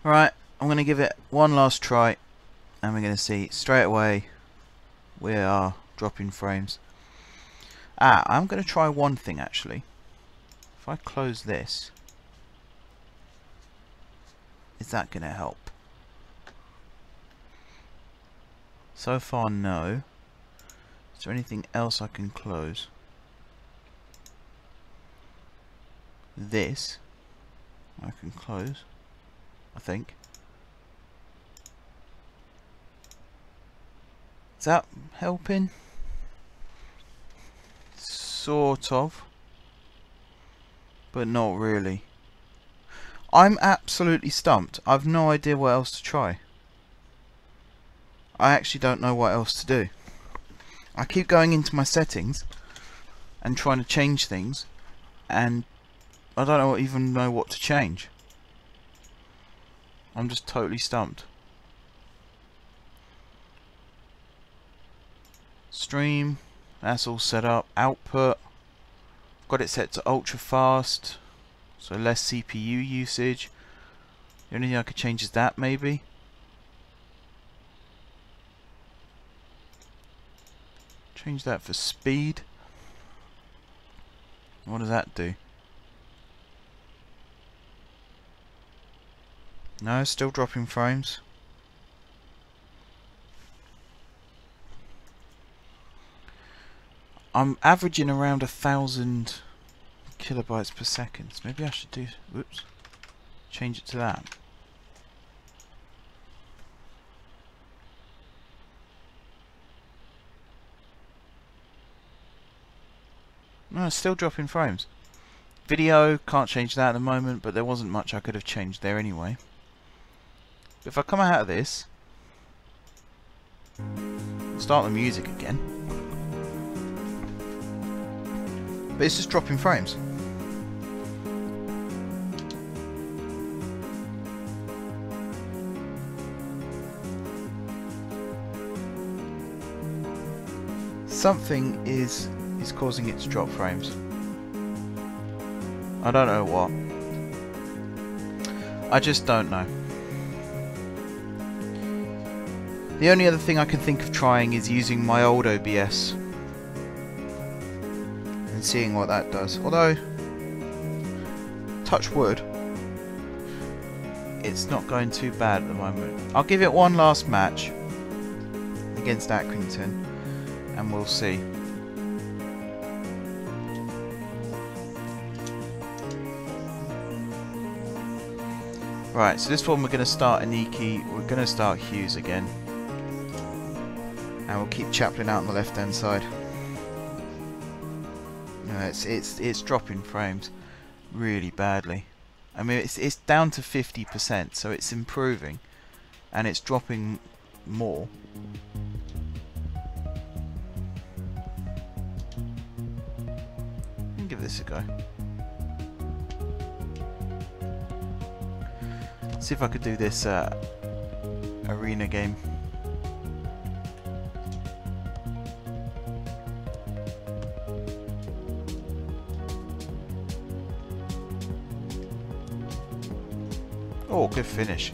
Right, I'm going to give it one last try, and we're going to see straight away we are dropping frames. I'm going to try one thing actually. If I close this, is that going to help? So far, no. Is there anything else I can close? This I can close, I think. Is that helping? Sort of, but not really. I'm absolutely stumped. I've no idea what else to try. I actually don't know what else to do. I keep going into my settings and trying to change things, and I don't even know what to change. I'm just totally stumped. Stream, that's all set up. Output, got it set to ultra fast, so less CPU usage. The only thing I could change is that, maybe. Change that for speed. What does that do? No, still dropping frames. I'm averaging around 1,000 kilobytes per second. So maybe I should do, whoops, change it to that. No, it's still dropping frames. Video, can't change that at the moment, but there wasn't much I could have changed there anyway. If I come out of this, start the music again, but it's just dropping frames. Something is causing it to drop frames. I don't know what. I just don't know. The only other thing I can think of trying is using my old OBS and seeing what that does. Although, touch wood, it's not going too bad at the moment. I'll give it one last match against Accrington and we'll see. Right, so this one we're going to start Aniki, we're going to start Hughes again. And we'll keep Chaplin out on the left hand side. No, it's dropping frames really badly. I mean it's down to 50%, so it's improving. And it's dropping more. I'll give this a go. See if I could do this arena game. Oh, good finish.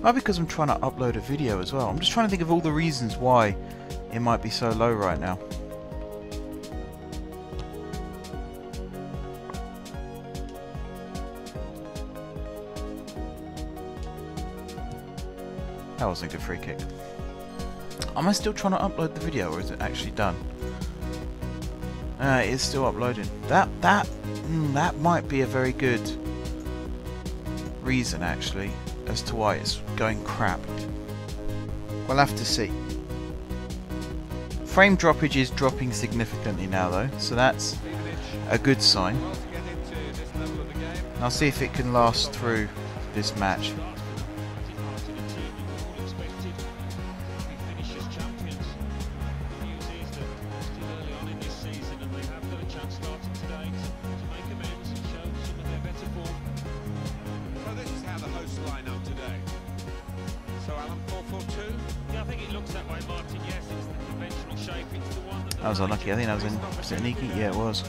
Well, because I'm trying to upload a video as well. I'm just trying to think of all the reasons why it might be so low right now. That wasn't a good free kick. Am I still trying to upload the video, or is it actually done? It is still uploading. That might be a very good reason, actually, as to why it's going crap. We'll have to see. Frame droppage is dropping significantly now, though, so that's a good sign. I'll see if it can last through this match. I was unlucky. I think that was in... Was it Niki? Yeah, it was.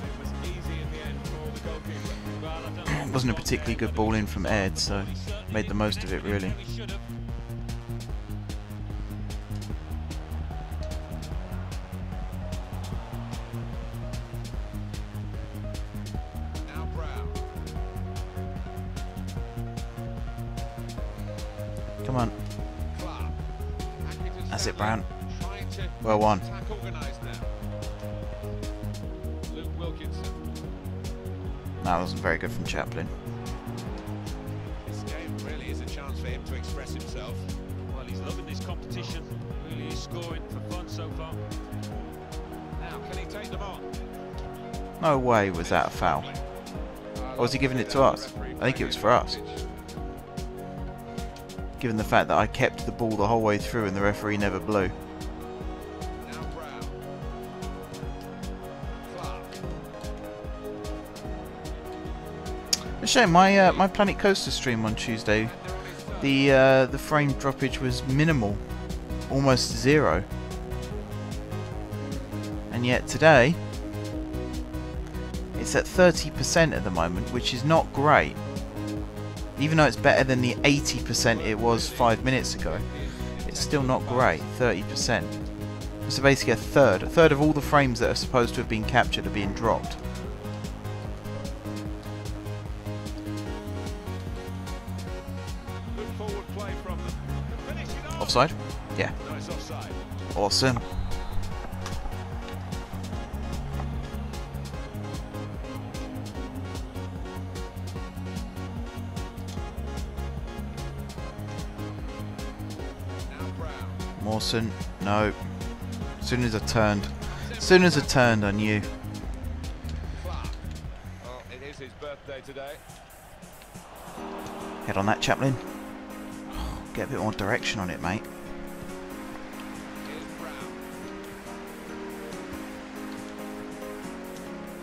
It wasn't a particularly good ball in from Ed, so made the most of it, really. Come on. That's it, Brown. Well won. That wasn't very good from Chaplin. This game really is a chance for him to express himself. Well, he's loving this competition. Really is scoring for fun so far. Now, can he take them on? No way was that a foul. Or was he giving it to us? I think it was for us. Given the fact that I kept the ball the whole way through and the referee never blew. A shame, my Planet Coaster stream on Tuesday, the frame droppage was minimal, almost zero. And yet today, it's at 30% at the moment, which is not great. Even though it's better than the 80% it was 5 minutes ago, it's still not great, 30%. So basically a third of all the frames that are supposed to have been captured are being dropped. Offside? Yeah. Awesome. Mawson, no. As soon as I turned, I knew. Well, it is his birthday today. Head on that, Chaplin. Get a bit more direction on it, mate. Here's Brown.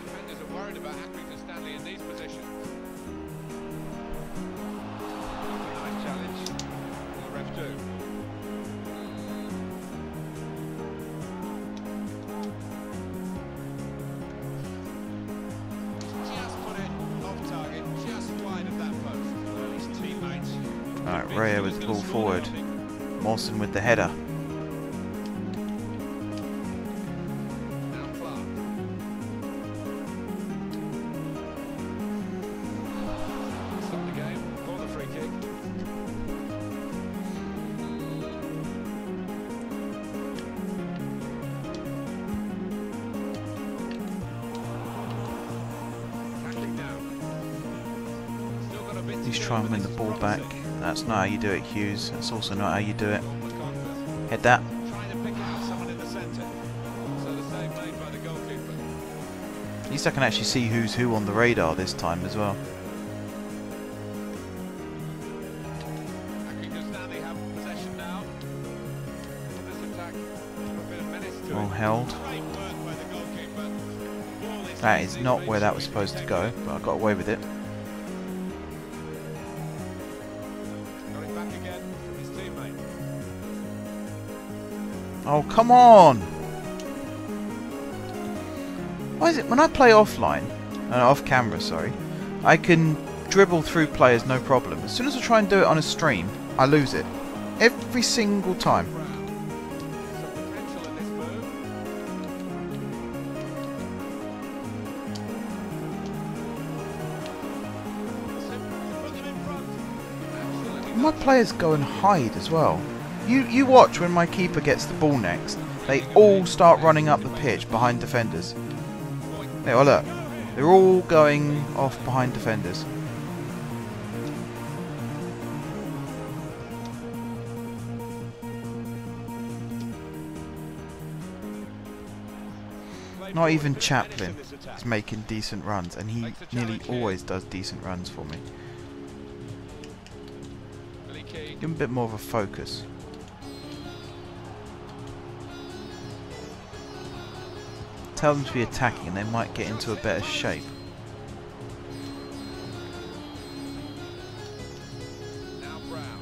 Defenders are worried about Accrington Stanley in these positions. Nice challenge. Will the ref do? Just put it off target, just wide of that post. Well, his teammates. Alright, Raya with ball forward. Mawson with the header. Now Clark. Stop the game for the free kick. Tackling now. Still got a bit to He's go trying to with win the this ball back. advantage. That's not how you do it, Hughes. That's also not how you do it. Head that. Trying to pick out someone in the centre. So the save made by the goalkeeper. At least I can actually see who's who on the radar this time as well. Accrington Stanley have possession now. This attack, a bit of menace to Well it. held. Great work by the goalkeeper. Ball is That is easy, not big where that was swing supposed to there. go, but I got away with it. Got it back again from his teammate. Oh, come on! Why is it when I play offline, off camera, sorry, I can dribble through players no problem. As soon as I try and do it on a stream, I lose it. Every single time. Some potential in this move. Put them in front. Absolutely. My players go and hide as well. You watch when my keeper gets the ball next. They all start running up the pitch behind defenders. There, well look. They're all going off behind defenders. Not even Chaplin is making decent runs, and he nearly always does decent runs for me. Give him a bit more of a focus. Tell them to be attacking and they might get into a better shape. Now Brown.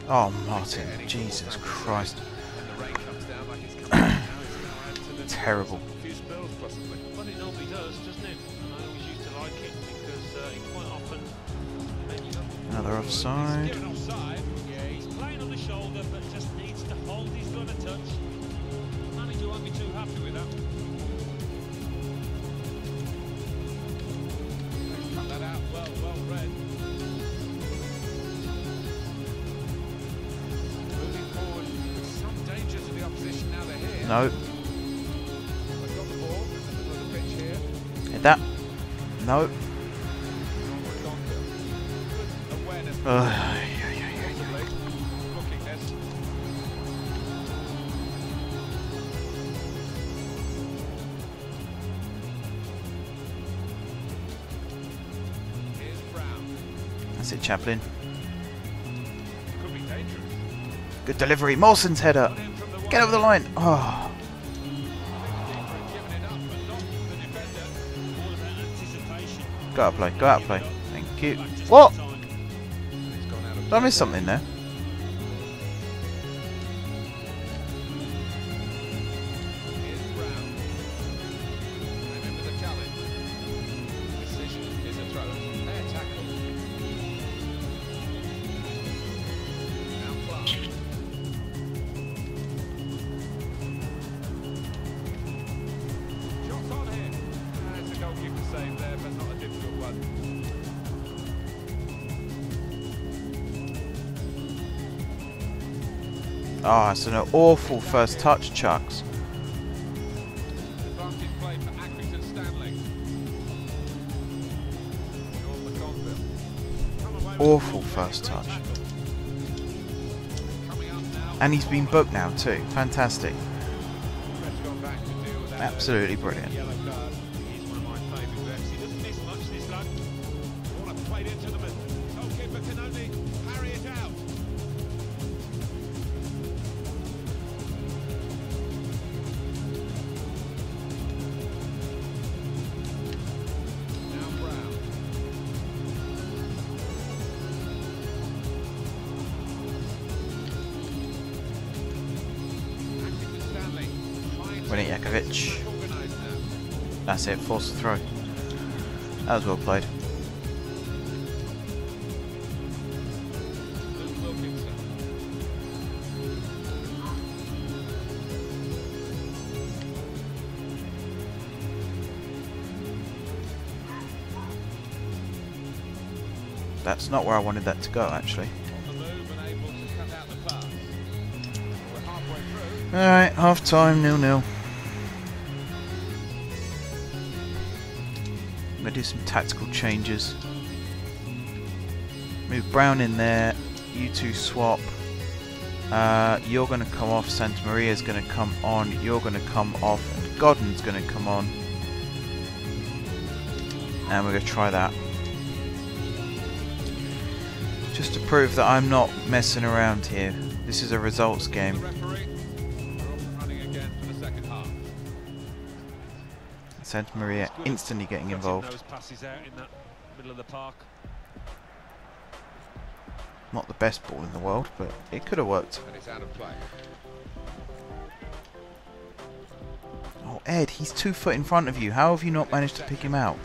Oh, Martin, Jesus Christ. And the rain comes down like it's coming down terrible. A few spills possibly. But it normally does, doesn't it? And I always used to like it because it quite often made you go, Another offside. he's given offside. Yeah, he's playing on the shoulder, but just needs to hold his gun a touch. The manager won't be too happy with that. Cut that out. Well read. Moving forward with some danger to the opposition now they're here. No. They've got the ball in the middle of the pitch here. Hit that. No. Good awareness. Yeah. Looking this. Here's Brown. That's it, Chaplin. Could be dangerous. Good delivery. Mawson's header. Got in from the Get over the line. Oh. Giving it up, but not the defender. All about anticipation. Go out of play. Go out of play. Thank you. What? He's gone out of Did I miss something there? Here's Brown. Remember the challenge. Decision is a throw. Fair tackle. Now Clark. Shots on here. It's a goalkeeper save there, but not a difficult one. Oh, it's an awful first touch, Chucks. Advantage play for Accrington Stanley. Sean McConville. Come away with Awful the ball. first Great touch. tackle. Coming up now. And he's been booked now too. Fantastic. Ref's gone back to deal with that. Absolutely brilliant. Yellow card. He's one of my favourite refs. He doesn't miss much, this lad. Ball played into the middle. Goalkeeper can only parry it out. Now Brown. Accrington Stanley trying to Winnie Jakovic. organised now. That's it. Force the throw. That was well played. Luke Wilkinson. That's not where I wanted that to go, actually. On the move and able to cut out the pass. We're halfway through. Alright, half time, 0-0. I'm going to do some tactical changes. Move Brown in there. You two swap. You're going to come off. Santa Maria's going to come on. You're going to come off. And Godden's going to come on. And we're going to try that. Just to prove that I'm not messing around here. This is a results game. The referee. We're off and running again for the second half. Santa Maria instantly getting Getting involved. those passes out in that middle of the park. Not the best ball in the world, but it could have worked. And it's out of play. Oh, Ed, he's 2 foot in front of you. How have you not managed to pick him out?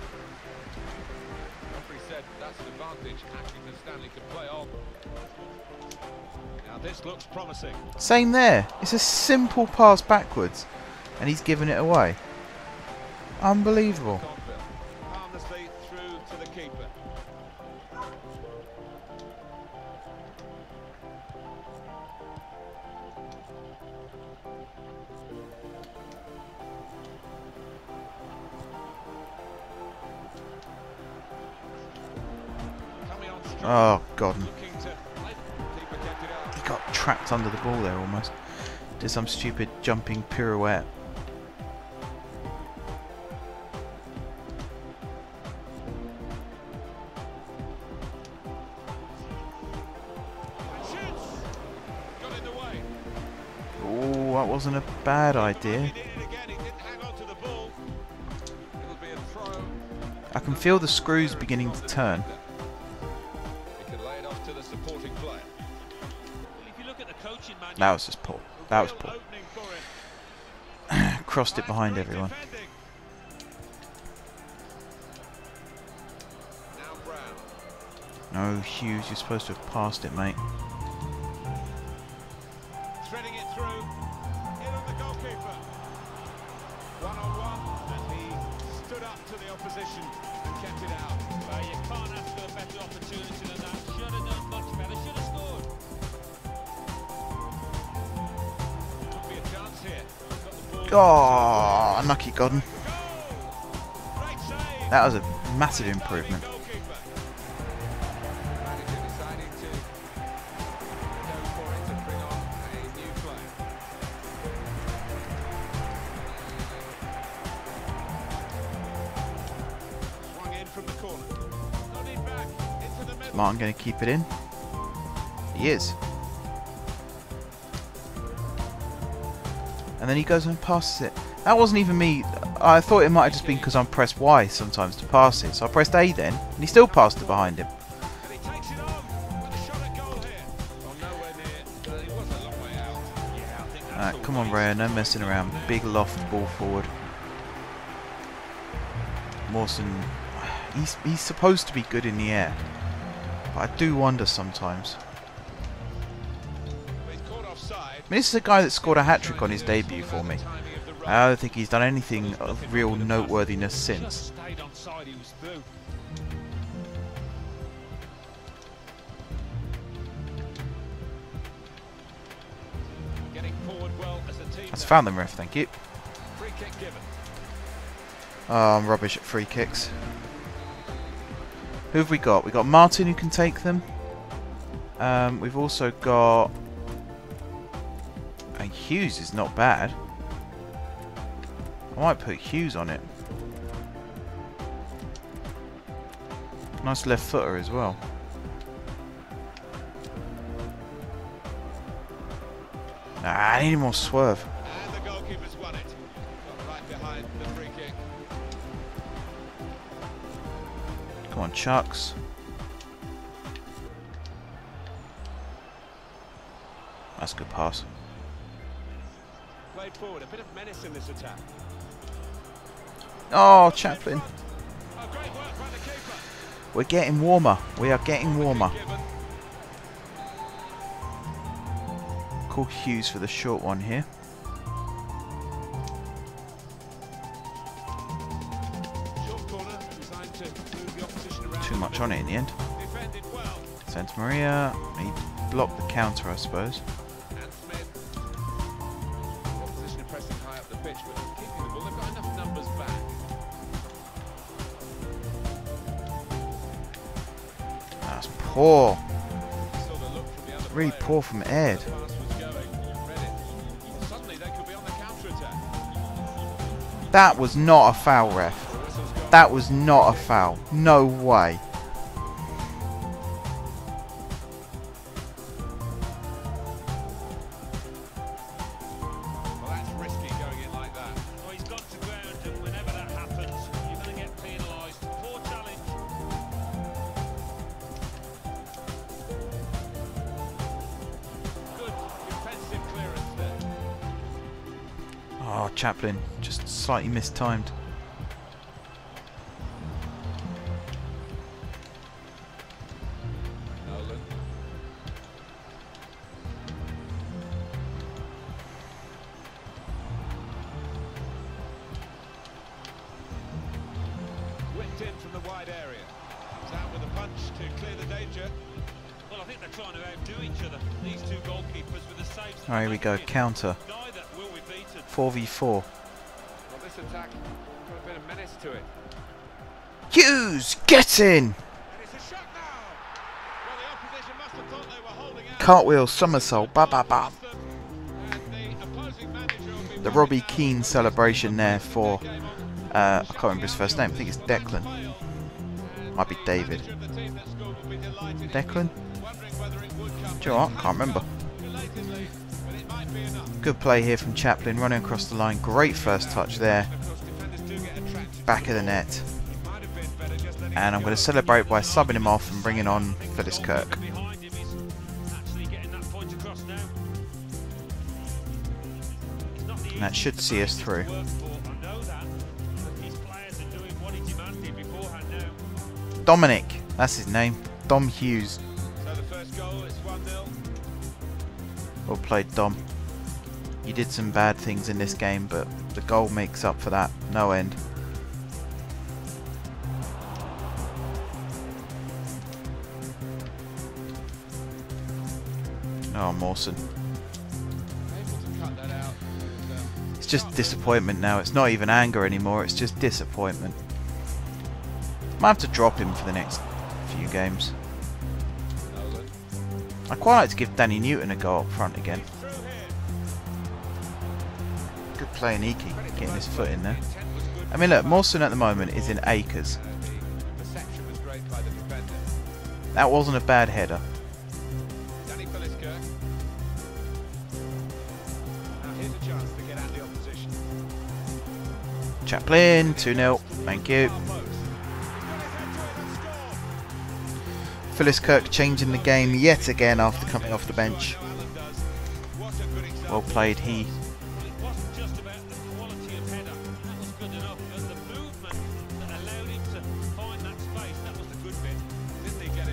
Referee said that's an advantage. Accrington Stanley can play on. Now this looks promising. Same there. It's a simple pass backwards, and he's given it away. Unbelievable. Conville. Harmlessly through to the keeper. Coming on strong. Oh, God. Looking to play. Keeper kept it out. He got trapped under the ball there almost. Did some stupid jumping pirouette. Shoots. Got in the way. Oh, that wasn't a bad idea. He did it again. He didn't hang on to the ball. It'll be a throw. I can feel the screws beginning to turn. He can lay it off to the supporting player. Well, if you look at the coaching manual, That was just poor. That was poor. opening for him. crossed it behind everyone. No, Hughes, you're supposed to have passed it, mate. Threading it through. In on the goalkeeper. 1-on-1, and he stood up to the opposition and kept it out. Well, you can't ask for a better opportunity than that. Should have done much better. Should have scored. Could be a chance here. Got the ball. Oh, unlucky Godden. Great save. That was a massive improvement. Goalkeeper. Manager deciding to go for it to bring on a new player. Swung in from the corner. Nodded back into the middle. Martin going to keep it in. He is. And then he goes and passes it. That wasn't even me. I thought it might have just been because I'm pressed Y sometimes to pass it. So I pressed A then, and he still passed it behind him. And he takes it on with a shot at goal here. Well, nowhere near, but he was a long way out. Yeah, I think that's Alright, come on, Radeon, no messing around. Big loft ball forward. Mawson, he's supposed to be good in the air, but I do wonder sometimes. He's caught offside. I mean, this is a guy that scored a hat-trick on his debut for me. I don't think he's done anything of real noteworthiness since. Just stayed on side, he was through. Getting forward well as a team. That's found them, ref, thank you. Free kick given. Oh, I'm rubbish at free kicks. Who have we got? We've got Martin who can take them. We've also got... Hughes is not bad. I might put Hughes on it. Nice left footer as well. Nah, I need more swerve. And the goalkeeper's won it. Got right behind the free kick. Come on, Chucks. That's a good pass. Played forward. A bit of menace in this attack. Oh, Chaplin. Oh, great work by the keeper. We're getting warmer. We are getting warmer. Given. Call Hughes for the short one here. Short corner designed to move the opposition around. Too much on it in the end. Defended well. Santa Maria. He blocked the counter, I suppose. And Smith. The opposition are pressing high up the pitch, but keeping the ball. They've got enough numbers back. That's poor. Saw the look from the other Really player. poor from Ed. The pass was going. Read it. Suddenly they could be on the counter-attack. That was not a foul, ref. The whistle's gone. That was not a foul. No way. Well, that's risky going in like that. Well, he's gone to ground, and whenever that happens, you're going to get penalised. Poor challenge. Good defensive clearance there. Oh, Chaplin. Just slightly mistimed. Nolan. Whipped in from the wide area. Comes out with a punch to clear the danger. Well, I think they're trying to outdo each other. These two goalkeepers with the saves. that All right, here we they're go. making. Counter. Neither will be beaten. 4v4. Well, this attack got a bit of menace to it. Hughes, get in! And it's a shot now! Well, the opposition must have thought they were holding out. Cartwheel, somersault, ba ba ba. And the opposing manager will be The worried Robbie now. Keane celebration there for, Game on. I can't remember his first name. I think it's Declan. Might be David. Manager of the team that scored will be delighted. Declan? Wondering whether it would come. Do you know what? Can't remember. Belatedly, but it might be enough. Good play here from Chaplin, running across the line. Great first touch there. Of course, defenders do get attracted. Back of the net. It might have been better just letting And it I'm going go. to celebrate by subbing him off and bringing on Phyllis The Kirk. goalkeeper behind him is actually getting that point across now. It's not the And that should see us through. Dominic, that's his name. Dom Hughes. So the first goal, it's 1-0. Well played, Dom. You did some bad things in this game, but the goal makes up for that. No end. Oh, Mawson. Able to cut that out. It's just disappointment now. It's not even anger anymore. It's just disappointment. Might have to drop him for the next few games. I quite like to give Danny Newton a go up front again. Good play, Niki, getting his foot in there. I mean, look, Mawson at the moment is in acres. That wasn't a bad header. Chaplin, 2-0. Thank you. Phyllis Kirk changing the game yet again after coming off the bench. Well played, he.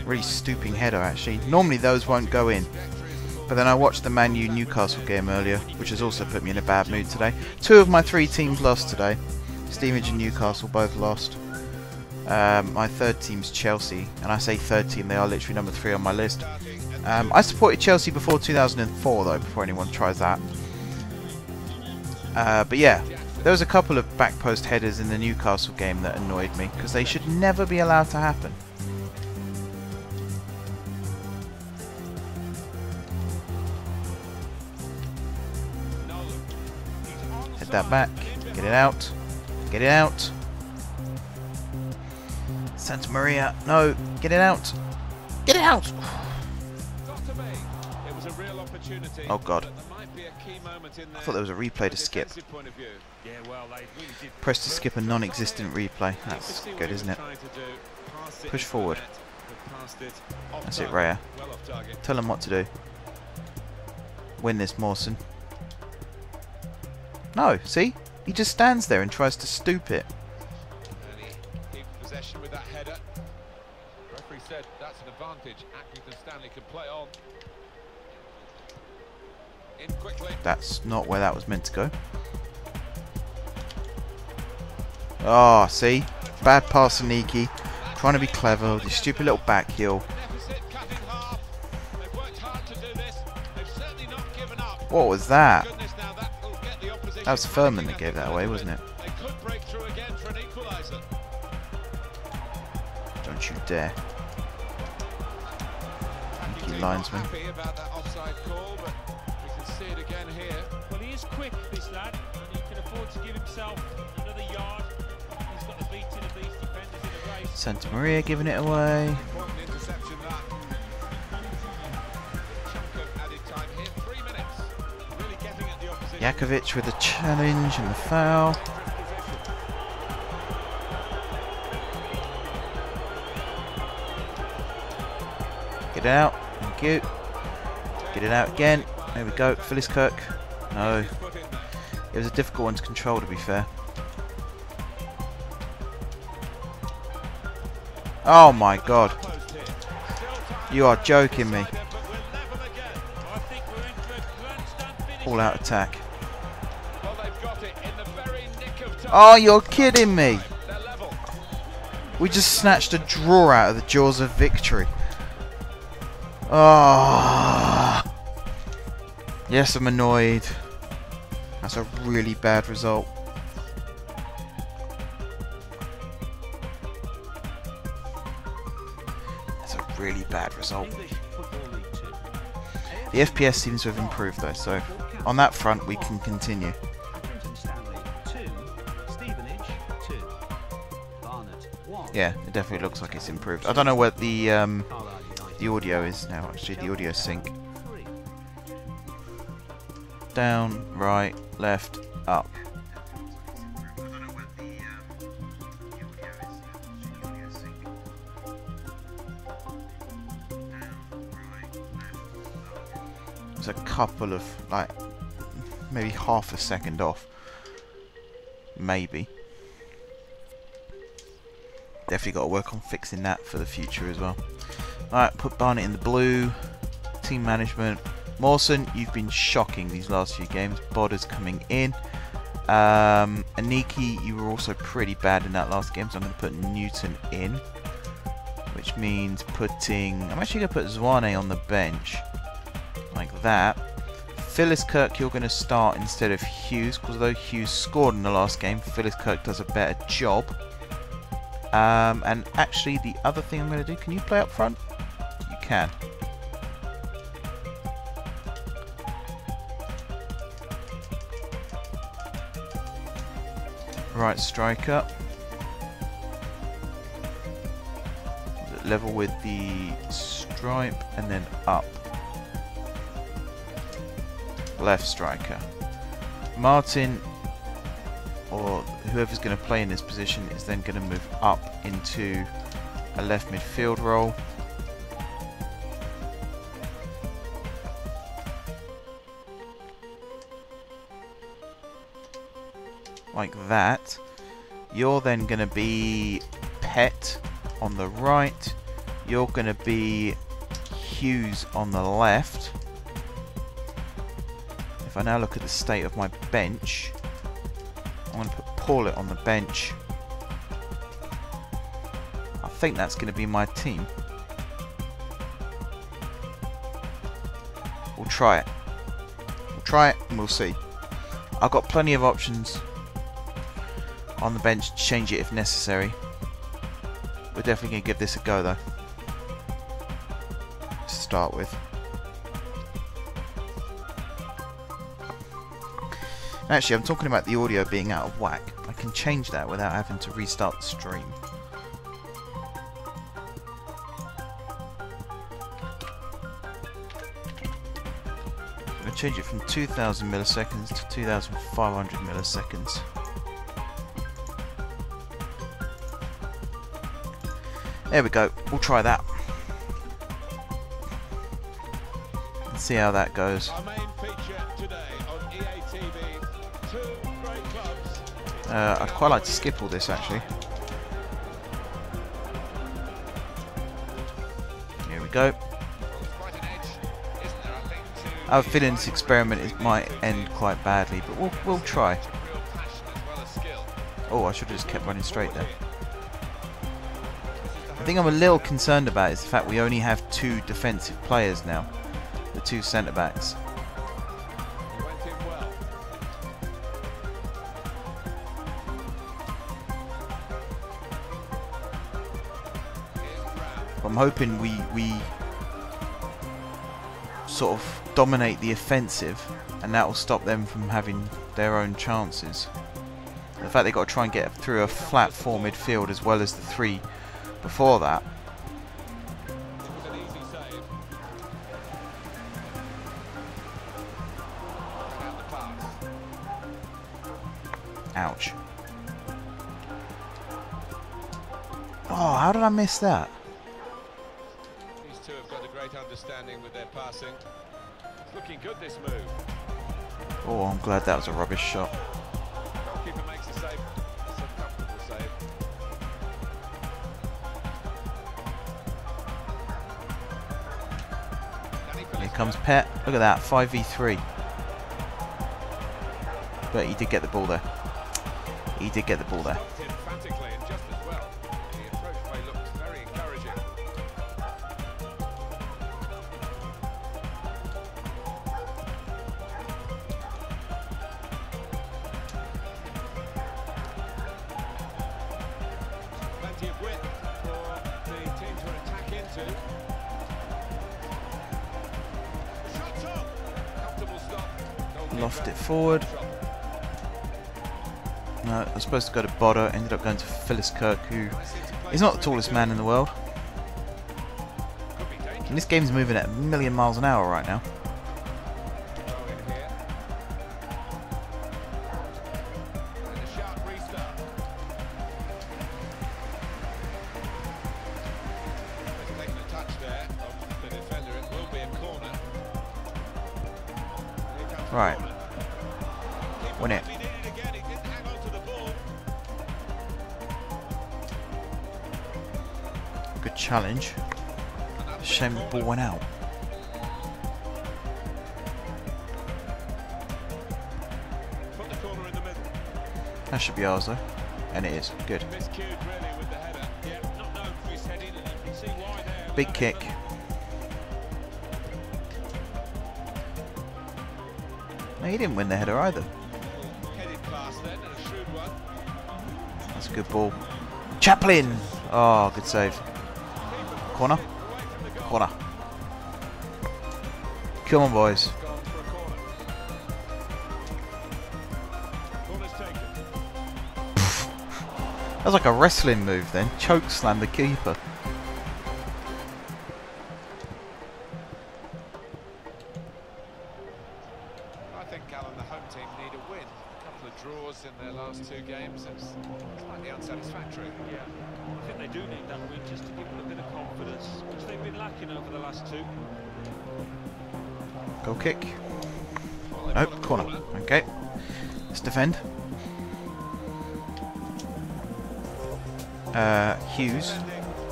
Really stooping header actually. Normally those won't go in. But then I watched the Man U Newcastle game earlier, which has also put me in a bad mood today. 2 of my 3 teams lost today. Stevenage and Newcastle both lost. My third team's Chelsea, and I say third team, they are literally number 3 on my list. I supported Chelsea before 2004 though, before anyone tries that. But yeah, there was a couple of back post headers in the Newcastle game that annoyed me, because they should never be allowed to happen. Head that back, get it out, get it out. Santa Maria, no, get it out, get it out. Oh god, I thought there was a replay to skip. Press to skip a non-existent replay. That's good, isn't it? Push forward. That's it, Raya. Tell them what to do. Win this, Mawson. No, see? He just stands there and tries to stoop it. Possession with that header. The referee said that's an advantage. Accrington Stanley can play on. In quickly. That's not where that was meant to go. Oh, see? Bad pass, Niki. Trying to be clever with your stupid little back heel. What was that? That was Furman that gave that away, wasn't it? Don't you dare. Thank you, linesman. Well, he is quick, this lad, and he can afford to give himself another yard. He's got the beating of these defenders in a race. Santa Maria giving it away. Jakovic with the challenge and the foul. Get it out. Thank you. Get it out again. There we go. Phyllis Kirk. No. It was a difficult one to control, to be fair. Oh my god. You are joking me. All out attack. Oh, you're kidding me. We just snatched a draw out of the jaws of victory. Oh. Yes, I'm annoyed. That's a really bad result. That's a really bad result. The FPS seems to have improved though, so on that front we can continue. Yeah, it definitely looks like it's improved. I don't know where the audio is now. Actually, the audio sync. Down, right, left, up. There's a couple of like maybe half a second off. Maybe. Definitely got to work on fixing that for the future as well. Alright, put Barnett in the blue. Team management. Mawson, you've been shocking these last few games. Bodder's coming in. Aniki, you were also pretty bad in that last game, so I'm going to put Newton in. Which means putting... I'm actually going to put Zwane on the bench. Like that. Phyllis Kirk, you're going to start instead of Hughes, because although Hughes scored in the last game, Phyllis Kirk does a better job. And actually, the other thing I'm going to do, can you play up front? You can. Right striker. Level with the stripe and then up. Left striker. Martin, or whoever's going to play in this position, is then going to move up into a left midfield role. Like that. You're then going to be Pet on the right. You're going to be Hughes on the left. If I now look at the state of my bench, I'm going to put Paulett on the bench. I think that's going to be my team. We'll try it. We'll try it and we'll see. I've got plenty of options on the bench to change it if necessary. We're definitely going to give this a go though. To start with. Actually, I'm talking about the audio being out of whack. I can change that without having to restart the stream. I'm going to change it from 2000 milliseconds to 2500 milliseconds. There we go. We'll try that. Let's see how that goes. Our main feature today on EA TV, two great clubs. I'd quite like to skip all this actually. Here we go. I have a feeling this experiment might end quite badly, but we'll try. Oh, I should have just kept running straight there. The thing I'm a little concerned about is the fact we only have two defensive players now. The two centre backs. I'm hoping we sort of dominate the offensive, and that will stop them from having their own chances. The fact they've got to try and get through a flat four midfield as well as the three before that. Ouch. Oh, how did I miss that? These two have got a great understanding with their passing. It's looking good, this move. Oh, I'm glad that was a rubbish shot. Goalkeeper makes a save. It's a comfortable save. Here comes Pet. Look at that, 5v3. But he did get the ball there. He did get the ball there. Emphatically and just as well. The approach play looked very encouraging. Plenty of width for the team to attack into. Shot up. Comfortable stop. Loft it forward. No, I was supposed to go to Bodder, ended up going to Phyllis Kirk, who is not the tallest man in the world. And this game's moving at a million miles an hour right now. Right. Win it. He did it again. He didn't hang on to the ball. Good challenge. Shame the ball went out. Put the corner in the middle. That should be ours though. And it is. Good. Miscued really with the header. Yeah, not known for his heading, and you can see why there. Big kick. No, he didn't win the header either. Headed pass then, and a shrewd one. That's a good ball. Chaplin! Oh, good save. Corner. Away from the goal. Corner. Come on, boys. Gone for a corner. Corner's taken. That was like a wrestling move then. Choke slam the keeper. I think, Alan, the home team need a win. A couple of draws in their last 2 games. It's slightly unsatisfactory. Yeah, I think they do need that win just to give them a bit of confidence, which they've been lacking over the last 2. Goal kick. Well, they've Nope, got a corner. Okay. Let's defend. Hughes.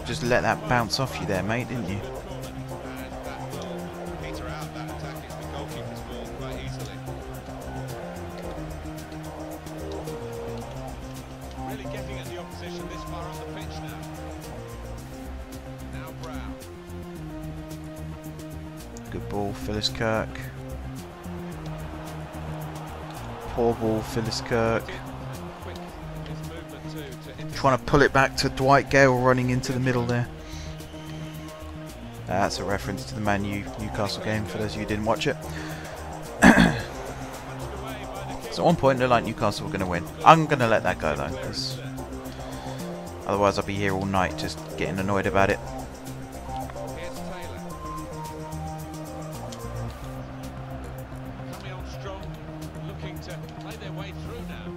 Just let that bounce off you there, mate, didn't you? And that will peter out that attack. It's the goalkeeper's ball quite easily. Really getting at the opposition this far on the pitch now. Now Brown. Good ball, Phyllis Kirk. Poor ball, Phyllis Kirk. Quick his movement to intercept. Trying to pull it back to Dwight Gale running into the middle there. That's a reference to the Man U Newcastle game for those of you who didn't watch it. So at one point, it looked like Newcastle were going to win. I'm going to let that go though, because otherwise I'll be here all night just getting annoyed about it. Here's Taylor. Coming on strong, looking to play their way through now.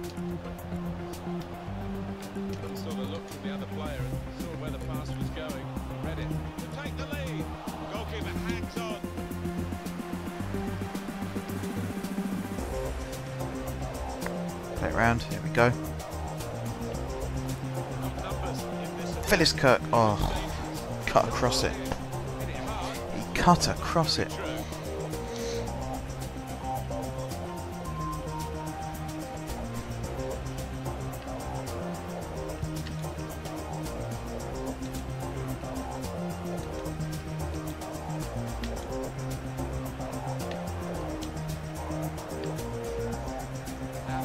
Sort of looked at the other player and saw where the pass was going. Read it. To take the lead. Goalkeeper hangs on. Play it round. Here we go. Got numbers in this. Phyllis Kirk. Oh, cut across it. Hit it hard. He cut across it. True.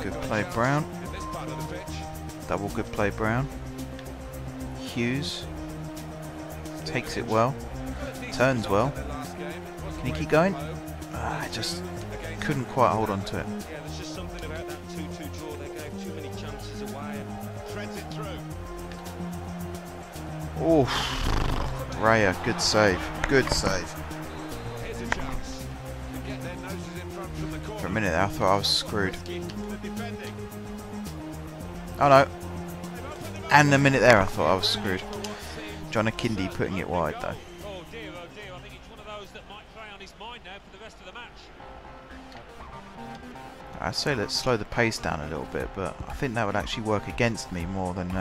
Good play, Brown. In this part of the pitch. Double good play, Brown. Hughes takes it well. Turns well. Can he keep going? I just couldn't quite hold on to it. Yeah, there's just something about that 2-2 draw. They gave too many chances away. Threads it through. Oh, Raya, good save. Good save. Here's a chance to get their noses in front from the corner. For a minute there, I thought I was screwed. The defending. Oh no. And a minute there, I thought I was screwed. John Akindi putting it wide though. Oh dear, I think it's one of those that might play on his mind now for the rest of the match. I'd say let's slow the pace down a little bit, but I think that would actually work against me more than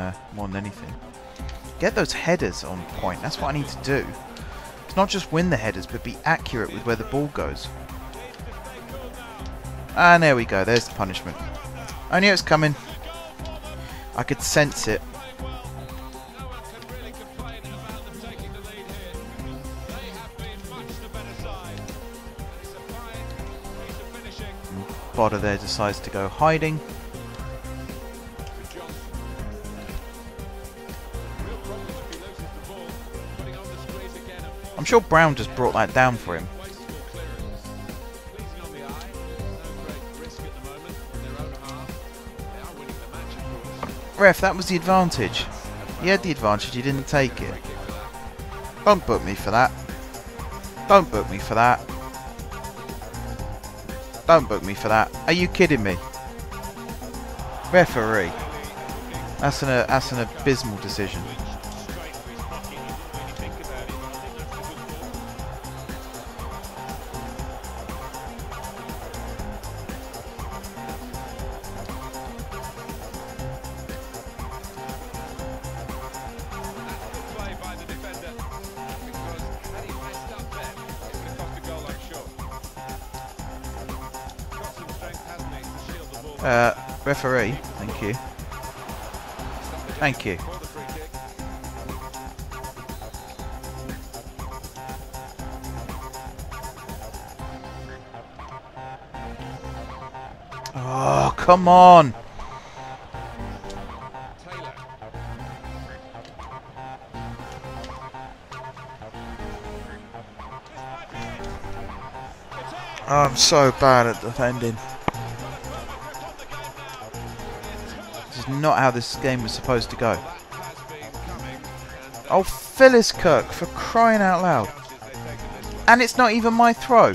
anything. Get those headers on point. That's what I need to do. It's not just win the headers, but be accurate with where the ball goes. And there we go. There's the punishment. I knew it was coming. I could sense it. No one can really complain about them taking the lead here. They have been much the better side. It's a fine piece of finishing. Bodder there decides to go hiding. To Johnson. Real problem if he loses the ball. Putting on the squeeze again. I'm sure Brown just brought that down for him. Wasteful clearance. Pleasing on the eye. No great risk at the moment in their own half. They are winning the match, of course. Ref, that was the advantage. He had the advantage, he didn't take it. Don't book me for that. Don't book me for that. Don't book me for that. Are you kidding me? Referee. That's an abysmal decision. Referee, thank you. Thank you. Oh, come on! Oh, I'm so bad at defending. This is not how this game was supposed to go. Oh, Phyllis Kirk, for crying out loud. And it's not even my throw.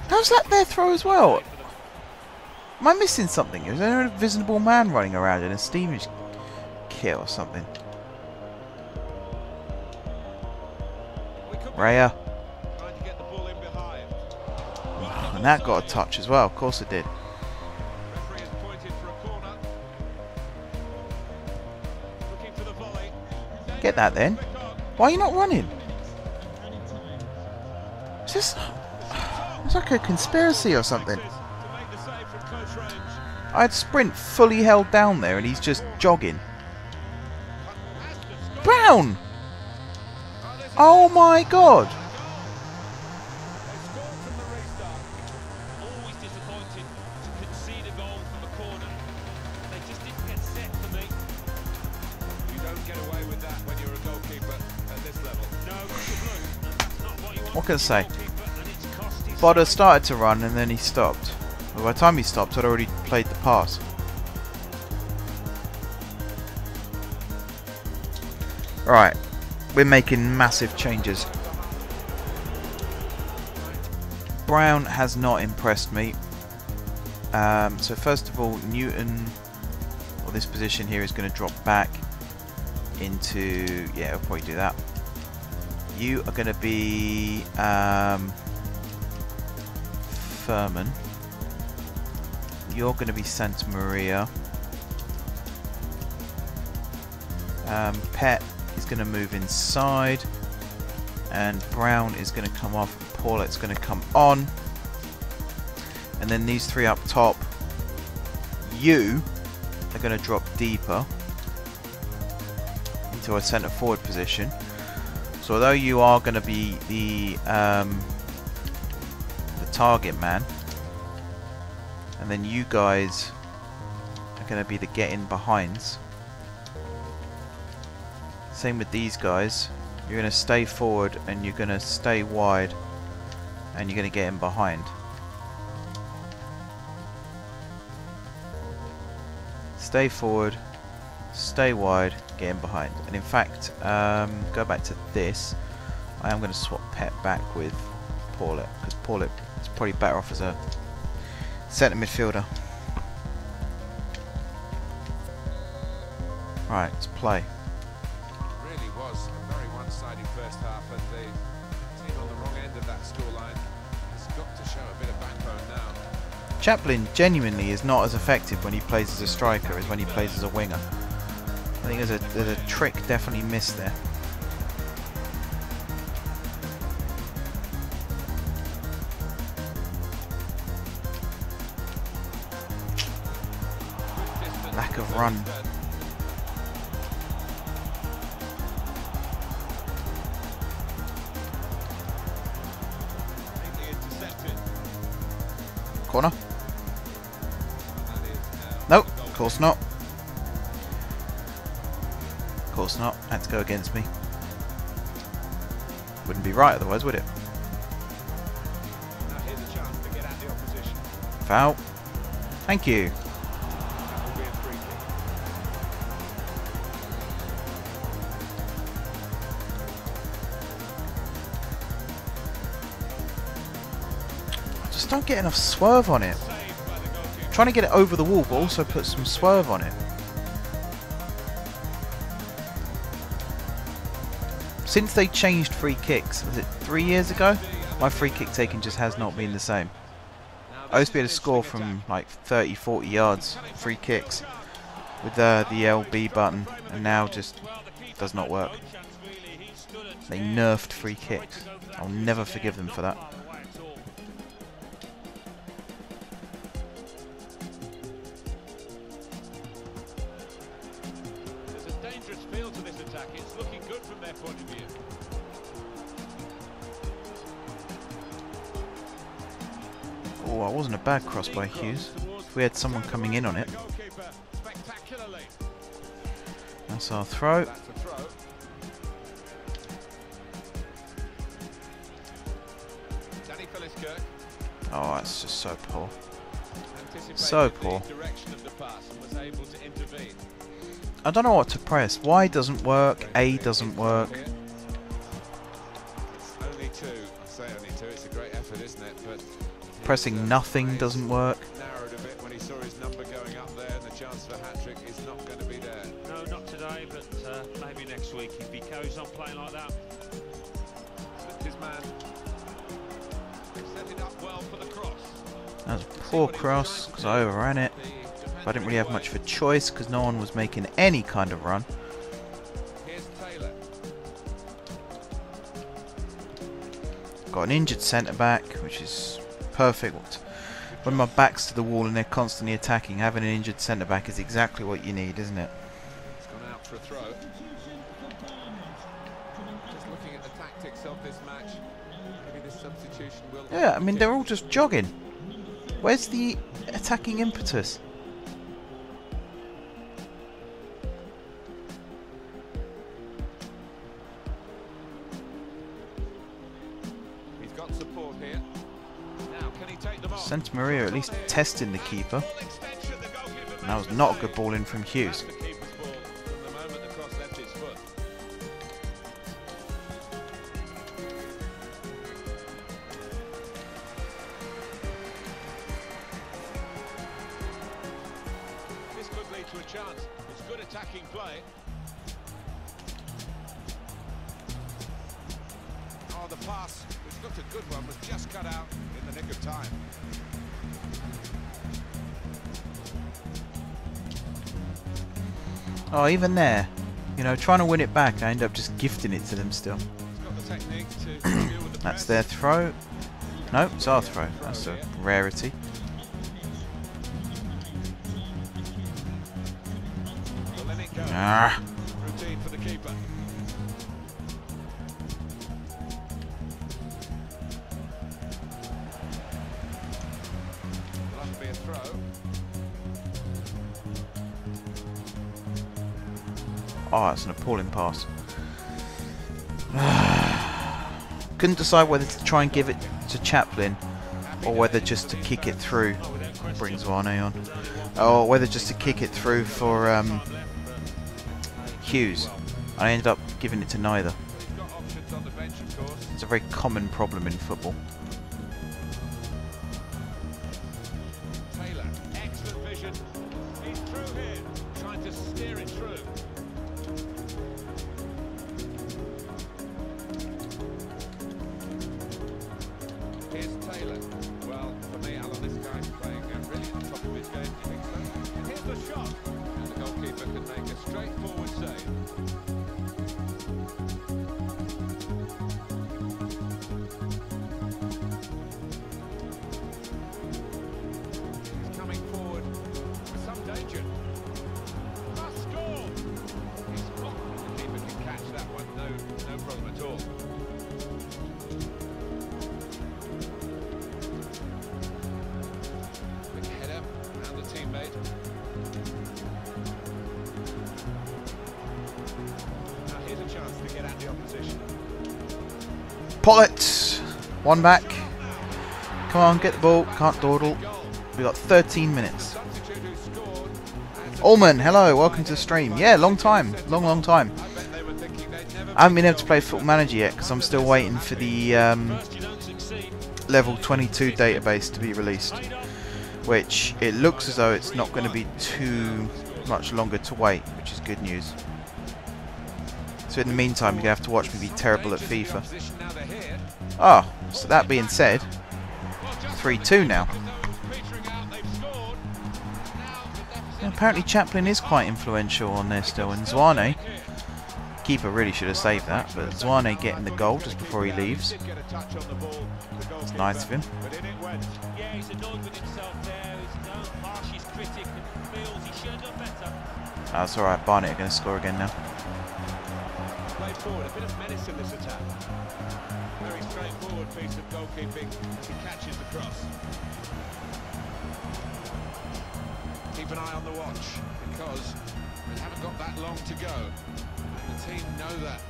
How's that their throw as well? Am I missing something? Is there an invisible man running around in a Stevenage kit or something? Raya. And that got a touch as well. Of course it did. Get that then. Why are you not running? Is this... It's like a conspiracy or something. I had Sprint fully held down there and he's just jogging. Brown! Oh my god! What can I say? Bodder started to run and then he stopped. Well, by the time he stopped, I'd already played the pass. Right, we're making massive changes. Brown has not impressed me. So first of all, Newton, or this position here, is going to drop back into... Yeah, I'll probably do that. You are going to be Furman. You're going to be Santa Maria. Pet is going to move inside, and Brown is going to come off, and Paulette's going to come on, and then these three up top, you are going to drop deeper into a centre forward position. So although you are going to be the target man, and then you guys are going to be the get-in behinds. Same with these guys. You're going to stay forward and you're going to stay wide, and you're going to get in behind. Stay forward, stay wide, get in behind. And in fact, go back to this. I am going to swap Pet back with Paulette, because Paulette is probably better off as a centre midfielder. Right, let's play. It really was a very one-sided first half, and the team on the wrong end of that scoreline has got to show a bit of backbone now. Chaplin genuinely is not as effective when he plays as a striker as when he plays as a winger. I think there's a trick definitely missed there. Lack of run. Corner? Nope, of course not. Of course not. Had to go against me. Wouldn't be right otherwise, would it? Now here's a chance to get at the opposition. Foul. Thank you. That will be a free kick. Just don't get enough swerve on it. Trying to get it over the wall, but also put some swerve on it. Since they changed free kicks, was it 3 years ago? My free kick taking just has not been the same. I used to be able to score from like 30, 40 yards free kicks with the LB button, and now just does not work. They nerfed free kicks. I'll never forgive them for that. attack. It's looking good from their point of view. Oh, that wasn't a bad cross by Hughes. If we had someone coming in on it. That's our throw. Oh, that's just so poor. So poor. I don't know what to press. Y doesn't work. A doesn't work. Only two. I say only two. It's a great effort, isn't it? But Pressing nothing doesn't work. narrowed a bit when he saw his number going up there, and the chance for a hat-trick is not going to be there. No, not today, but maybe next week if he carries on playing like that. Slipped his man. They've set it up well for the cross. That was a poor cross because I overran it. I didn't really have much of a choice because no one was making any kind of run. Here's Taylor. Got an injured centre back, which is perfect. When my back's to the wall and they're constantly attacking, having an injured centre back is exactly what you need, isn't it? He's gone out for a throw. Just looking at the tactics of this match, maybe this substitution will. Yeah, I mean they're all just jogging. Where's the attacking impetus? He's got support here. Now, can he take them on? Santa Maria at least testing the keeper. And that was not a good ball in from Hughes. The keeper's ball from the moment the cross left his foot. This could lead to a chance. It's good attacking play. Oh, the pass, which looked a good one, was just cut out in the nick of time. Oh, even there, you know, trying to win it back, I end up just gifting it to them still. He's got the technique to deal with the That's press. their throw. No, it's our throw. That's a rarity. Well, let it go. Ah. Routine for the keeper. Will have to be a throw. Oh, that's an appalling pass. Couldn't decide whether to try and give it to Chaplin or whether just to kick it through. Bring Zwane on. Or whether just to kick it through for Hughes. I ended up giving it to neither. He's got options on the bench, of course. It's a very common problem in football. Taylor, excellent vision. He's through here, trying to steer it through. Here's Taylor. Well, for me, Alan, this guy's playing really on top of his game. Do you think so? And here's the shot. And the goalkeeper can make a straightforward save. He's coming forward with some danger. Must score. He's blocked. The keeper can catch that one. No problem at all. Quick header around the teammate. Now here's a chance to get at the opposition. Pollitt! One back. Come on, get the ball. Can't dawdle. We got 13 minutes. Substitute who scored. Allman, hello, welcome to the stream. Yeah, long time. Long time. I bet they were thinking they'd never. I haven't been able to play Football Manager yet because I'm still waiting for the First you don't succeed, level 22 database to be released, which it looks as though it's not going to be too much longer to wait, which is good news. So in the meantime, you're going to have to watch me be terrible at FIFA. Opposition now they're here. Oh, so that being said, 3-2 now. Petering out, they've scored. Now the deficit. And apparently Chaplin is quite influential on there still, and Zwane, keeper really should have saved that, but Zwane getting the goal just before he leaves. Did get a touch on the ball, the It's goalkeeper, nice of him. but in it went. yeah, he's annoyed with himself there. He's no harshest critic and feels he should have done better. That's alright, Barnett are going to score again now. play forward, a bit of menace in this attack. Very straightforward piece of goalkeeping as he catches the cross. Keep an eye on the watch because we haven't got that long to go. And the team know that.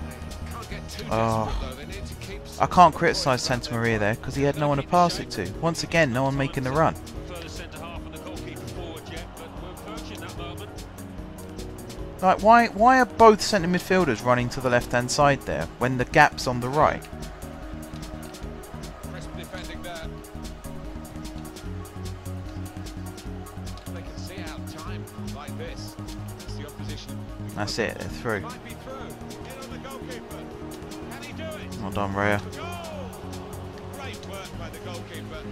They can't get too desperate though. They need to keep. I can't criticise Santa Maria there because he had no one to pass it to. Once again, no one making the run. Like, why are both centre midfielders running to the left-hand side there when the gap's on the right? Crisp defending there. They can see out time like this. That's the opposition. That's it, they're through. Might be through. In on the goalkeeper. Can he do it? Well done, Raya. Goal! Great work by the goalkeeper.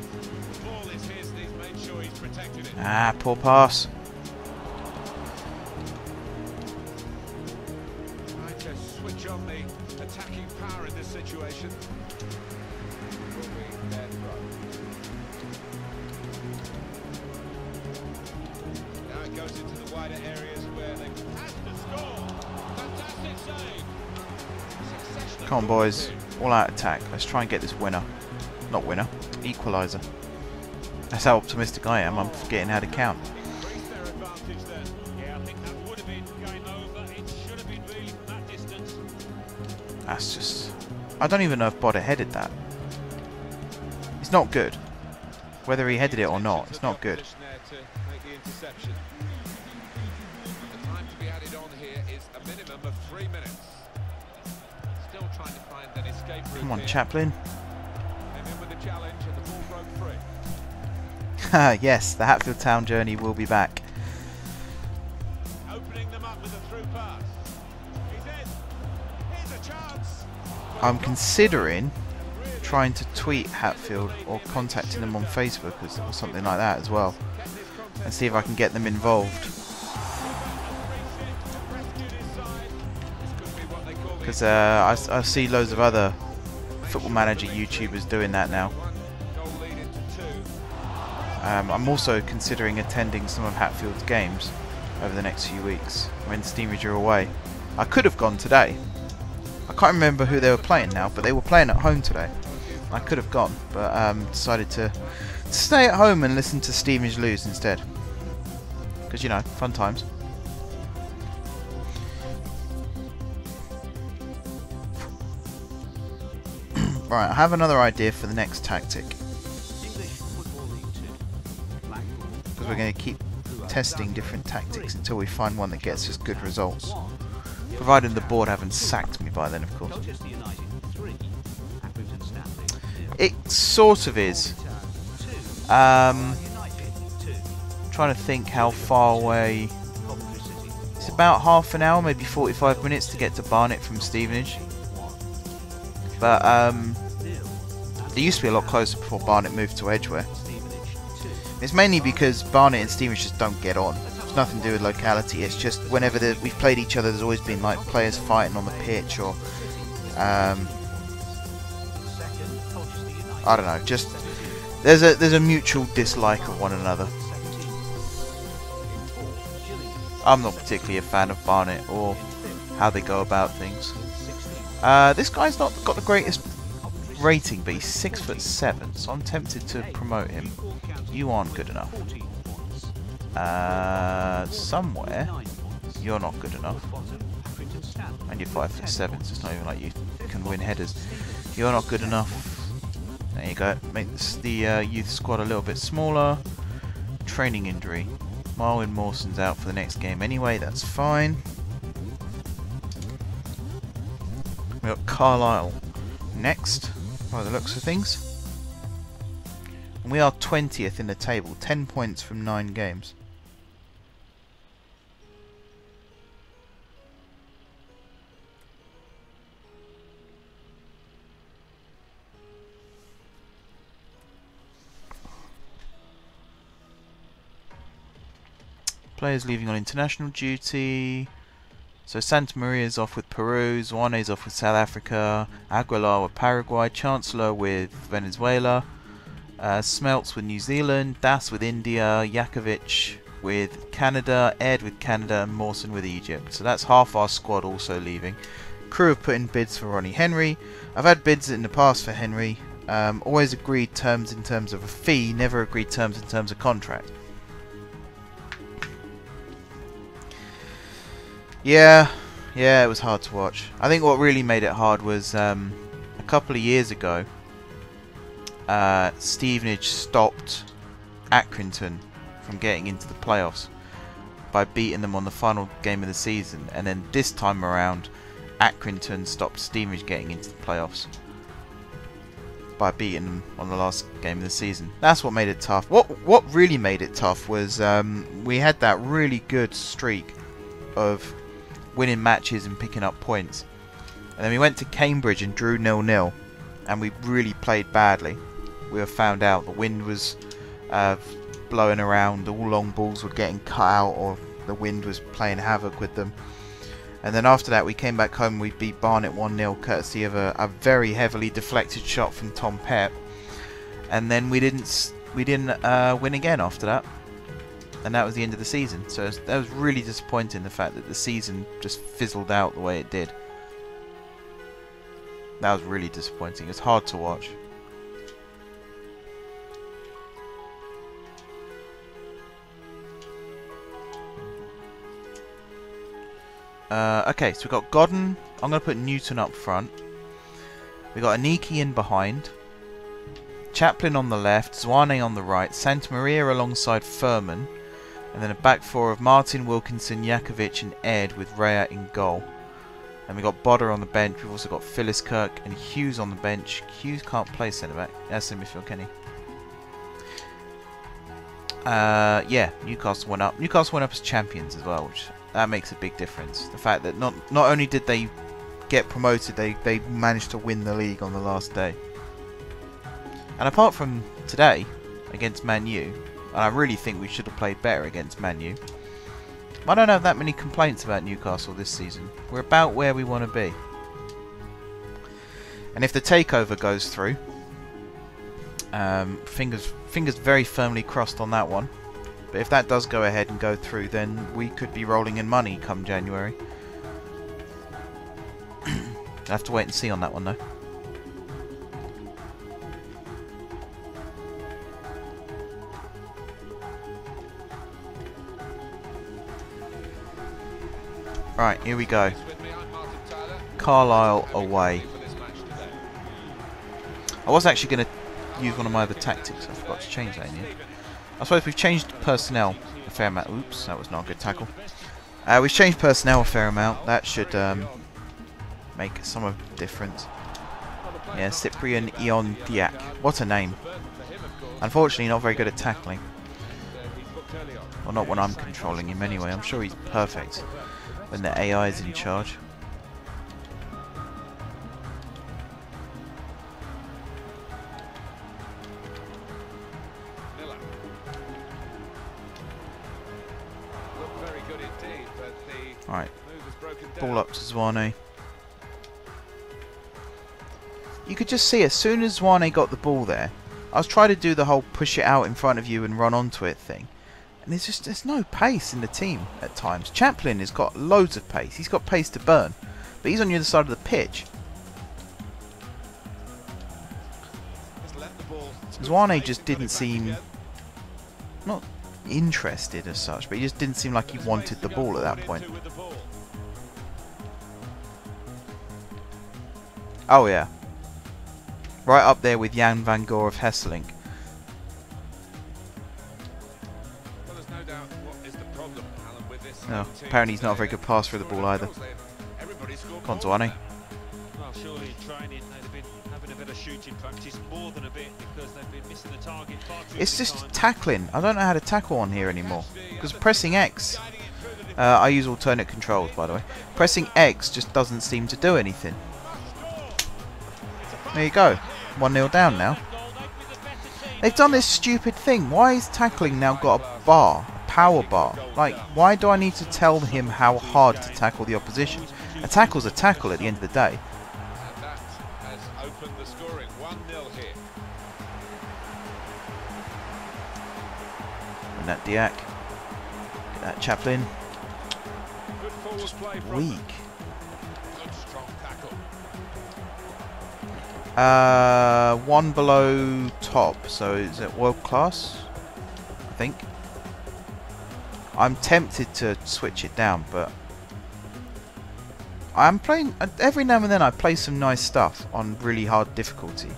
The ball is his and he's made sure he's protected it. Ah, poor pass. Switch on the attacking power in this situation. Will be their throw. Now it goes into the wider areas where they have to score. Fantastic save. Succession. Come on, boys. All out attack. Let's try and get this winner. Not winner. Equaliser. That's how optimistic I am. I'm forgetting how to count. Increase their advantage then. Yeah, I think that would have been game over. It should have been really from that distance. That's just... I don't even know if Bodder headed that. It's not good. Whether he headed it or not, it's not good. The time to be added on here is a minimum of 3 minutes. Still trying to find an escape route. Come on, here. Chaplin. Came in with a challenge and the ball broke free. Yes, the Hatfield Town journey will be back. Opening them up with a through pass. He's in. Here's a chance. I'm considering trying to tweet Hatfield or contacting them on Facebook or something like that as well, and see if I can get them involved. Because I see loads of other Football Manager YouTubers doing that now. I'm also considering attending some of Hatfield's games over the next few weeks when Stevenage are away. I could have gone today. I can't remember who they were playing now, but they were playing at home today. I could have gone, but decided to stay at home and listen to Stevenage lose instead. Because, you know, fun times. Right, I have another idea for the next tactic. Because we're going to keep testing different tactics until we find one that gets us good results. Provided the board haven't sacked me by then, of course. It sort of is. Trying to think how far away. It's about half an hour, maybe 45 minutes to get to Barnet from Stevenage. But it used to be a lot closer before Barnet moved to Edgware. It's mainly because Barnet and Stevenage just don't get on. It's nothing to do with locality. It's just whenever we've played each other, there's always been like players fighting on the pitch, or I don't know. Just there's a mutual dislike of one another. I'm not particularly a fan of Barnet or how they go about things. This guy's not got the greatest rating, but he's 6'7", so I'm tempted to promote him. You aren't good enough. Somewhere you're not good enough, and you're 5'7", so it's not even like you can win headers. You're not good enough. There you go. Make the youth squad a little bit smaller. Training injury. Marwin Mawson's out for the next game anyway. That's fine. We got Carlisle next, by the looks of things. And we are 20th in the table, 10 points from 9 games. Players leaving on international duty. So Santa Maria is off with Peru, Zwane is off with South Africa, Aguilar with Paraguay, Chancellor with Venezuela, Smelts with New Zealand, Das with India, Jakovic with Canada, Ed with Canada, and Mawson with Egypt. So that's half our squad also leaving. Crew have put in bids for Ronnie Henry. I've had bids in the past for Henry. Always agreed terms in terms of a fee, never agreed terms in terms of contract. Yeah, it was hard to watch. I think what really made it hard was a couple of years ago, Stevenage stopped Accrington from getting into the playoffs by beating them on the final game of the season, and then this time around Accrington stopped Stevenage getting into the playoffs by beating them on the last game of the season. That's what made it tough. What really made it tough was we had that really good streak of winning matches and picking up points, and then we went to Cambridge and drew 0-0, and we really played badly. We were found out. The wind was blowing around, all long balls were getting cut out, or the wind was playing havoc with them. And then after that we came back home and we beat Barnet 1-0 courtesy of a very heavily deflected shot from Tom Pep. And then we didn't win again after that. And that was the end of the season. So that was really disappointing, the fact that the season just fizzled out the way it did. That was really disappointing. It's hard to watch. Okay, so we've got Godden. I'm going to put Newton up front. We've got Aniki in behind. Chaplin on the left. Zwane on the right. Santa Maria alongside Furman. And then a back four of Martin, Wilkinson, Jakovic and Ed with Rea in goal. And we've got Bodder on the bench. We've also got Phyllis Kirk and Hughes on the bench. Hughes can't play centre back. That's centre midfield, can he? Yeah, Newcastle went up. Newcastle went up as champions as well, which that makes a big difference. The fact that not only did they get promoted, they managed to win the league on the last day. And apart from today against Man U, and I really think we should have played better against Man U, I don't have that many complaints about Newcastle this season. We're about where we want to be. And if the takeover goes through, fingers very firmly crossed on that one. But if that does go ahead and go through, then we could be rolling in money come January. I'll have to wait and see on that one though. Right, here we go. Carlisle away. I was actually going to use one of my other tactics. I forgot to change that in here. I suppose we've changed personnel a fair amount. Oops, that was not a good tackle. We've changed personnel a fair amount. That should make some of the difference. Yeah, Cyprian Ion Diak. What a name. Unfortunately, not very good at tackling. Well, not when I'm controlling him anyway. I'm sure he's perfect when the AI is in charge. Right, ball up to Zwane. You could just see as soon as Zwane got the ball there, I was trying to do the whole push it out in front of you and run onto it thing. And there's no pace in the team at times. Chaplin has got loads of pace. He's got pace to burn. But he's on the other side of the pitch. Zwane just didn't seem... not interested as such, but he just didn't seem like he wanted the ball at that point. Oh yeah. Right up there with Jan van Goor of Hesselink. No, apparently he's not a very good passer of the ball either. Come on, Zwane. Well, surely training, they've been having a bit of shooting practice, more than a bit, because they've been missing the target far too It's just tackling. I don't know how to tackle on here anymore. Because pressing X, I use alternate controls by the way. Pressing X just doesn't seem to do anything. There you go. 1-0 down now. They've done this stupid thing. Why is tackling now got a bar? Power bar. Like, why do I need to tell him how hard to tackle the opposition? A tackle's a tackle at the end of the day. And that has opened the scoring. 1-0 here. And that Diak. Get that Chaplin. Good forward play from Weak. them. Good strong One below top, so is it world class? I think. I'm tempted to switch it down, but I'm playing every now and then. I play some nice stuff on really hard difficulty.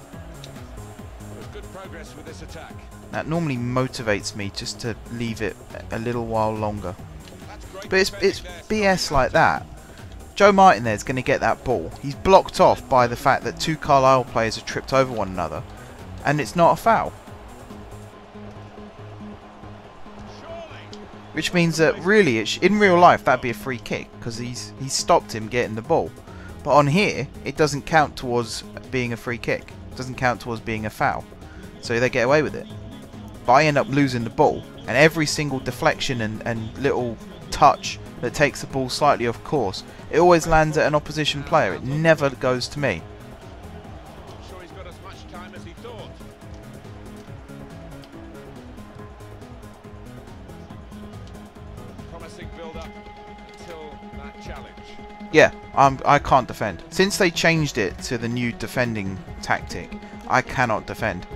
Good progress with this attack. That normally motivates me just to leave it a little while longer. That's great But it's defending there. BS like that. Joe Martin there is going to get that ball. He's blocked off by the fact that two Carlisle players have tripped over one another, and it's not a foul. Which means that really, in real life, that'd be a free kick because he's stopped him getting the ball. But on here, it doesn't count towards being a free kick. It doesn't count towards being a foul. So they get away with it. But I end up losing the ball, and every single deflection and little touch that takes the ball slightly off course, it always lands at an opposition player. It never goes to me. Not sure he's got as much time as he thought. Promising build-up until that challenge. Yeah, I can't defend. Since they changed it to the new defending tactic, I cannot defend.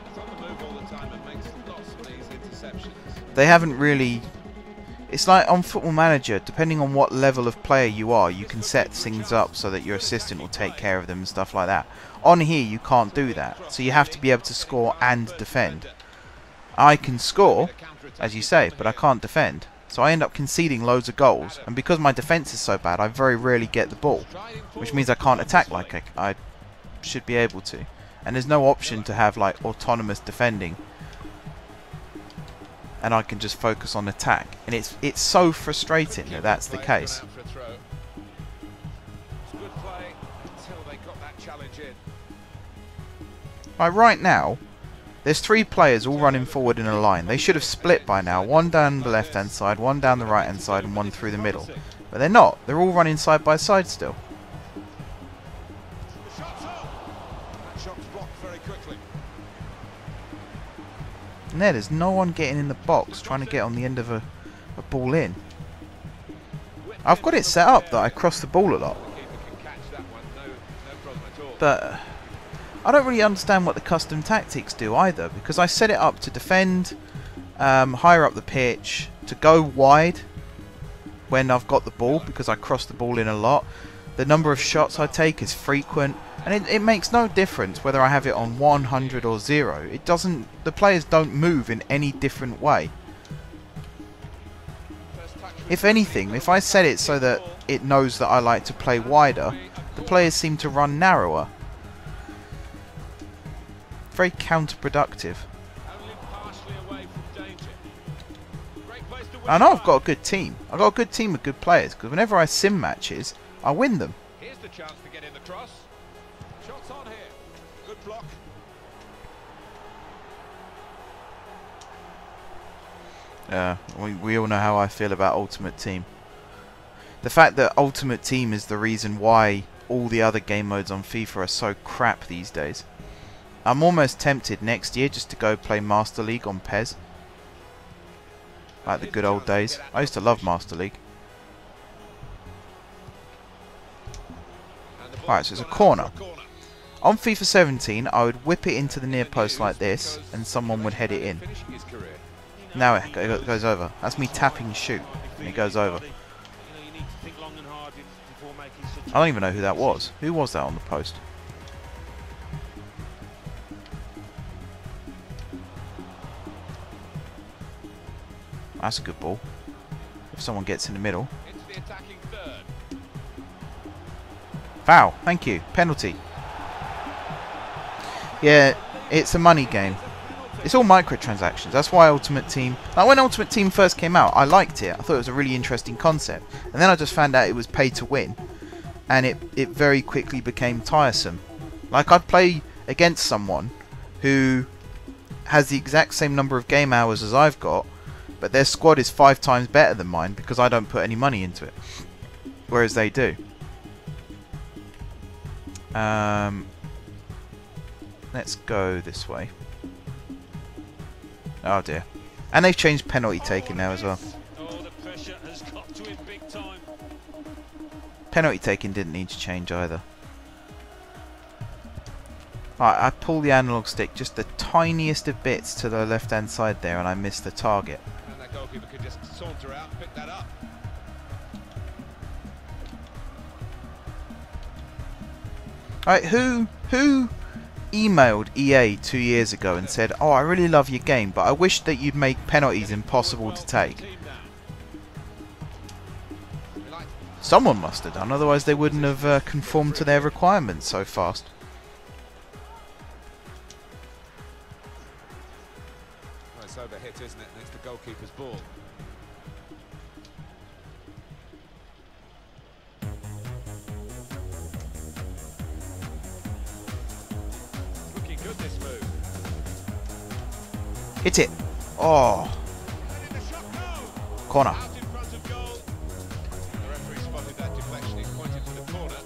He's on the move all the time and makes lots of these interceptions. They haven't really... It's like on Football Manager, depending on what level of player you are, you can set things up so that your assistant will take care of them and stuff like that. On here, you can't do that, so you have to be able to score and defend. I can score, as you say, but I can't defend. So I end up conceding loads of goals, and because my defence is so bad, I very rarely get the ball, which means I can't attack like I should be able to. And there's no option to have like autonomous defending, and I can just focus on attack, and it's so frustrating that that's the case. It's good play until they got that challenge in. Right now, there's three players all running forward in a line. They should have split by now. One down the left-hand side, one down the right-hand side, and one through the middle. But they're not. They're all running side by side still. The shot's on. That shot's blocked very quickly. And there's no one getting in the box trying to get on the end of a ball in. I've got it set up that I cross the ball a lot. The keeper can catch that one, no problem at all. But I don't really understand what the custom tactics do either, because I set it up to defend higher up the pitch, to go wide when I've got the ball, because I cross the ball in a lot. The number of shots I take is frequent, and it makes no difference whether I have it on 100 or 0. It doesn't. The players don't move in any different way. If anything, if I set it so that it knows that I like to play wider, the players seem to run narrower. Very counterproductive. Only partially away from danger. Great place to win. I know I've got a good team. I've got a good team of good players, because whenever I sim matches, I win them. Here's the chance to get in the cross. Shots on here. Good block. We all know how I feel about Ultimate Team. The fact that Ultimate Team is the reason why all the other game modes on FIFA are so crap these days. I'm almost tempted next year just to go play Master League on PES. Like the good old days. I used to love Master League. Alright, so it's a corner. On FIFA 17, I would whip it into the near post like this, and someone would head it in. Now it goes over. That's me tapping shoot, and it goes over. I don't even know who that was. Who was that on the post? That's a good ball. If someone gets in the middle. Into the attacking third. Foul. Thank you. Penalty. Yeah, it's a money game. It's all microtransactions. That's why Ultimate Team... Like when Ultimate Team first came out, I liked it. I thought it was a really interesting concept. And then I just found out it was pay to win. And it very quickly became tiresome. Like I'd play against someone who has the exact same number of game hours as I've got, but their squad is 5 times better than mine because I don't put any money into it, whereas they do. Let's go this way. Oh dear. And they've changed penalty taking now as well. Oh, the pressure has got to him big time. Penalty taking didn't need to change either. I pull the analog stick just the tiniest of bits to the left hand side there and I miss the target. And that goalkeeper could just saunter out and pick that up. Alright, who emailed EA 2 years ago and said, "Oh, I really love your game, but I wish that you'd make penalties impossible to take"? Someone must have done, otherwise they wouldn't have conformed to their requirements so fast. Well, it's overhit, isn't it? And it's the goalkeeper's ball. Looking good, this move. Hit it! Oh! And in the shot goal. Corner. Out in front of goal. The referee spotted that deflection. He pointed to the corner.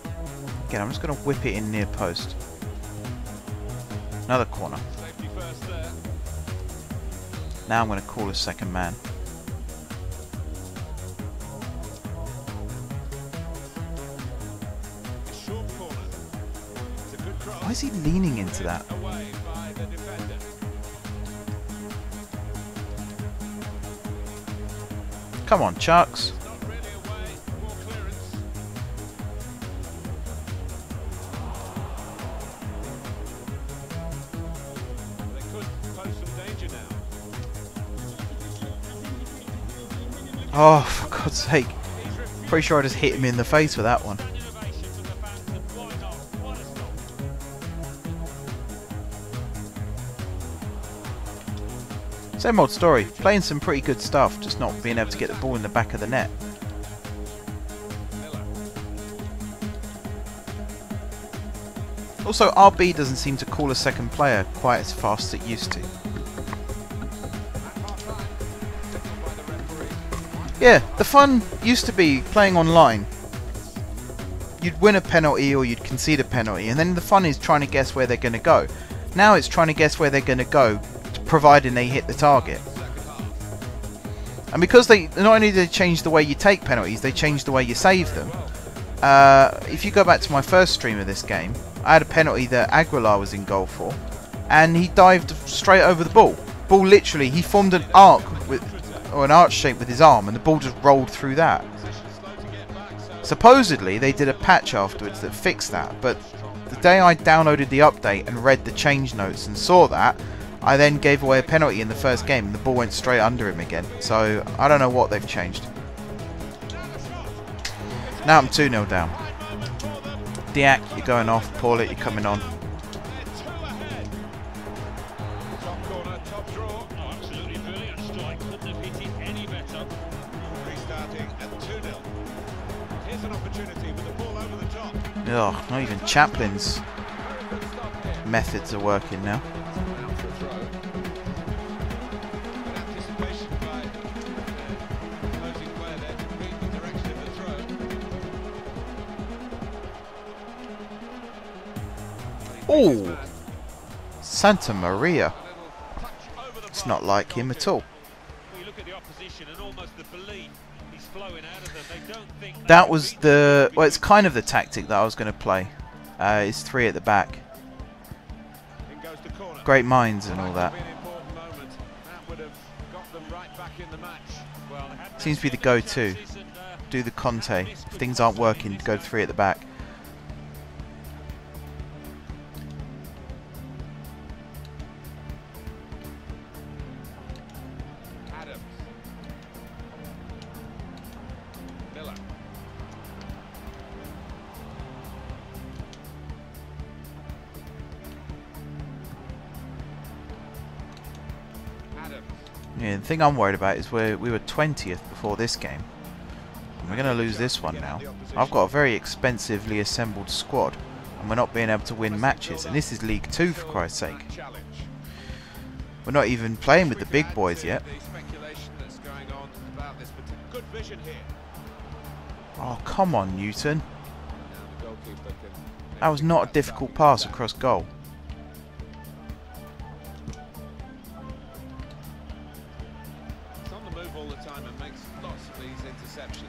Again, I'm just going to whip it in near post. Another corner. Safety first there. Now I'm going to call a second man. A short corner. It's a good cross. Why is he leaning into that? Away by the defender. Come on, Chucks. It's not really away. More clearance. They could pose some danger now. Oh, for God's sake. Pretty sure I just hit him in the face with that one. Same old story. Playing some pretty good stuff, just not being able to get the ball in the back of the net. Miller. Also, RB doesn't seem to call a second player quite as fast as it used to. At half-time. Signalled by the referee. Yeah, the fun used to be playing online. You'd win a penalty or you'd concede a penalty, and then the fun is trying to guess where they're going to go. Now it's trying to guess where they're going to go, providing they hit the target. Second half. And because they not only did they change the way you take penalties, they changed the way you save them. If you go back to my first stream of this game, I had a penalty that Aguilar was in goal for, and he dived straight over the ball. Ball literally, he formed an arc with, or an arch shape with his arm, and the ball just rolled through that. Position slow to get back, so Supposedly they did a patch afterwards that fixed that, but the day I downloaded the update and read the change notes and saw that, I then gave away a penalty in the first game and the ball went straight under him again. So I don't know what they've changed. Now I'm 2-0 down. Diak, you're going off. Paulet, you're coming on. two ahead. Top corner, top draw. Oh, absolutely brilliant strike. Couldn't have hit it any better. Restarting at 2-0. Here's an opportunity with the ball over the top. Ugh, not even Chaplin's Very good stop here. methods are working now. Out for a throw. Good anticipation by the opposing player there to read the direction of the throw. Oh, Santa Maria. A little touch over the It's bar. not like him at all. We look at the opposition and almost the belief is flowing out of them. They don't think they That can was beat the... them. Well, it's kind of the tactic that I was going to play. It's 3 at the back. In goes the corner. Great minds and all that. That would have been an important moment. That would have got them right back in the match. Well, they had their Seems to be the several go-to. chances and, Do the Conte. If things aren't working, go 3 at the back. Adams. Miller. Adams. Yeah, the thing I'm worried about is we were 20th before this game. And we're going to lose this one now. I've got a very expensively assembled squad, and we're not being able to win matches. And this is League 2, for Christ's sake. Challenge. We're not even playing with the big boys yet. The speculation that's going on about this, but good vision here. Oh, come on, Newton. Now the goalkeeper can That was not a difficult pass across goal. It's on the move all the time and makes lots of these interceptions.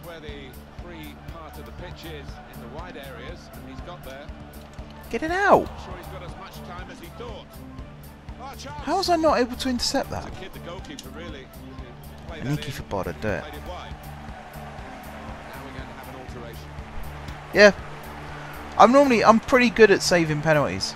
where the free part of the pitch is in the wide areas, and he's got there. Get it out! Not sure he's got as much time as he thought. Oh, chance. How was I not able to intercept that? To kid the goalkeeper, really. Play that Aniki in. for Bod, I'd do it. Played it wide. Now we're going to have an alteration. Yeah. I'm pretty good at saving penalties.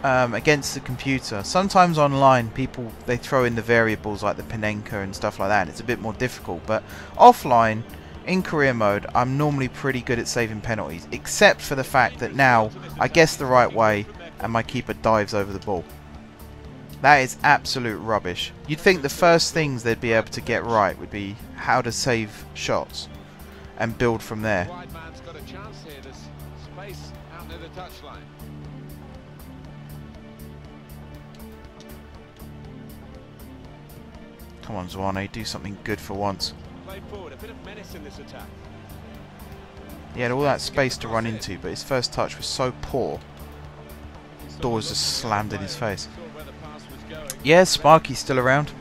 Against the computer. Sometimes online people, they throw in the variables like the Panenka and stuff like that, and it's a bit more difficult, but offline in career mode I'm normally pretty good at saving penalties, except for the fact that now I guess the right way and my keeper dives over the ball. That is absolute rubbish. You'd think the first things they'd be able to get right would be how to save shots and build from there. Wide man's got a chance here. There's space out near the touchline. Come on, Zwane, do something good for once. Play forward, a bit of menace in this attack. He had all that space to run into, but his first touch was so poor. Door was just slammed in his face. Yeah, Sparky's still around.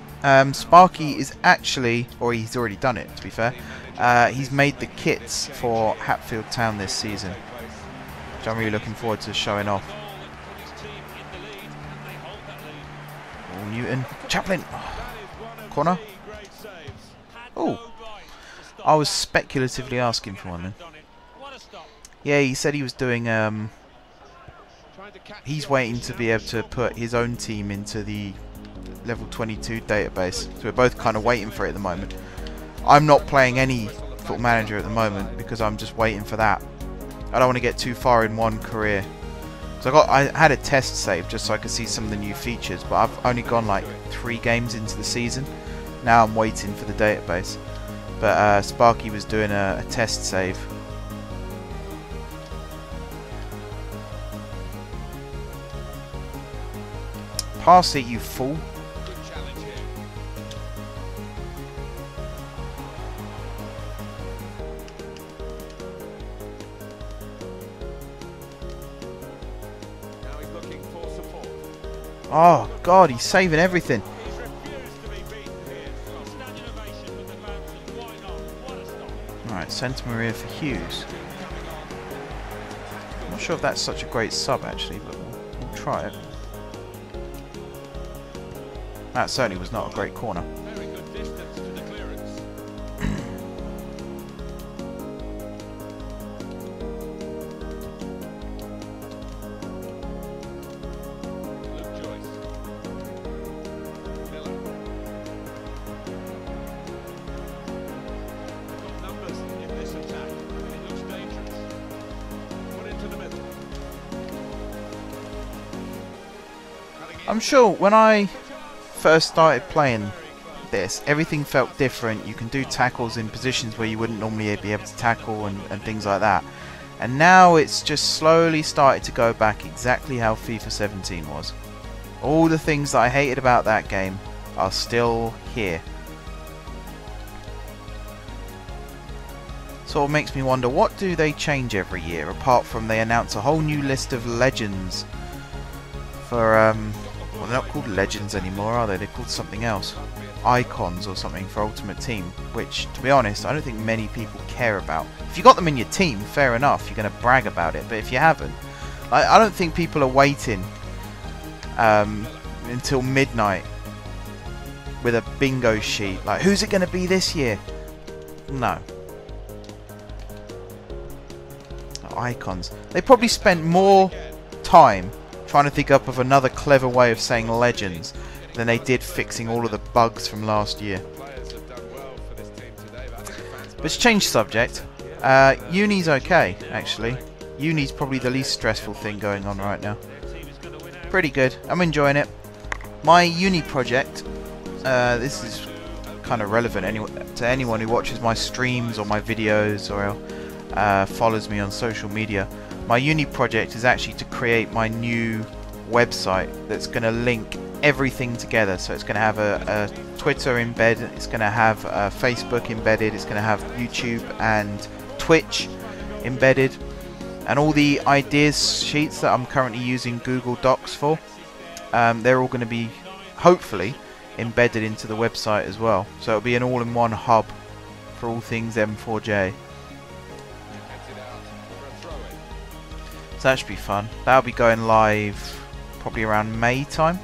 Sparky is actually, or he's already done it to be fair, he's made the kits for Hatfield Town this season, which I'm really looking forward to showing off. Oh, Newton. Chaplin! Corner. Oh, I was speculatively asking for one then. Yeah, he said he was doing, he's waiting to be able to put his own team into the level 22 database. So we're both kind of waiting for it at the moment. I'm not playing any Football Manager at the moment because I'm just waiting for that. I don't want to get too far in one career. So I had a test save just so I could see some of the new features, but I've only gone like 3 games into the season. Now I'm waiting for the database. But Sparky was doing a test save. Pass it, you fool. Good challenge here. Now he's looking for support. Oh God, he's saving everything. He's refused to be beaten here. Standing ovation from the fans, and why not? What a stop. Alright, Santa Maria for Hughes. I'm not sure if that's such a great sub actually, but we'll try it. That certainly was not a great corner. Very good distance to the clearance. Luke Joyce. Miller. They've got numbers in this attack, and it looks dangerous. Put into the middle. I'm sure when I first started playing this, everything felt different. You can do tackles in positions where you wouldn't normally be able to tackle and things like that. And now it's just slowly started to go back exactly how FIFA 17 was. All the things that I hated about that game are still here. Sort of makes me wonder, what do they change every year apart from they announce a whole new list of legends for well, they're not called legends anymore, are they? They're called something else. Icons or something for Ultimate Team, which, to be honest, I don't think many people care about. If you got them in your team, fair enough, you're going to brag about it. But if you haven't, I don't think people are waiting until midnight with a bingo sheet. Like, who's it going to be this year? No. Icons. They probably spent more time trying to think up of another clever way of saying legends than they did fixing all of the bugs from last year. Let's change subject. Uni's okay, actually. Uni's probably the least stressful thing going on right now. Pretty good. I'm enjoying it. My uni project, this is kind of relevant to anyone who watches my streams or my videos or follows me on social media. My uni project is actually to create my new website that's going to link everything together. So it's going to have a Twitter embed, it's going to have Facebook embedded, it's going to have YouTube and Twitch embedded, and all the ideas sheets that I'm currently using Google Docs for, they're all going to be hopefully embedded into the website as well. So it'll be an all-in-one hub for all things M4J. Gets it out for a throw-in. So that should be fun. That'll be going live probably around May time.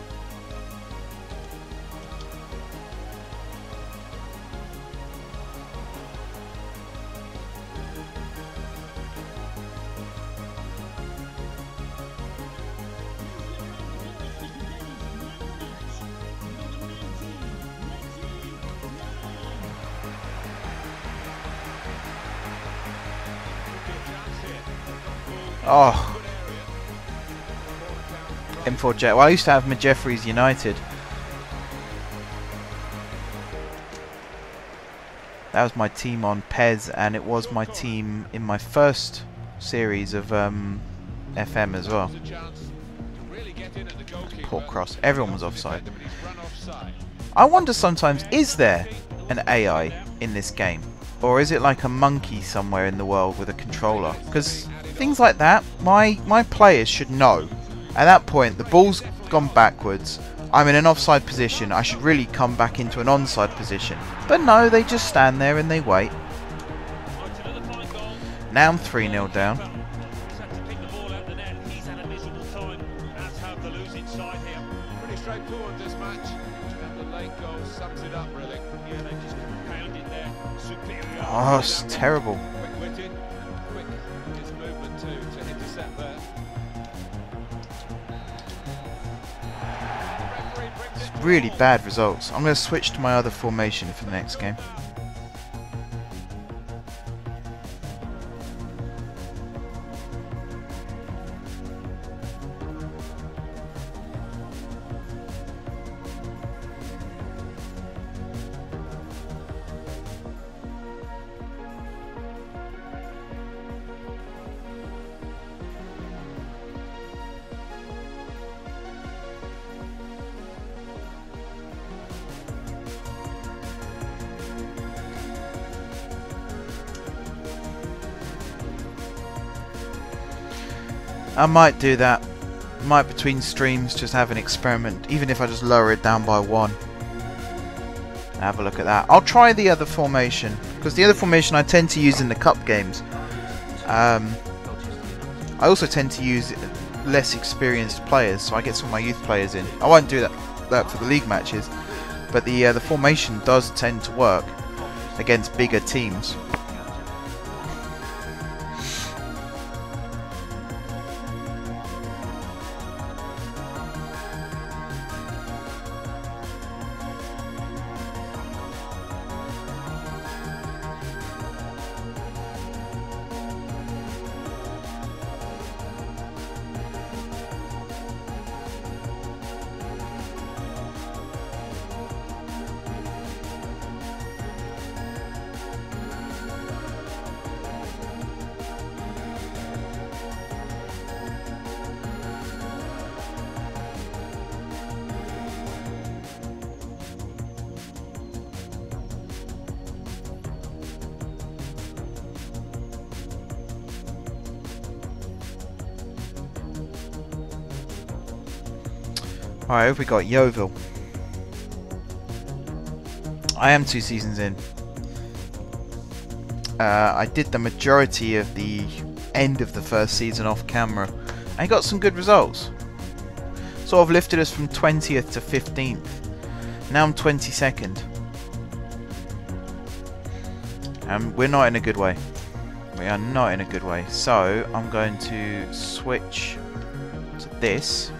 Oh, M4J. Well, I used to have my Jeffries United. That was my team on PES, and it was my team in my first series of FM as well. Port Cross. Everyone was offside. I wonder sometimes, is there an AI in this game? Or is it like a monkey somewhere in the world with a controller? Because things like that, my players should know. At that point, the ball's gone backwards. I'm in an offside position. I should really come back into an onside position. But no, they just stand there and they wait. Now I'm 3-0 down. Pretty straightforward this match. And the late goal sums it up really. Yeah, they just pounded there. Superior. Oh, it's terrible. Quick-witted and quick in his movement too to intercept there. It's really bad results. I'm going to switch to my other formation for the next game. I might do that. Might between streams just have an experiment, even if I just lower it down by 1. Have a look at that. I'll try the other formation, because the other formation I tend to use in the cup games. I also tend to use less experienced players, so I get some of my youth players in. I won't do that for the league matches, but the formation does tend to work against bigger teams. Alright, we got Yeovil. I am 2 seasons in. I did the majority of the end of the first season off camera. I got some good results. Sort of lifted us from 20th to 15th. Now I'm 22nd. And we're not in a good way. We are not in a good way. So I'm going to switch to this.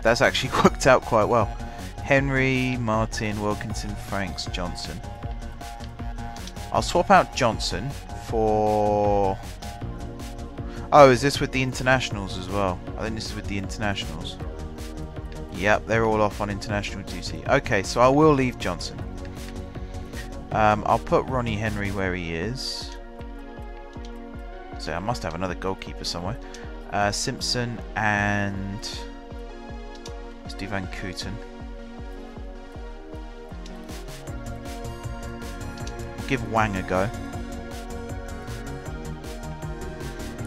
That's actually worked out quite well. Henry, Martin, Wilkinson, Franks, Johnson. I'll swap out Johnson for... Oh, is this with the internationals as well? I think this is with the internationals. Yep, they're all off on international duty. Okay, so I will leave Johnson. I'll put Ronnie Henry where he is. So I must have another goalkeeper somewhere. Simpson and Van Kooten. We'll give Wang a go.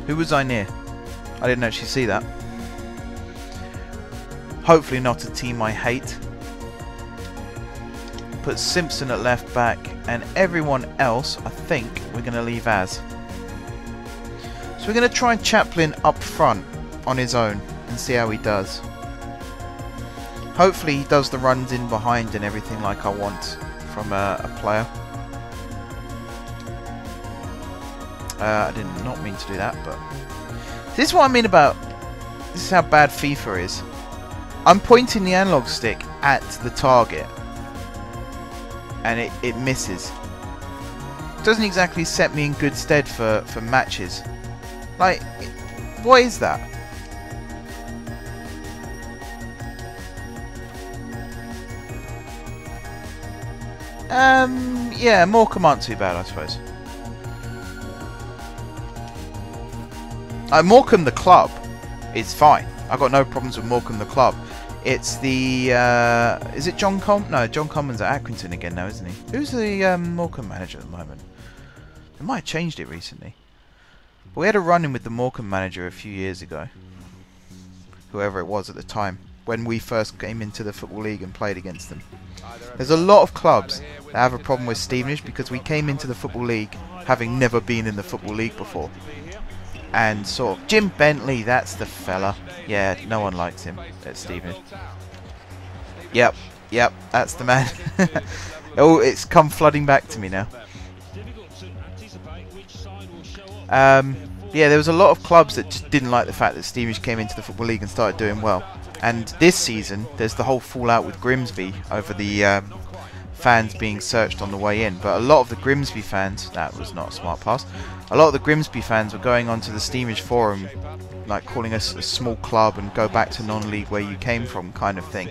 Who was I near? I didn't actually see that. Hopefully not a team I hate. Put Simpson at left back, and everyone else I think we're going to leave as. So we're going to try Chaplin up front on his own and see how he does. Hopefully he does the runs in behind and everything like I want from a player. I did not mean to do that, but this is what I mean about, this is how bad FIFA is. I'm pointing the analog stick at the target and it misses. Doesn't exactly set me in good stead for matches. Like, what is that? Yeah, Morecambe aren't too bad, I suppose. Morecambe the club is fine. I've got no problems with Morecambe the club. It's the is it John Com? No, John Common's at Accrington again now, isn't he? Who's the Morecambe manager at the moment? They might have changed it recently. But we had a run-in with the Morecambe manager a few years ago. Whoever it was at the time, when we first came into the Football League and played against them. There's a lot of clubs that have a problem with Stevenage because we came into the Football League having never been in the Football League before. And sort of, Jim Bentley, that's the fella. Yeah, no one likes him at Stevenage. Yep, that's the man. Oh, it's come flooding back to me now. Yeah, there was a lot of clubs that just didn't like the fact that Stevenage came into the Football League and started doing well. And this season, there's the whole fallout with Grimsby over the fans being searched on the way in. But a lot of the Grimsby fans, that was not a smart pass, a lot of the Grimsby fans were going onto the Stevenage forum, like calling us a small club and go back to non-league where you came from kind of thing.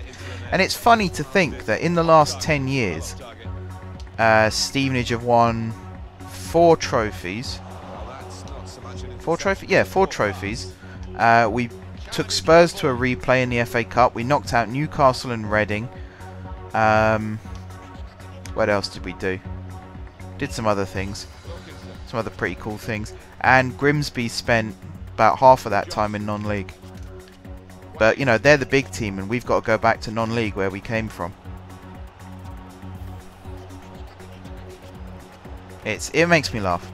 And it's funny to think that in the last 10 years, Stevenage have won 4 trophies. 4 trophies? Yeah, 4 trophies. We took Spurs to a replay in the FA Cup. We knocked out Newcastle and Reading. What else did we do? Did some other things. Some other pretty cool things. And Grimsby spent about half of that time in non-league. But, you know, they're the big team and we've got to go back to non-league where we came from. It makes me laugh.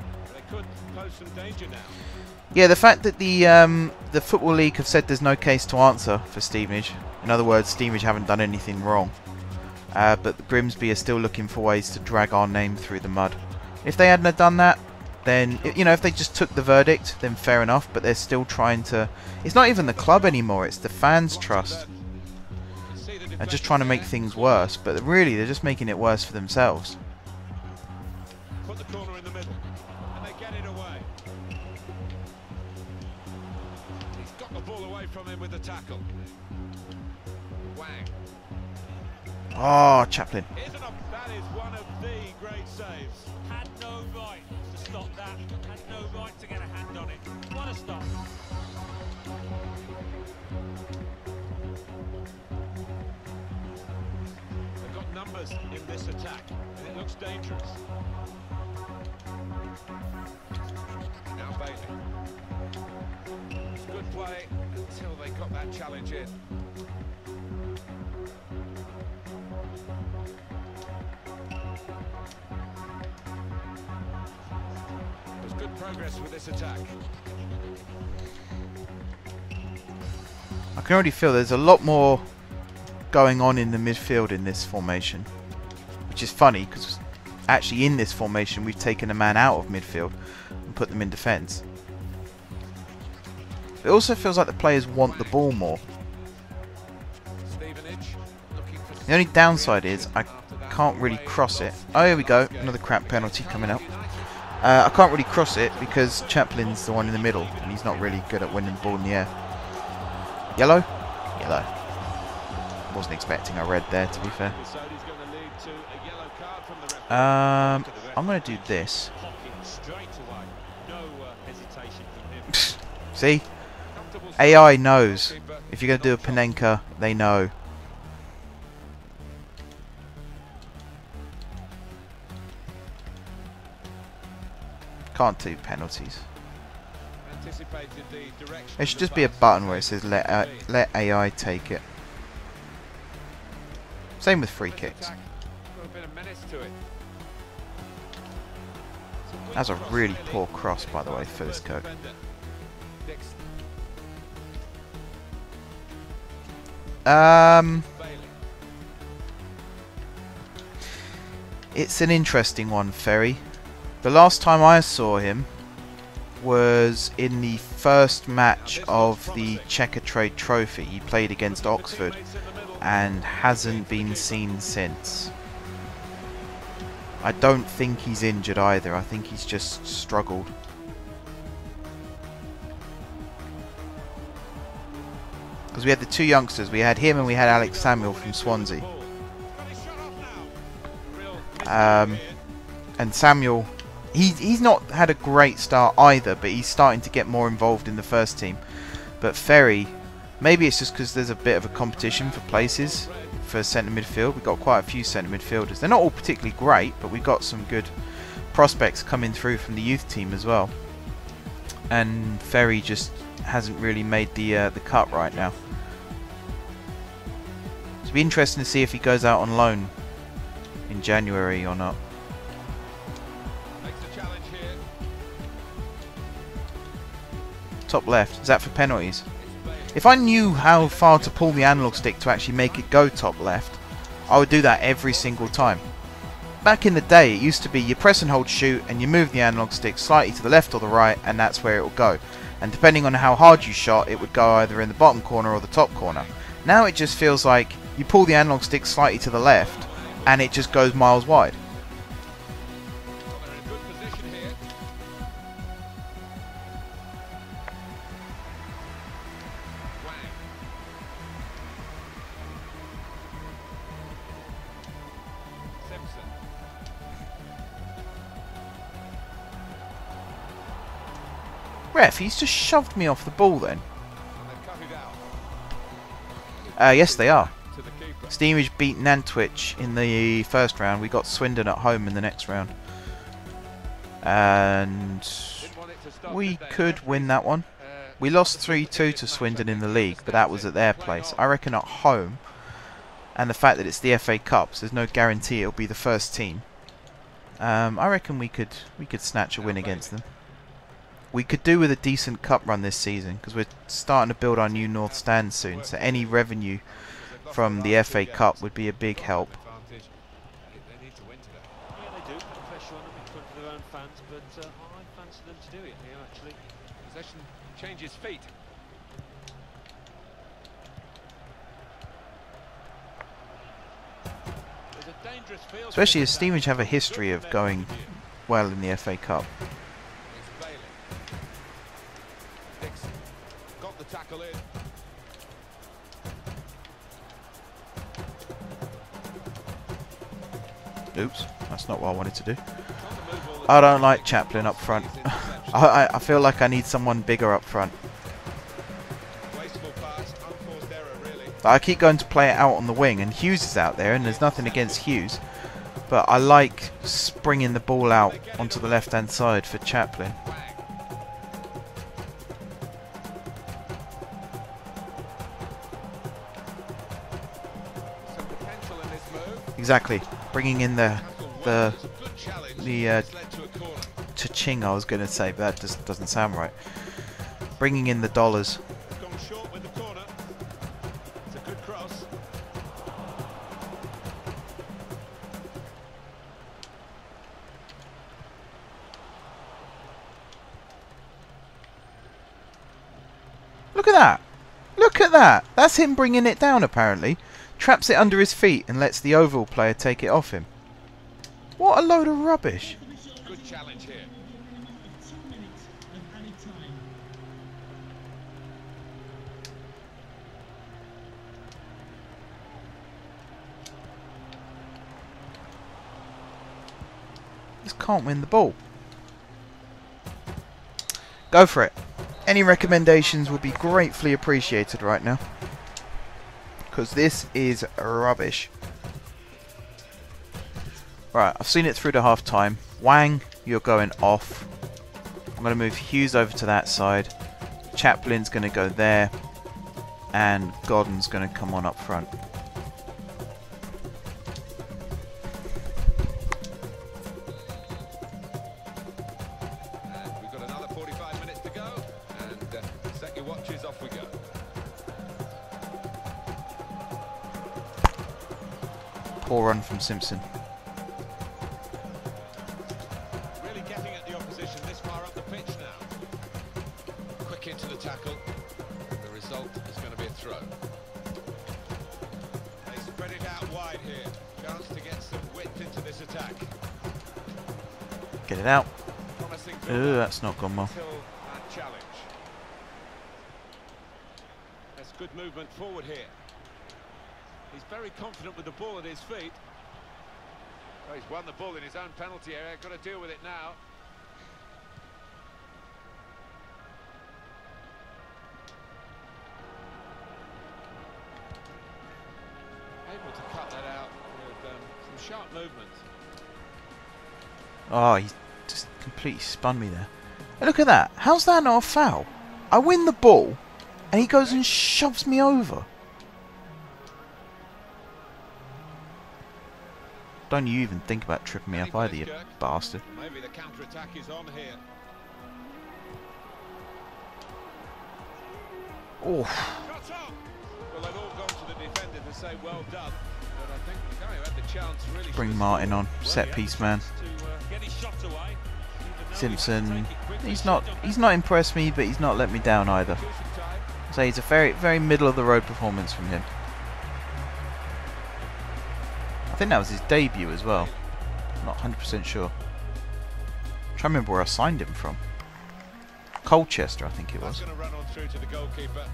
Yeah, the fact that the Football League have said there's no case to answer for Stevenage. In other words, Stevenage haven't done anything wrong. But Grimsby are still looking for ways to drag our name through the mud. If they hadn't have done that, then, you know, if they just took the verdict, then fair enough. But they're still trying to... It's not even the club anymore, it's the fans' trust. They're just trying to make things worse. But really, they're just making it worse for themselves. Put the corner in the middle, and they get it away. He's got the ball away from him with the tackle. Wang. Oh, Chaplin. That is one of the great saves. Had no right to stop that. Had no right to get a hand on it. What a stop. They've got numbers in this attack, and it looks dangerous. Now Bailey. Good play until they got that challenge in. There's good progress with this attack. I can already feel there's a lot more going on in the midfield in this formation. Which is funny, because actually in this formation we've taken a man out of midfield and put them in defence. It also feels like the players want the ball more. The only downside is I can't really cross it. Oh, here we go. Another crap penalty coming up. I can't really cross it because Chaplin's the one in the middle and he's not really good at winning the ball in the air. Yellow? Yellow. Wasn't expecting a red there, to be fair. I'm going to do this. See? AI knows. If you're going to do a Panenka, they know. Can't do penalties. There should just be a button where it says let AI take it. Same with free kicks. Got a bit of menace to it. That's a really poor cross, by the way, for this coat. It's an interesting one, Ferry. The last time I saw him was in the first match of the Checker Trade Trophy. He played against Oxford and hasn't been seen since. I don't think he's injured either. I think he's just struggled. Because we had the two youngsters. We had him and we had Alex Samuel from Swansea. And Samuel, he's not had a great start either, but he's starting to get more involved in the first team. But Ferry, maybe it's just because there's a bit of a competition for places for centre midfield. We've got quite a few centre midfielders. They're not all particularly great, but we've got some good prospects coming through from the youth team as well. And Ferry just hasn't really made the cut right now. It'll be interesting to see if he goes out on loan in January or not. Top left. Is that for penalties? If I knew how far to pull the analog stick to actually make it go top left, I would do that every single time. Back in the day, it used to be you press and hold shoot and you move the analog stick slightly to the left or the right, and that's where it will go. And depending on how hard you shot, it would go either in the bottom corner or the top corner. Now it just feels like you pull the analog stick slightly to the left and it just goes miles wide. Ref, he's just shoved me off the ball then. Yes, they are. Stevenage beat Nantwich in the first round. We got Swindon at home in the next round. And we could win that one. We lost 3-2 to Swindon in the league, but that was at their place. I reckon at home, and the fact that it's the FA Cups, there's no guarantee it'll be the first team. I reckon we could snatch a win against them. We could do with a decent cup run this season because we're starting to build our new North Stand soon, so any revenue from the FA Cup would be a big help. Yeah, they do put pressure on them in front of their own fans, but I fancy them to do it here actually. Possession changes feet. There's a dangerous field. Especially as Stevenage have a history of going well in the FA Cup. Got the tackle in. Oops, that's not what I wanted to do. I don't like Chaplin up front. I feel like I need someone bigger up front. Wasteful pass, unforced error, really. I keep going to play it out on the wing, and Hughes is out there, and there's nothing against Hughes, but I like springing the ball out onto the left-hand side for Chaplin. Some potential in this move. Exactly, bringing in the Good challenge. Led to a corner. cha-ching I was going to say, but that just doesn't sound right. Bringing in the dollars. It's gone short with the corner. It's a good cross. Look at that! Look at that! That's him bringing it down apparently. Traps it under his feet and lets the Oval player take it off him. What a load of rubbish. Good challenge here. Just can't win the ball. Go for it. Any recommendations would be gratefully appreciated right now, because this is rubbish. Right, I've seen it through to half time. Wang, you're going off. I'm going to move Hughes over to that side. Chaplin's going to go there. And Godden's going to come on up front. Poor run from Simpson. Really getting at the opposition this far up the pitch now. Quick into the tackle. The result is going to be a throw. They spread it out wide here. Chance to get some width into this attack. Get it out. Promising Ooh, that's not gone well. until that challenge. That's good movement forward here. He's very confident with the ball at his feet. Oh, he's won the ball in his own penalty area. Got to deal with it now. Able to cut that out with some sharp movement. Oh, he just completely spun me there. And look at that. How's that not a foul? I win the ball, and he goes and shoves me over. Don't you even think about tripping me up either, you bastard. Maybe the counter-attack is on here. Oh. Cut off. Well, they've all gone to the defender to say well done, but I think the guy who had the chance really Bring Martin on, set piece man. Simpson, he's not impressed me, but he's not let me down either. So it's a very middle of the road performance from him. I think that was his debut as well. Not 100% sure. I'm trying to remember where I signed him from. Colchester, I think it was. That's going to run on through to the goalkeeper.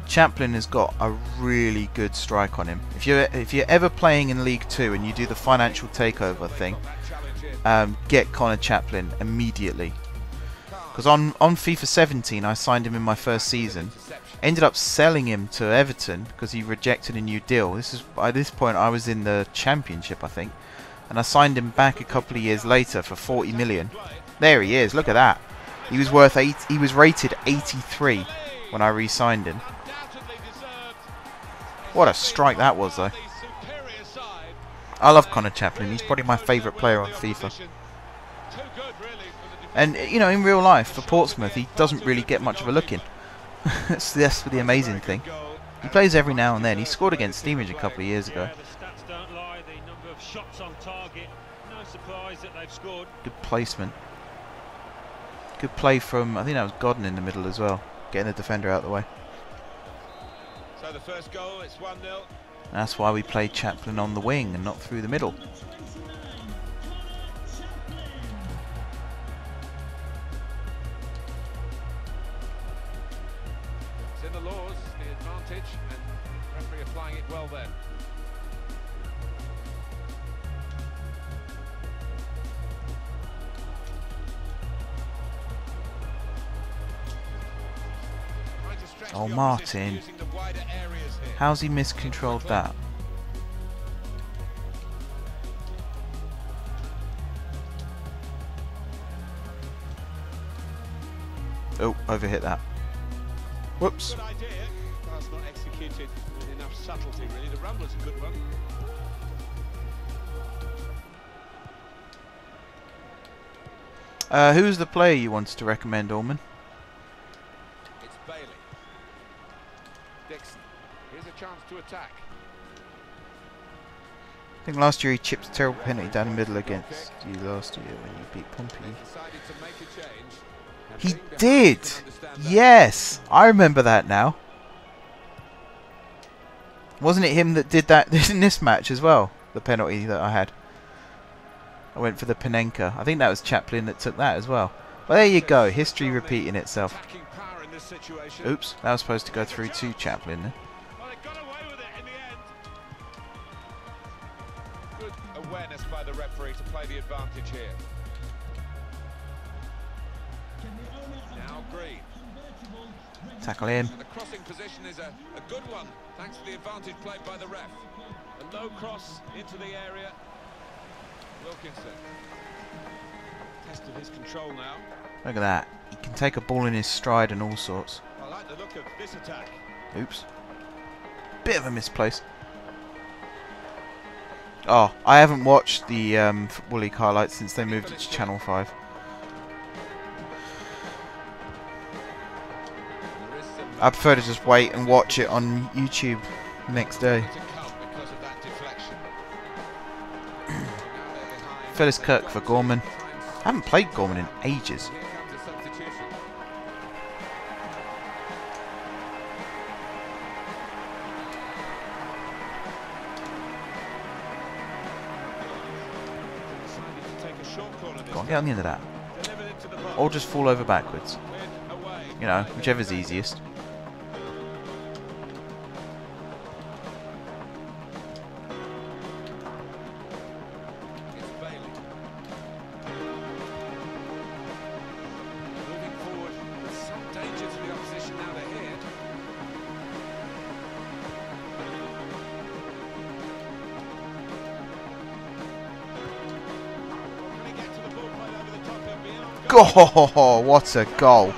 Chaplin has got a really good strike on him. If you're ever playing in League 2 and you do the financial takeover thing, get Connor Chaplin immediately. Because on FIFA 17 I signed him in my first season. Ended up selling him to Everton because he rejected a new deal. This is by this point I was in the Championship, I think, and I signed him back a couple of years later for 40 million. There he is. Look at that. He was worth he was rated 83 when I re-signed him. What a strike that was, though. I love Connor Chaplin. He's probably my favourite player on FIFA. And, you know, in real life, for Portsmouth, he doesn't really get much of a look in. That's the amazing thing. He plays every now and then. He scored against Stevenage a couple of years ago. Good placement. Good play from, I think that was Godden in the middle as well. Getting the defender out of the way. So the first goal, it's 1-0. That's why we played Chaplin on the wing and not through the middle. It's in the laws, the advantage, and the referee applying it well then. Oh, Martin. How's he miscontrolled that? Oh, overhit that. Whoops. Good idea. That's not executed with enough subtlety, really. The run was a good one. Who's the player you wanted to recommend, Orman? It's Bailey. Dixon. Here's a chance to attack. I think last year he chipped a terrible penalty down the middle against you last year when you beat Pompey. Decided to make a change. He did! Yes! I remember that now. Wasn't it him that did that in this match as well? The penalty that I had. I went for the Panenka. I think that was Chaplin that took that as well. Well, there you go. History repeating itself. Oops. That was supposed to go through to Chaplin then. Well, they got away with it in the end. Good awareness by the referee to play the advantage here. Now Green. Tackle him. And the crossing position is a good one, thanks to the advantage played by the ref. A low cross into the area. Wilkinson. Test of his control now. Look at that. He can take a ball in his stride and all sorts. I like the look of this attack. Oops. Bit of a misplace. Oh, I haven't watched the Football League highlights since they moved it to Channel 5. I prefer to just wait and watch it on YouTube next day. Phyllis Kirk for Gorman. I haven't played Gorman in ages. Go on, get on the end of that. Or just fall over backwards. You know, whichever's easiest. Oh, what a goal.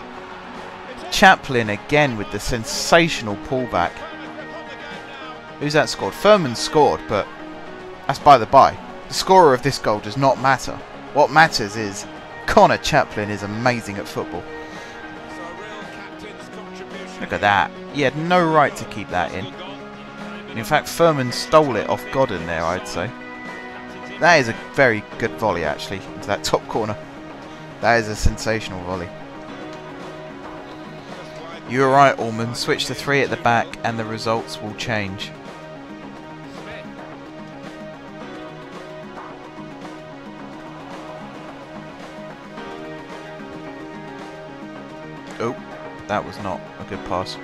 Chaplin again with the sensational pullback. Who's that scored? Furman scored, but that's by the by. The scorer of this goal does not matter. What matters is Connor Chaplin is amazing at football. Look at that. He had no right to keep that in. In fact, Furman stole it off Godden there, I'd say. That is a very good volley, actually, into that top corner. That is a sensational volley. You were right, Allman. Switch to 3 at the back and the results will change. Oh, that was not a good pass.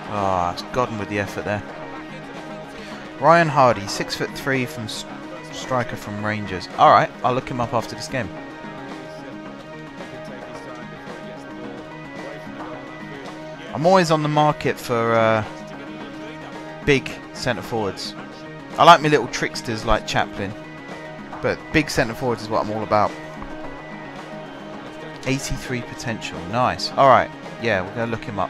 Ah, it's Godden with the effort there. Ryan Hardy, 6'3" from striker from Rangers. Alright, I'll look him up after this game. I'm always on the market for big centre forwards. I like my little tricksters like Chaplin, but big centre forwards is what I'm all about. 83 potential, nice. Alright, yeah, we're going to look him up.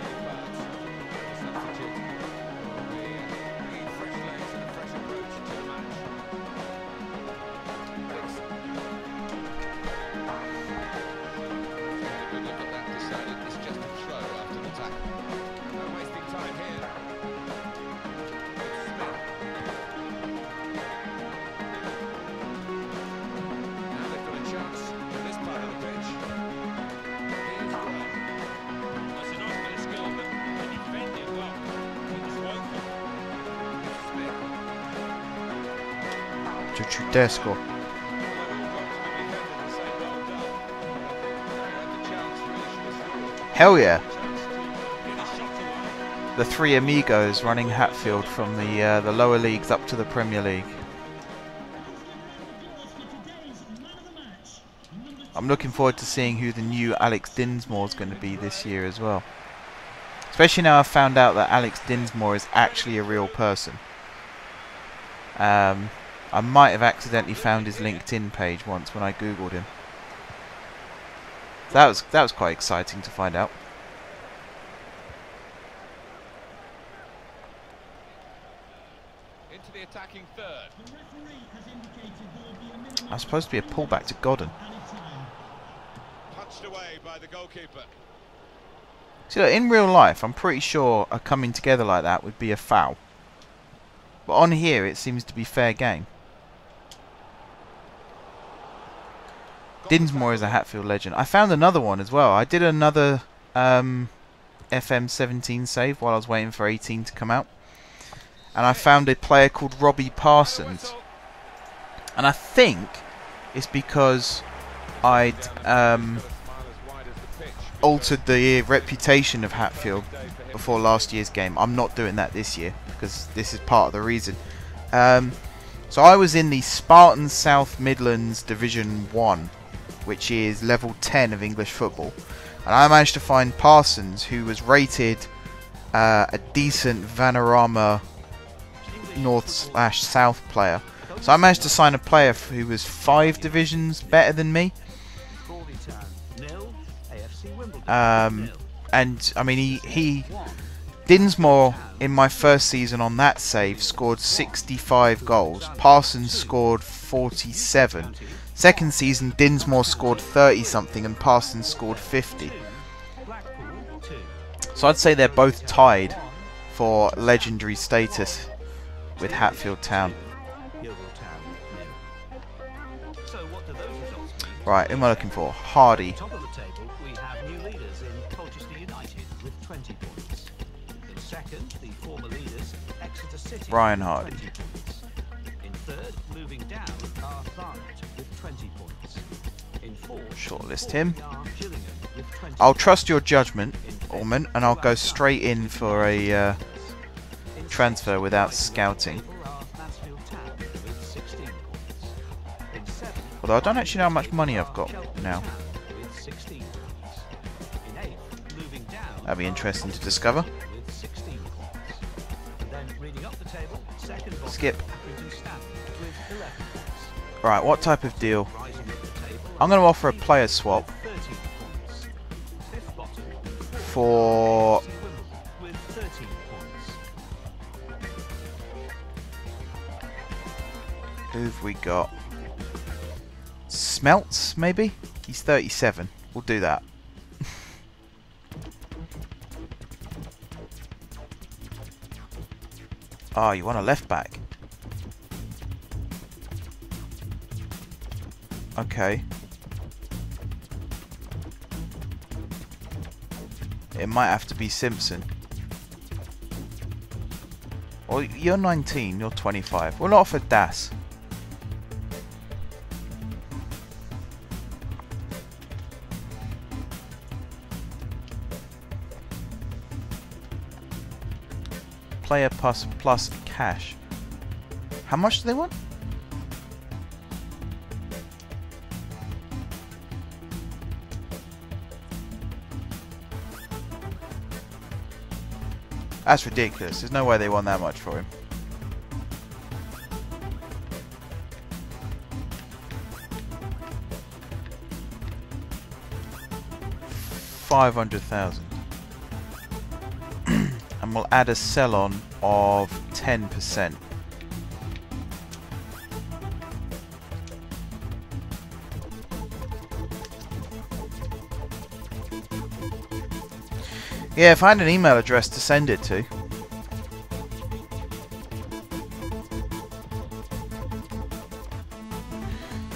Tedesco. Hell yeah! The three amigos running Hatfield from the lower leagues up to the Premier League. I'm looking forward to seeing who the new Alex Dinsmore is going to be this year as well. Especially now I've found out that Alex Dinsmore is actually a real person. I might have accidentally found his LinkedIn page once when I googled him. That was quite exciting to find out. Into the attacking third. That's supposed to be a pullback to Godden. Punched away by the goalkeeper. See, look, in real life, I'm pretty sure a coming together like that would be a foul. But on here, it seems to be fair game. Dinsmore is a Hatfield legend. I found another one as well. I did another FM17 save while I was waiting for 18 to come out. And I found a player called Robbie Parsons. And I think it's because I'd altered the reputation of Hatfield before last year's game. I'm not doing that this year because this is part of the reason. So I was in the Spartan South Midlands Division 1, which is level 10 of English football, and I managed to find Parsons, who was rated a decent Vanarama North/South player. So I managed to sign a player who was 5 divisions better than me. And I mean, he Dinsmore, in my first season on that save, scored 65 goals. Parsons scored 47. Second season, Dinsmore scored 30-something and Parsons scored 50. So I'd say they're both tied for legendary status with Hatfield Town. Right, who am I looking for? Hardy. Top of the table, we have new leaders in Colchester United with 20 points. In second, the former leaders, Exeter City, Brian Hardy. 20 points. In third, moving down, are Barnet with 20 points. In fourth, Shortlist him. are Gillingham with 20 I'll trust your judgment, Orman, and I'll go straight in for a transfer without scouting. are Mansfield Town with 16 points. In seventh, Although I don't actually know how much money I've got now. with 16 points. In eighth, moving down, That'd be interesting to discover. with 16 points. And then reading up the table, second bottom, Skip. Accrington Stanley with 11 points. Right, what type of deal? Rising up the table, I'm going to offer a player swap 13 points. Fifth bottom, for... Wimbledon with 13 points. Who've we got? Smelts, maybe? He's 37. We'll do that. Oh, you want a left back? Okay. It might have to be Simpson. Well, you're 19, you're 25. We'll offer Das. Player plus cash. How much do they want? That's ridiculous. There's no way they want that much for him. $500,000. And we'll add a sell-on of 10%. Yeah, if I had an email address to send it to.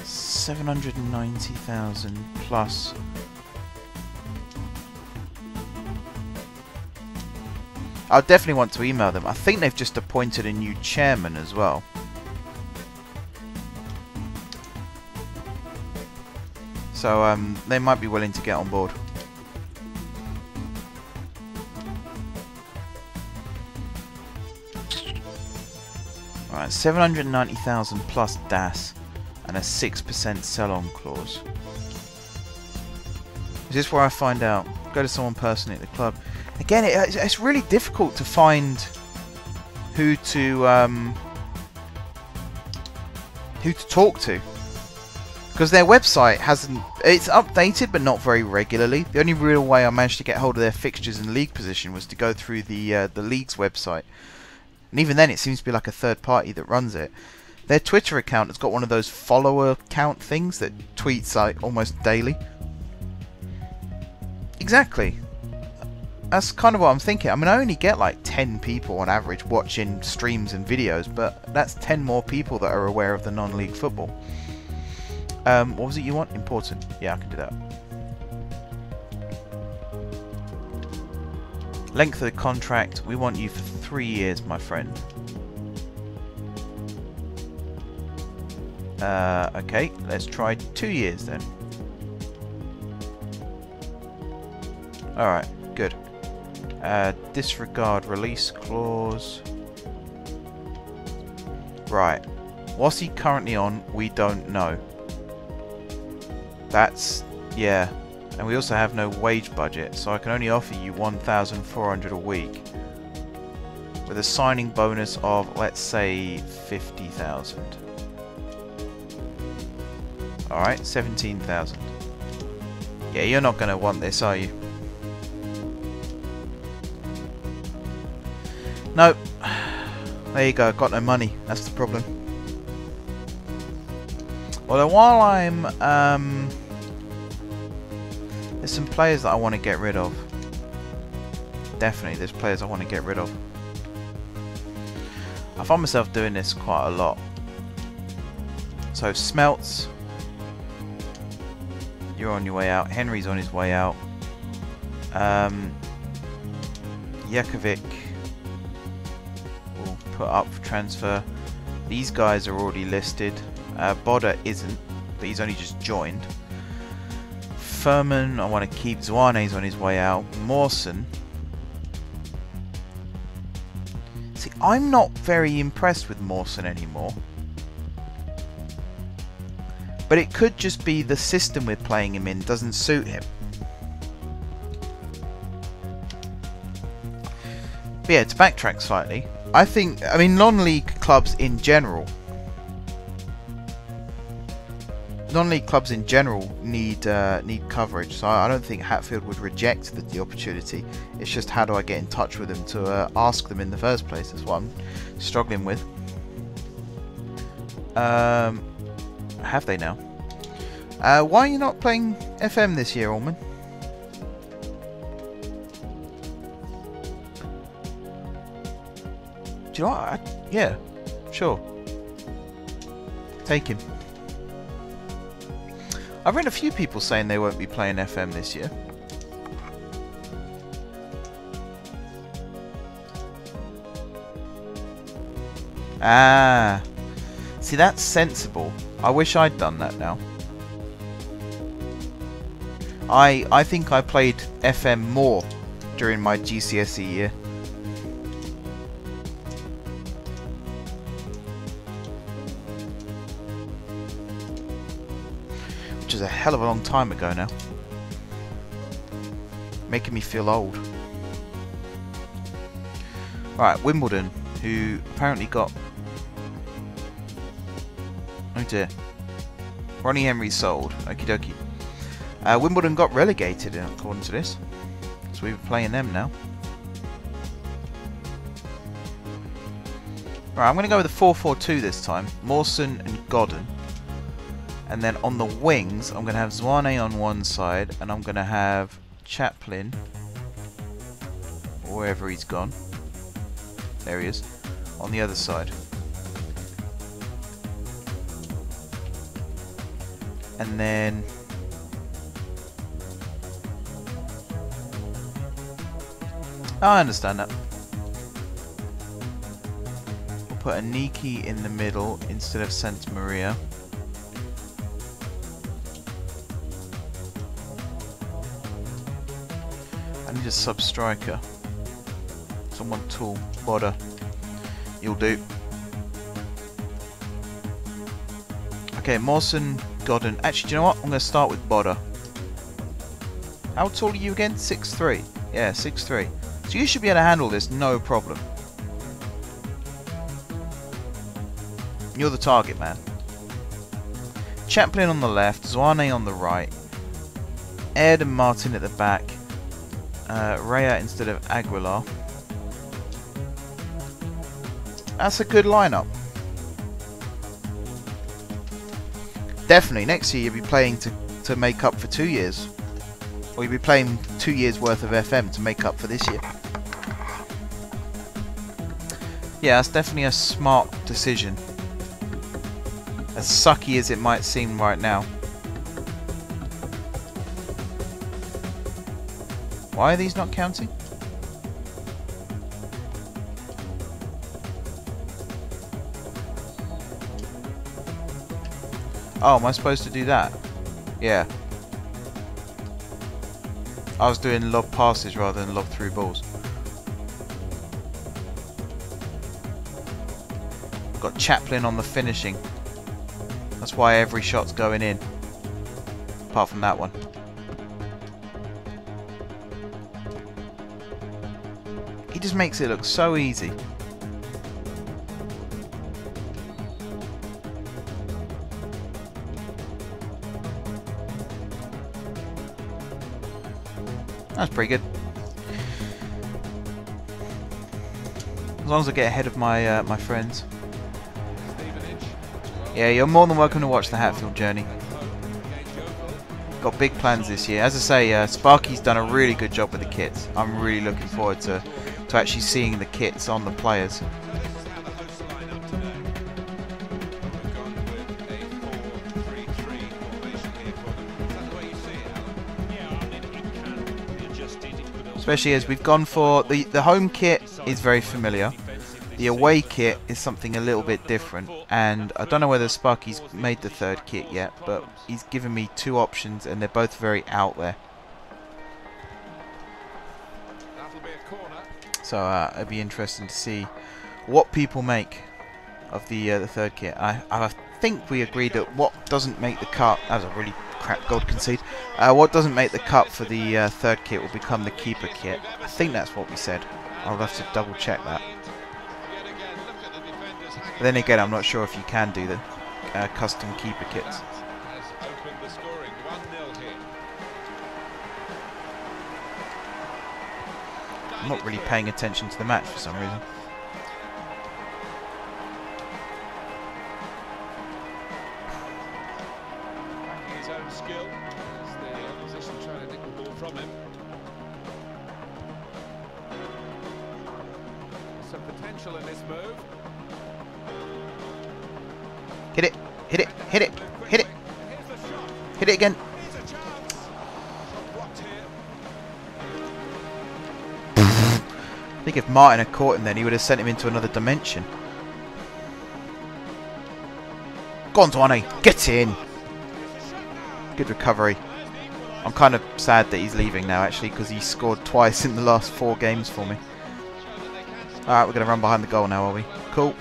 $790,000 plus. I'll definitely want to email them. I think they've just appointed a new chairman as well. So they might be willing to get on board. Alright, 790,000 plus DAS and a 6% sell-on clause. Is this where I find out? Go to someone personally at the club. Again, it's really difficult to find who to talk to, because their website it's updated but not very regularly. The only real way I managed to get hold of their fixtures and league position was to go through the league's website, and even then it seems to be like a third party that runs it. Their Twitter account has got one of those follower count things that tweets like almost daily. Exactly. That's kind of what I'm thinking. I mean, I only get like 10 people on average watching streams and videos, but that's 10 more people that are aware of the non-league football. What was it you want? Important. Yeah, I can do that. Length of the contract. We want you for 3 years, my friend. Okay, let's try 2 years then. Alright, good. Disregard release clause. Right. What's he currently on? We don't know. That's... yeah. And we also have no wage budget, so I can only offer you 1,400 a week. With a signing bonus of, let's say, 50,000. Alright, 17,000. Yeah, you're not going to want this, are you? No. There you go, got no money. That's the problem. Although while I'm... there's some players that I want to get rid of. Definitely, there's players I want to get rid of. I find myself doing this quite a lot. So, Smelts, you're on your way out. Henry's on his way out. Jakovic will put up for transfer. These guys are already listed. Bodder isn't, but he's only just joined. Furman, I want to keep. Zwane's on his way out. Mawson. See, I'm not very impressed with Mawson anymore. But it could just be the system we're playing him in doesn't suit him. But yeah, to backtrack slightly, I mean, non-league clubs in general need coverage. So I don't think Hatfield would reject the opportunity. It's just how do I get in touch with them to ask them in the first place? That's what I'm struggling with. Have they now? Why are you not playing FM this year, Allman? Do you know what? Yeah, sure. Take him. I've read a few people saying they won't be playing FM this year. Ah, see, that's sensible. I wish I'd done that now. I think I played FM more during my GCSE year. Which is a hell of a long time ago now. Making me feel old. Right, Wimbledon, who apparently got... Oh dear. Ronnie Henry sold. Okie dokie. Wimbledon got relegated according to this. So we're playing them now. Right, I'm going to go with a 4-4-2 this time. Mawson and Godden. And then on the wings, I'm going to have Zwane on one side. And I'm going to have Chaplin. Or wherever he's gone. There he is. On the other side. And then... Oh, I understand that. We'll put a Niki in the middle instead of Santa Maria. I need a sub-striker. Someone tall. Bodder. You'll do. Okay, Mawson, Godden. Actually, do you know what? I'm going to start with Bodder. How tall are you again? 6'3". Yeah, 6'3". So you should be able to handle this, no problem. You're the target man. Chaplin on the left, Zwane on the right, Ed and Martin at the back, Raya instead of Aguilar. That's a good lineup. Definitely, next year you'll be playing to make up for 2 years. Or you'll be playing 2 years worth of FM to make up for this year. Yeah, that's definitely a smart decision. As sucky as it might seem right now. Why are these not counting? Oh, am I supposed to do that? Yeah. I was doing lob passes rather than lob through balls. Got Chaplin on the finishing. That's why every shot's going in. Apart from that one. He just makes it look so easy. That's pretty good. long as I get ahead of my my friends. Stevenage. Yeah, you're more than welcome to watch the Hatfield journey. Got big plans this year. As I say, Sparky's done a really good job with the kits. I'm really looking forward to actually seeing the kits on the players. This is how the hosts line up today. We've gone with a 4-3-3 formation here for them. Is that the way you see it, Alan? Yeah, I mean, it can be adjusted. It could also Especially as we've gone for the home kit is very familiar. The away kit is something a little bit different, and I don't know whether Sparky's made the third kit yet, but he's given me two options and they're both very out there. That'll be a corner. So it'd be interesting to see what people make of the third kit. I think we agreed that what doesn't make the cut, that was a really crap gold concede, what doesn't make the cut for the third kit will become the keeper kit. I think that's what we said. I'll have to double check that. Yet again, look at the defenders hanging. But then again, I'm not sure if you can do the custom keeper kits. That has opened the scoring. 1-0 here. I'm not really paying attention to the match for some reason. Backing his own skill as the opposition trying to nick the ball from him. Some potential in this move. Hit it, hit it, hit it, hit it, Here's the shot. hit it again. Here's a chance. Shot blocked here. I think if Martin had caught him then he would have sent him into another dimension. Go on, Duane, get in. Good recovery. I'm kind of sad that he's leaving now actually, because he scored twice in the last 4 games for me. Alright, we're going to run behind the goal now, are we? Cool.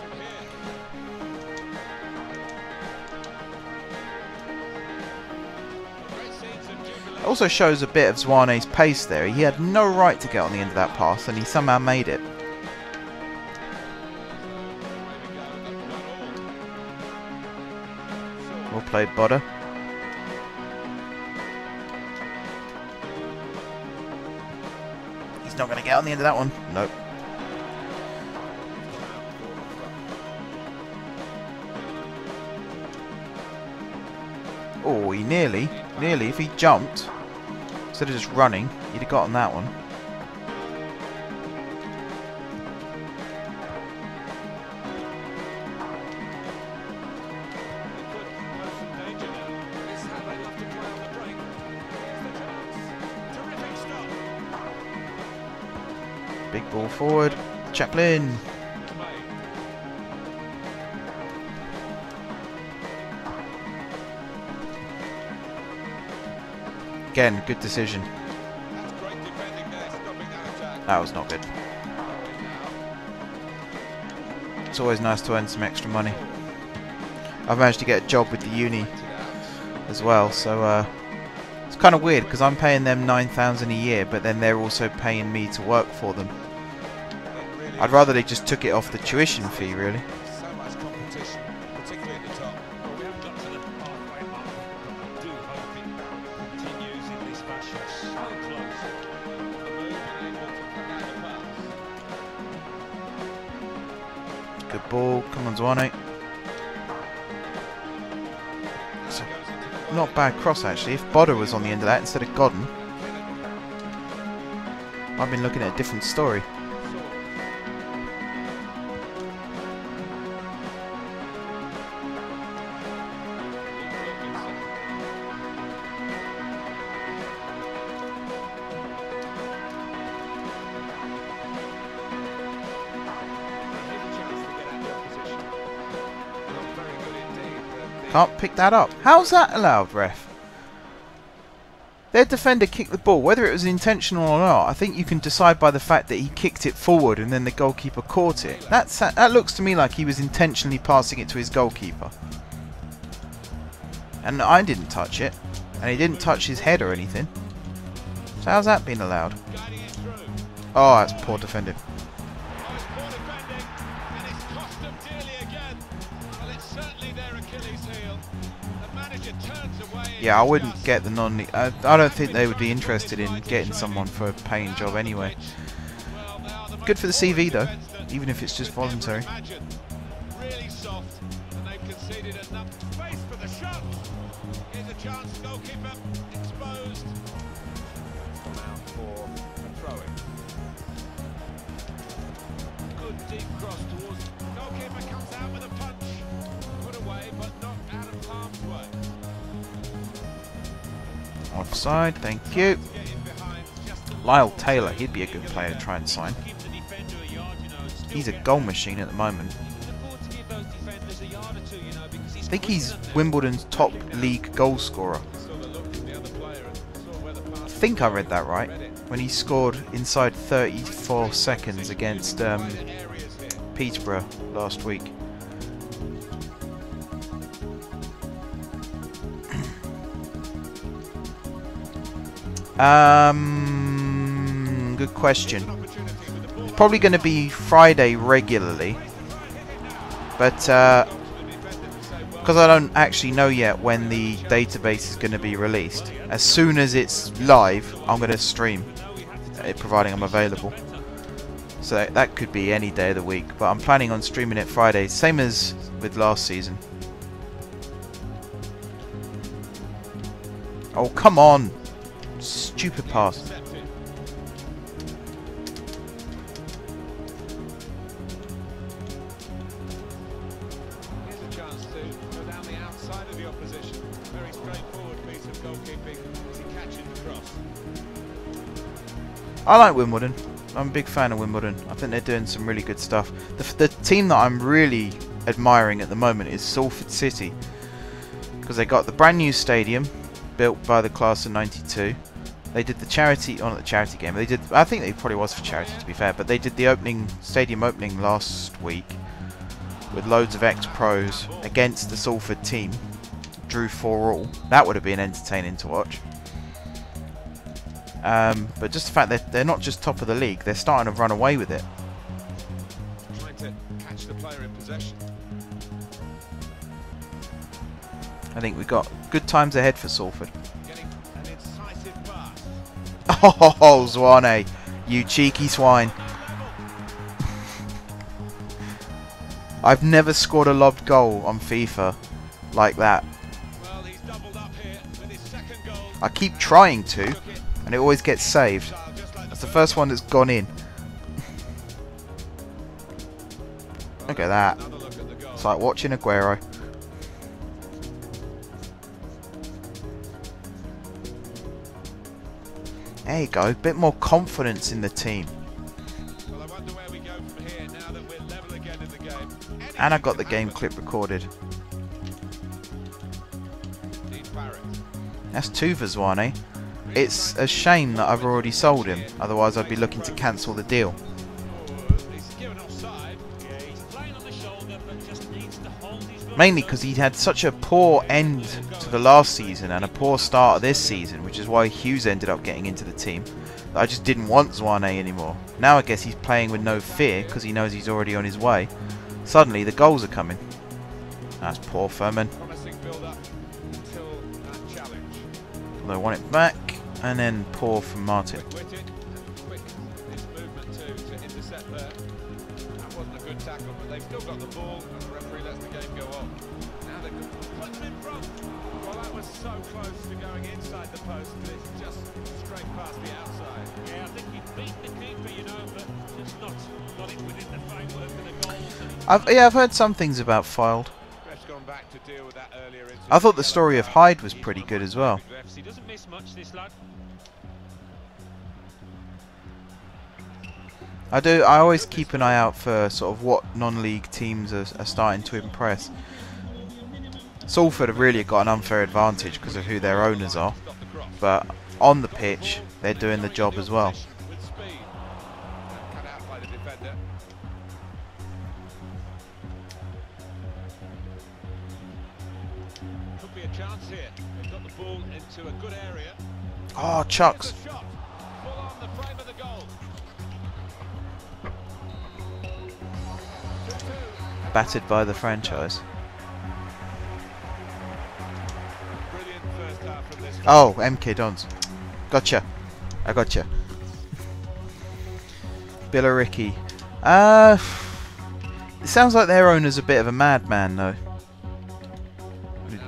It also shows a bit of Zwane's pace there. He had no right to get on the end of that pass and he somehow made it. Well played, Bodder. He's not going to get on the end of that one. Nope. Oh, he nearly, if he jumped, instead of just running, he'd have got on that one. This is how they love to play on the break. Here's the chance. Terrific stop. Big ball forward. Chaplin. Again, good decision. That's great defending there, stopping that attack. That was not good. It's always nice to earn some extra money. I've managed to get a job with the uni as well, so it's kind of weird because I'm paying them $9,000 a year, but then they're also paying me to work for them. I'd rather they just took it off the tuition fee, really. So much competition, particularly at the top. Well, we haven't got to the halfway mark. I do hope it continues in this fashion. So close. The move unable to cut out the pass. Good ball. Come on, Zwane. It's a not bad cross, actually. If Bodder was on the end of that instead of Godden, I've been looking at a different story. Can't pick that up. How's that allowed, ref? Their defender kicked the ball, whether it was intentional or not. I think you can decide by the fact that he kicked it forward and then the goalkeeper caught it. That looks to me like he was intentionally passing it to his goalkeeper. And I didn't touch it. And he didn't touch his head or anything. So how's that been allowed? Oh, that's poor defending. Yeah, I wouldn't get the non... I don't think they would be interested in getting someone for a paying job anyway. Good for the CV though. even if it's just voluntary. Imagine. Really soft, and they've conceded enough space for the shot. Here's a chance, goalkeeper exposed. Now for a throw-in. Good deep cross towards goalkeeper, comes out with a punch. Put away, but not out of harm's way. Offside, thank you. Get in behind, just Lyle Taylor, he'd be a good player to try and sign. He's a goal machine at the moment. I think he's Wimbledon's top league goal scorer. I think I read that right. When he scored inside 34 seconds against Peterborough last week. Good question. It's probably going to be Friday regularly, but because I don't actually know yet when the database is going to be released. As soon as it's live, I'm going to stream it, providing I'm available. So that could be any day of the week, but I'm planning on streaming it Friday, same as with last season. Oh, come on! Stupid pass. I like Wimbledon. I'm a big fan of Wimbledon. I think they're doing some really good stuff. The team that I'm really admiring at the moment is Salford City, because they got the brand new stadium built by the class of '92. They did the charity, not the charity game. They did. I think it probably was for charity, to be fair. But they did the stadium opening last week with loads of ex-pros against the Salford team. Drew 4-4. That would have been entertaining to watch. But just the fact that they're not just top of the league, they're starting to run away with it. Trying to catch the player in possession. I think we've got good times ahead for Salford. Getting an incisive pass. Oh, Zwane, you cheeky swine. I've never scored a lobbed goal on FIFA like that. Well, he's doubled up here with his second goal. I keep trying to, and it always gets saved. That's the first one that's gone in. Look at that. It's like watching Aguero. There you go, a bit more confidence in the team. Well, I wonder where we go from here now that we're level again in the game. And I got the game clip recorded. That's 2 for Zwane. It's a shame that I've already sold him, otherwise I'd be looking to cancel the deal. Mainly because he had such a poor end to the last season and a poor start of this season, which is why Hughes ended up getting into the team. I just didn't want Zwane anymore. Now I guess he's playing with no fear because he knows he's already on his way. Suddenly the goals are coming. That's poor Furman. They want it back, and then poor from Martin. They've still got the ball, and the referee lets the game go on. Now they've put them in front. Well, that was so close to going inside the post, but it's just straight past the outside. Yeah, I think he beat the keeper, you know, but just not got it within the framework of the goals. I've heard some things about Filed. Gone back to deal with that earlier. I thought the story of Hyde was pretty good as well. He doesn't miss much, this lad. I always keep an eye out for sort of what non-league teams are starting to impress. Salford have really got an unfair advantage because of who their owners are, but on the pitch they're doing the job as well. Could be a chance here. They've got the ball into a good area. Oh, Chucks. Full on the frame of the goal. Battered by the franchise. Brilliant first half from this. Oh, MK Dons. Gotcha. I gotcha. Billericay. It sounds like their owner's a bit of a madman, though.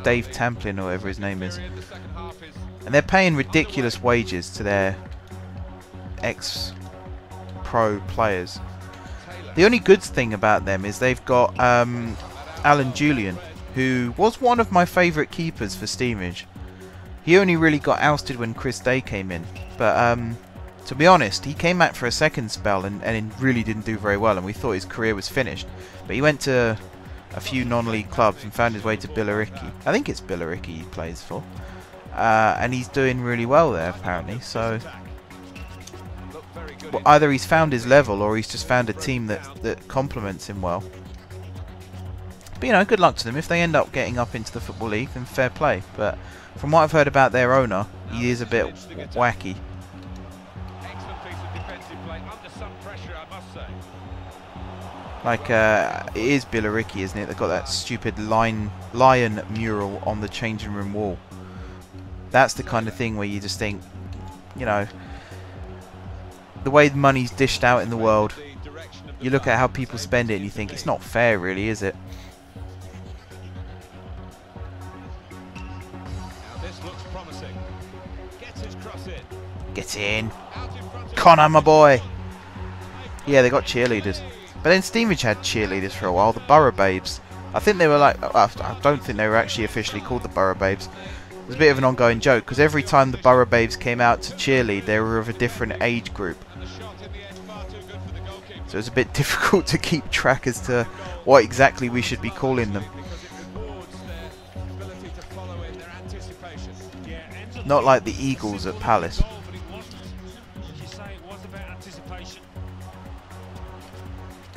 Dave Tamplin, or whatever his name is. And they're paying ridiculous wages to their ex-pro players. The only good thing about them is they've got Alan Julian, who was one of my favourite keepers for Stevenage. He only really got ousted when Chris Day came in. But to be honest, he came back for a second spell and really didn't do very well, and we thought his career was finished. But he went to a few non-league clubs and found his way to Billericay. I think it's Billericay he plays for. And he's doing really well there, apparently. So well, either he's found his level or he's just found a team that complements him well. But, you know, good luck to them. If they end up getting up into the Football League, then fair play. But from what I've heard about their owner, he is a bit wacky. Excellent piece of defensive play under some pressure, I must say. Like, it is Billericay, isn't it? They've got that stupid lion mural on the changing room wall. That's the kind of thing where you just think, you know, the way the money's dished out in the world, you look at how people spend it and you think, it's not fair really, is it? Get in. Connor, my boy. Yeah, they got cheerleaders. But then Stevenage had cheerleaders for a while, the Borough Babes. I think they were like, I don't think they were actually officially called the Borough Babes. It was a bit of an ongoing joke, because every time the Borough Babes came out to cheerlead, they were of a different age group. So it was a bit difficult to keep track as to what exactly we should be calling them. Not like the Eagles at Palace.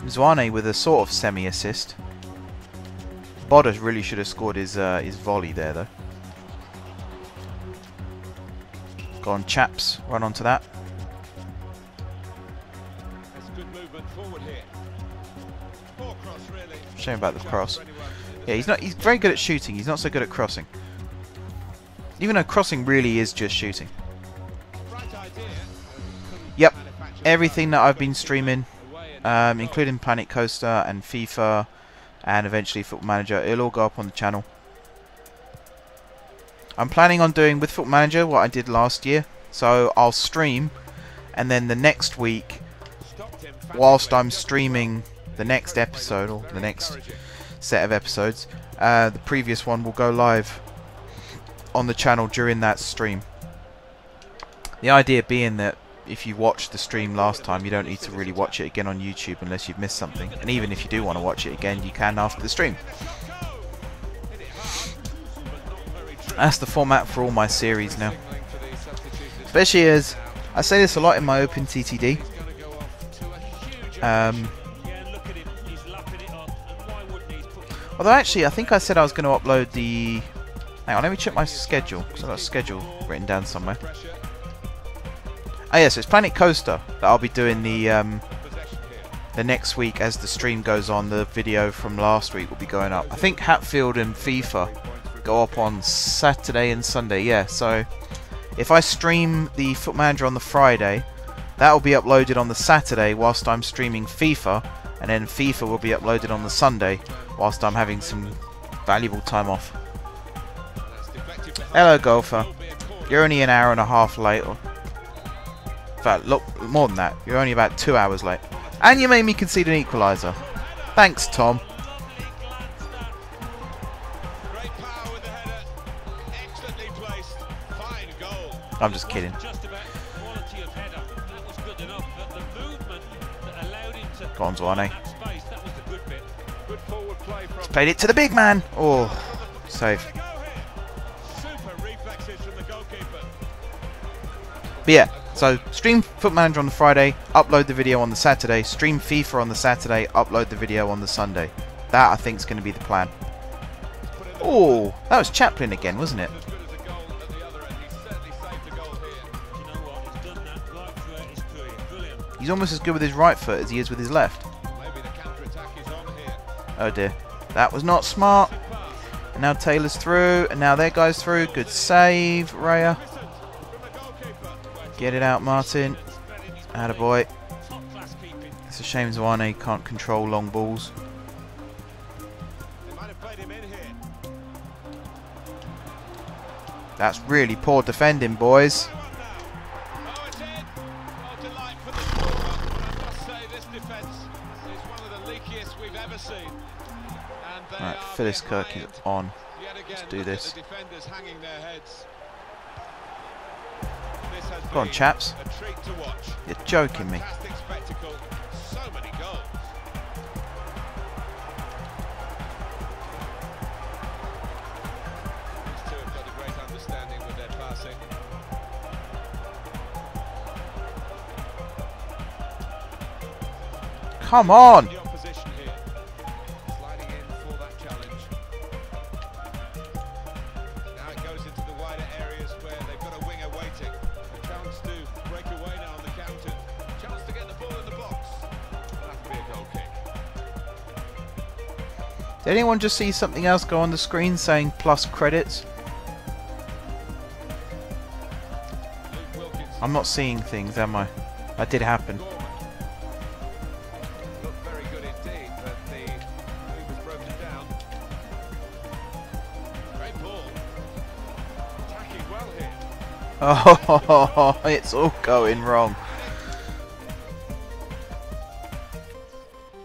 Zwane with a sort of semi-assist. Bodder really should have scored his volley there, though. Go on, chaps. Run onto that. Shame about the cross. Yeah, he's very good at shooting. He's not so good at crossing. Even though crossing really is just shooting. Yep. Everything that I've been streaming, including Planet Coaster and FIFA and eventually Football Manager, it'll all go up on the channel. I'm planning on doing with Football Manager what I did last year. So I'll stream, and then the next week, whilst I'm streaming the next episode, or the next set of episodes, the previous one will go live on the channel during that stream. The idea being that if you watched the stream last time, you don't need to really watch it again on YouTube unless you've missed something. And even if you do want to watch it again, you can after the stream. That's the format for all my series now. Especially as, I say this a lot in my Open TTD. Although actually, I think I said I was going to upload the... Hang on, let me check my schedule, because I've got a schedule written down somewhere. Oh yeah, so it's Planet Coaster that I'll be doing the next week as the stream goes on. The video from last week will be going up. I think Hatfield and FIFA go up on Saturday and Sunday, yeah, so if I stream the Foot Manager on the Friday, that will be uploaded on the Saturday whilst I'm streaming FIFA, and then FIFA will be uploaded on the Sunday whilst I'm having some valuable time off. Hello, Golfer. You're only an hour and a half late. Or in fact, look, more than that. You're only about 2 hours late. And you made me concede an equaliser. Thanks, Tom. I'm just kidding. Go on, Zwane. He's played it to the big man. Oh, save. But yeah, so stream Foot Manager on the Friday, upload the video on the Saturday, stream FIFA on the Saturday, upload the video on the Sunday. That, I think, is going to be the plan. Oh, that was Chaplin again, wasn't it? He's almost as good with his right foot as he is with his left. Oh dear. That was not smart. And now Taylor's through, and now their guy's through. Good save, Raya. Get it out, Martin. Attaboy. It's a shame Zwane can't control long balls. They might have played him in here. That's really poor defending, boys. Oh, it's in. Oh, delight for the scorer. I must say, this defence is one of the leakiest we've ever seen. And they Right, are Phyllis Kirk is on. yet again. Let's do Look this. at the defenders hanging their heads. This has Go on, been chaps. a treat to watch. You're joking me. Fantastic spectacle. So many goals. These two have got a great understanding with their passing. Come on! The opposition here, sliding in for that challenge. Now it goes into the wider areas where they've got a winger waiting. A chance to break away now on the counter. Chance to get the ball in the box. That'll be a goal kick. Did anyone just see something else go on the screen saying plus credits? Luke Wilkins. I'm not seeing things, am I? That did happen. Gorman. Looked very good indeed, but the move was broken down. Great ball. Attacking well here. Oh, it's all going wrong.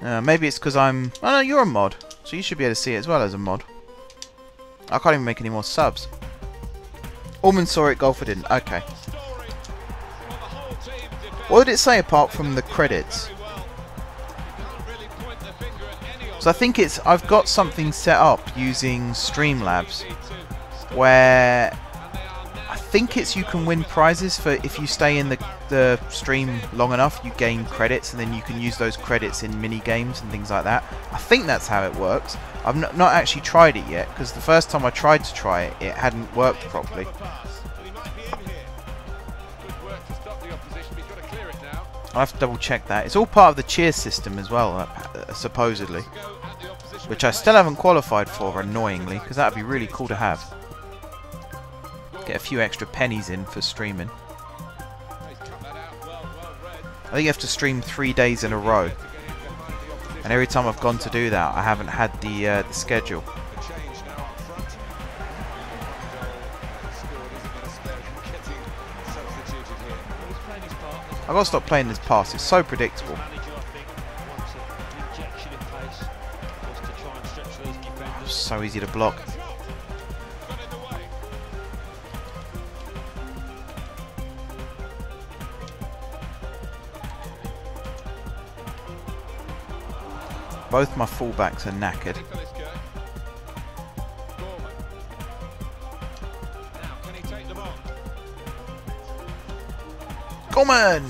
Maybe it's because I'm... Oh no, you're a mod. So you should be able to see it as well as a mod. I can't even make any more subs. Ormond saw it, Golfer didn't. Okay. What did it say apart from the credits? So I think it's... I've got something set up using Streamlabs where I think it's you can win prizes for if you stay in the stream long enough, you gain credits, and then you can use those credits in mini games and things like that. I think that's how it works. I've not actually tried it yet, because the first time I tried to try it, it hadn't worked properly. I'll have to double check that. It's all part of the cheer system as well, supposedly. Which I still haven't qualified for, annoyingly, because that would be really cool to have. Get a few extra pennies in for streaming. I think you have to stream 3 days in a row. And every time I've gone to do that, I haven't had the schedule. I've got to stop playing this pass, it's so predictable. So easy to block. Both my fullbacks are knackered. Gorman!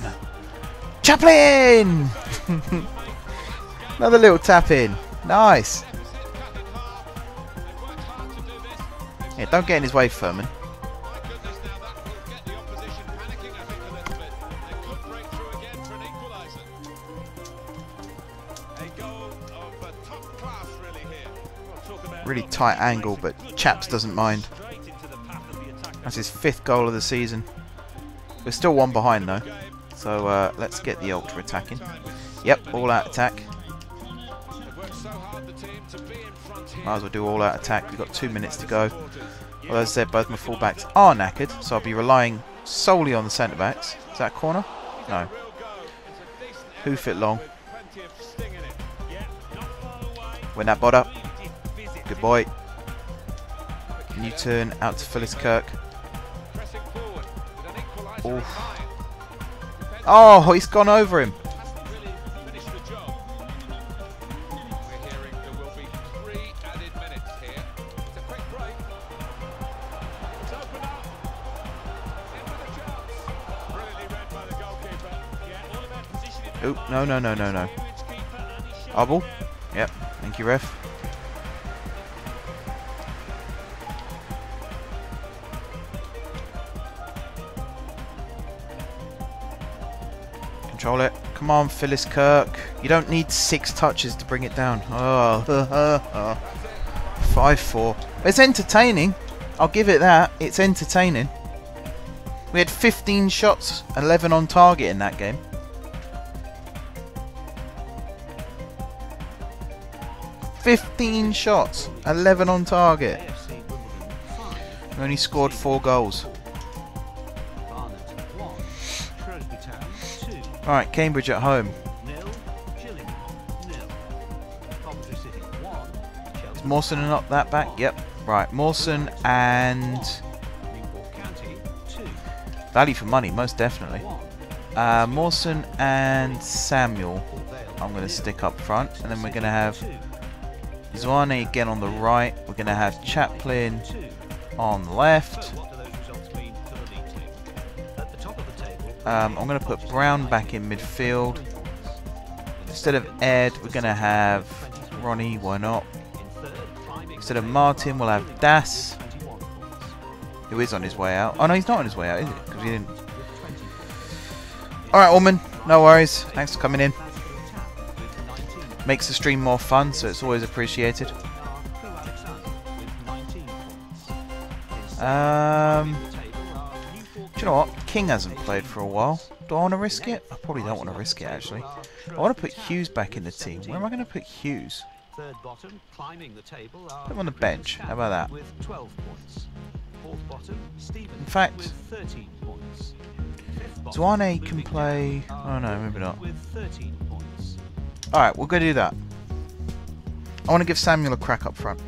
Chaplin! Another little tap in. Nice. Yeah, don't get in his way, Furman. Really tight angle, but Chaps doesn't mind. That's his 5th goal of the season. We're still 1 behind though, so let's get the ultra attacking. Yep, all out attack. Might as well do all out attack. We've got 2 minutes to go. Well, as I said, both my fullbacks are knackered, so I'll be relying solely on the centre backs. Is that a corner? No. Hoof it long. Win that bot up. Good boy. New turn out to Phyllis Kirk. Oof. Oh, he's gone over him. Oh, no, no, no, no, no. Obble? Yep, thank you, ref. Control it. Come on, Phyllis Kirk. You don't need 6 touches to bring it down. Oh, 5-4. It's entertaining. I'll give it that. It's entertaining. We had 15 shots, 11 on target in that game. 15 shots, 11 on target. AFC Wimbledon 5. We only scored 4 goals. Barnet 1. Shrewsbury Town 2. Alright, Cambridge at home. 0. Gillingham 0. Coventry City 1. Chelsea Is Mawson not that back? Yep. Right, Mawson and Newport County 2. value for money, most definitely. 1. Mawson and Samuel I'm going to stick up front, and then we're going to have Zwane again on the right. We're going to have Chaplin on the left. What do those results mean for the league table? At the top of the table, I'm going to put Brown back in midfield. Instead of Ed, we're going to have Ronnie, why not? Instead of Martin, we'll have Das, who is on his way out. Oh no, he's not on his way out, is he? Because he didn't. Alright, Orman, no worries. Thanks for coming in. Makes the stream more fun, so it's always appreciated. Do you know what? King hasn't played for a while. Do I want to risk it? I probably don't want to risk it, actually. I want to put Hughes back in the team. Where am I going to put Hughes? Third bottom, climbing the table, Put him on the bench. How about that? with 12 points. Fourth bottom, Stevenage In fact, with 13 points. Fifth bottom, Zwane can moving play... down, Oh no, maybe not. with 13 points. Alright, we'll go do that. I want to give Samuel a crack up front.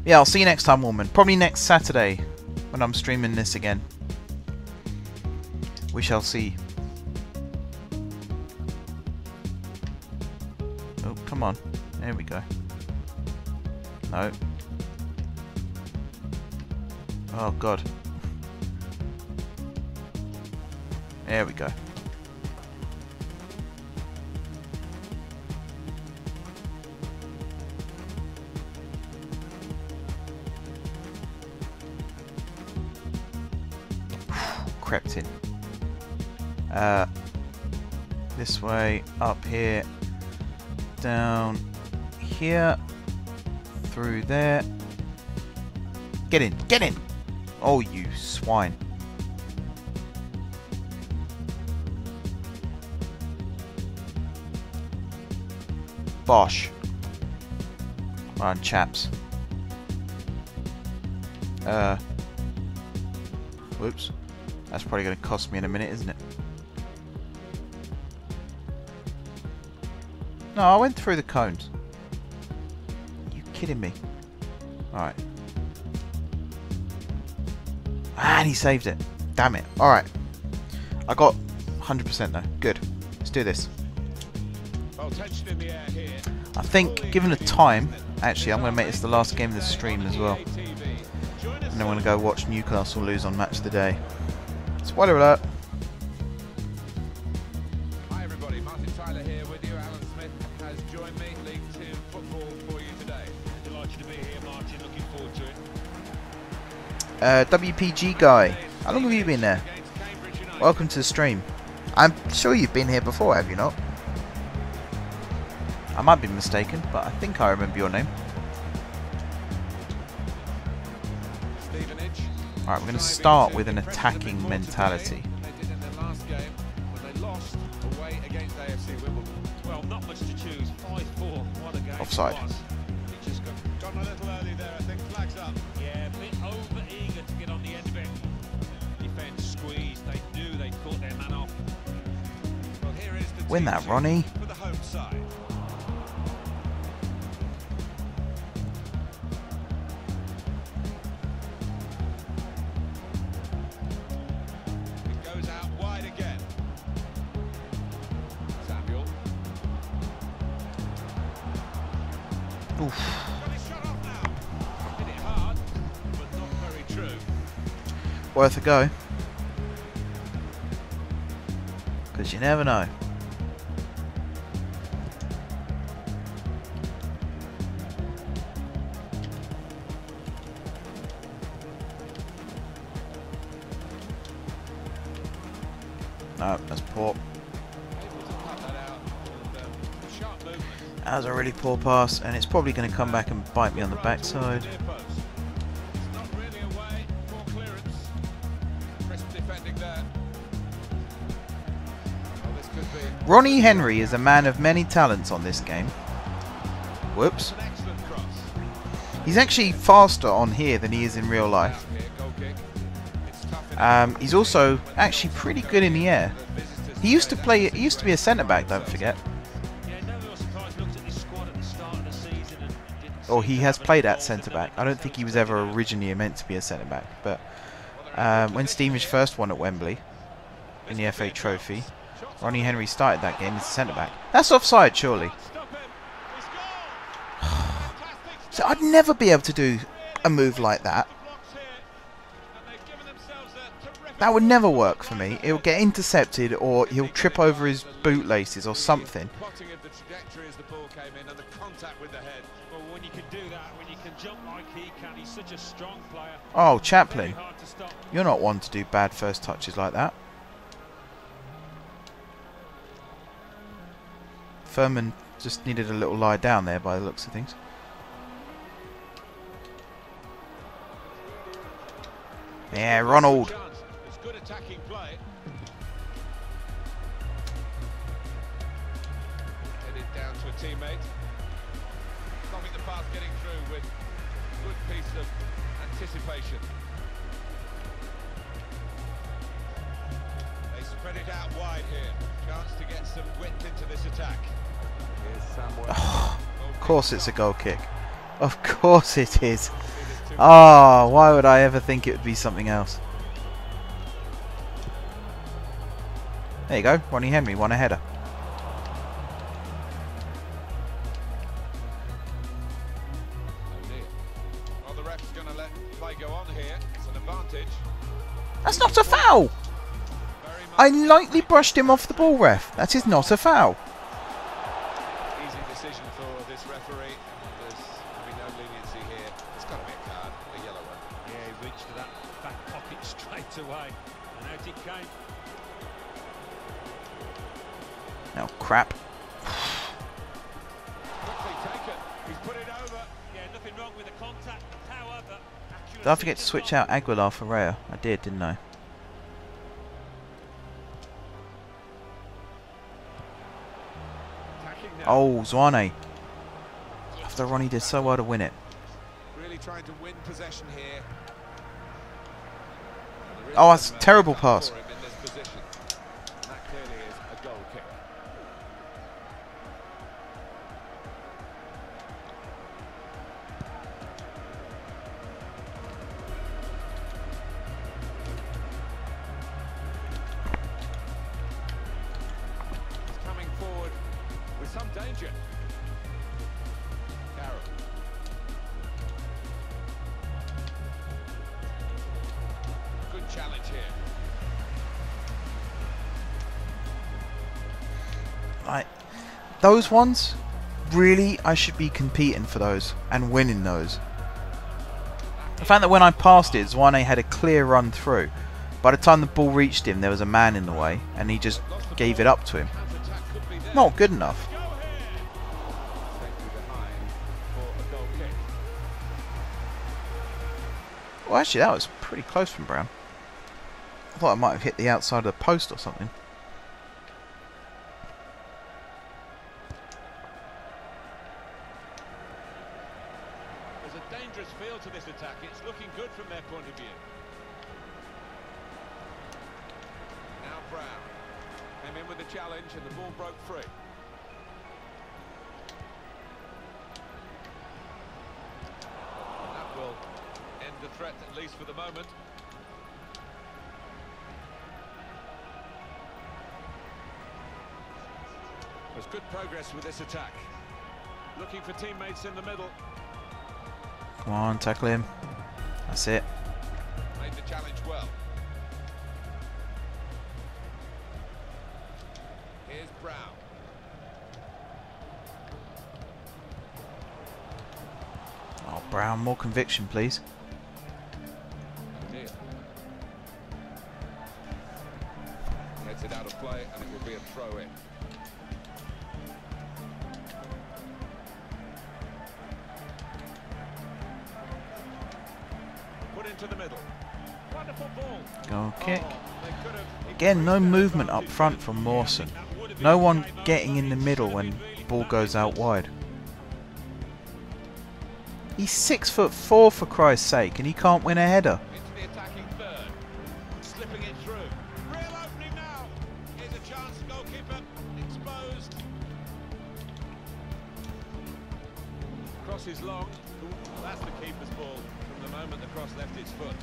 Yeah, I'll see you next time, woman. Probably next Saturday when I'm streaming this again. We shall see. Oh, come on. There we go. No. Oh, God. There we go. Crept in. This way, up here, down here, through there. Get in, get in! Oh, you swine. Bosh. Come on, chaps. Whoops. That's probably going to cost me in a minute, isn't it? No, I went through the cones. Are you kidding me? Alright. And he saved it. Damn it. Alright. I got 100% though. Good. Let's do this. Well, tension in the air here. I think, given the time, actually, I'm going to make this the last game of the stream as well. And then we're going to go watch Newcastle lose on Match of the Day. Spoiler alert. Hi everybody, Martin Tyler here with you. Alan Smith has joined me. League 2 football for you today. Delighted to be here, Martin. Looking forward to it. WPG guy. How long have you been there? Against Cambridge United. Welcome to the stream. I'm sure you've been here before, have you not? I might be mistaken, but I think I remember your name. Stevenage. Alright, we're going to start with an attacking mentality. They did in their last game when they lost away against AFC Wimbledon. Well, not much to choose. 5-4. What a game. Offside. it was. He just got a little early there, I think. Flags up. Yeah, a bit over-eager to get on the end of it. Defence squeezed. They knew they'd caught their man off. Well, here is the Win team that, sheet Ronnie. for the home side. It goes out wide again. Samuel. Oof. Got his shot off now. Hit it hard, but not very true. Worth a go. Because you never know. No, that's poor. Able to cut that out with sharp movement. That was a really poor pass, and it's probably going to come back and bite me on the backside. Near post. It's not really away. Poor clearance. Crisp defending there. Well, this could be. Ronnie Henry is a man of many talents on this game. Whoops. An excellent cross. He's actually faster on here than he is in real life. Here, goal kick. It's tough enough. He's also actually pretty good in the air. He used to be a centre back, don't forget. Yeah, no real surprise. Looked at this squad at the start of the season and didn't Or seem he to has have played any at goals centre in them. back. I don't think he was ever originally meant to be a centre back. But when Stevenage first won at Wembley in the FA Trophy, Ronnie Henry started that game as a centre back. That's offside, surely. Stop him. He's gone. Fantastic So I'd never be able to do a move like that. blocks here. And they've given themselves a terrific That would never work for me. It'll get intercepted or he'll trip over his bootlaces or something. plotting of the trajectory as the ball came in and the contact with the head. Well, when you can do that, when you can jump like he can, he's such a strong player. Oh, Very Chaplin. hard to stop. You're not one to do bad first touches like that. Furman just needed a little lie down there by the looks of things. Yeah, Ronald. Chance. It's good attacking play. Headed down to a teammate. Stopping the pass, getting through with a good piece of anticipation. They spread it out wide here. Chance to get some width into this attack. Here's Samuel. Of course it's a goal kick. Of course it is. Oh, why would I ever think it would be something else? There you go. Ronnie Henry won a header. Well, the ref's going to let play go on here. It's an advantage. That's not a foul. Very much I lightly brushed him off the ball, ref. That is not a foul. easy decision for this referee. There's going to be no leniency here. It's got to be a card, a yellow one. Yeah, he reached for that back pocket straight away, and out it came. No, crap. Quickly taken. He's put it over. Yeah, nothing wrong with the contact. However, Did I forget to switch out Aguilar for Raya? I did, didn't I? Attacking now. Oh, Zwane. After Ronnie did so well to win it. Really trying to win possession here. And there is Oh, that's some, a terrible backup pass. for him in this position. And that clearly is a goal kick. He's coming forward with some danger. Carroll. Good challenge here. Like, those ones, really, I should be competing for those and winning those. The fact that when I passed it, Zwane had a clear run through. By the time the ball reached him, there was a man in the way, and he just gave it up to him. Counter-attack could be there. Not good enough. Go here. Safely behind for a goal kick. Well, actually, that was pretty close from Brown. I thought I might have hit the outside of the post or something. There's a dangerous feel to this attack. It's looking good from their point of view. Now Brown came in with the challenge and the ball broke free. And that will end the threat, at least for the moment. There's good progress with this attack. Looking for teammates in the middle. Come on, tackle him. That's it. Made the challenge well. Here's Brown. Oh, Brown, more conviction, please. Neal. Gets it out of play and it will be a throw in. Put into the middle. Wonderful ball. Goal kick. Oh, they could have Again, no increased their movement up advantage. front from Mawson. No one getting in the middle when the ball goes out wide. He's 6'4" for Christ's sake, and he can't win a header. Into the attacking third. Slipping it through. Real opening now. Here's a chance. Goalkeeper exposed. Cross is long. Ooh, that's the keeper's ball from the moment the cross left its foot.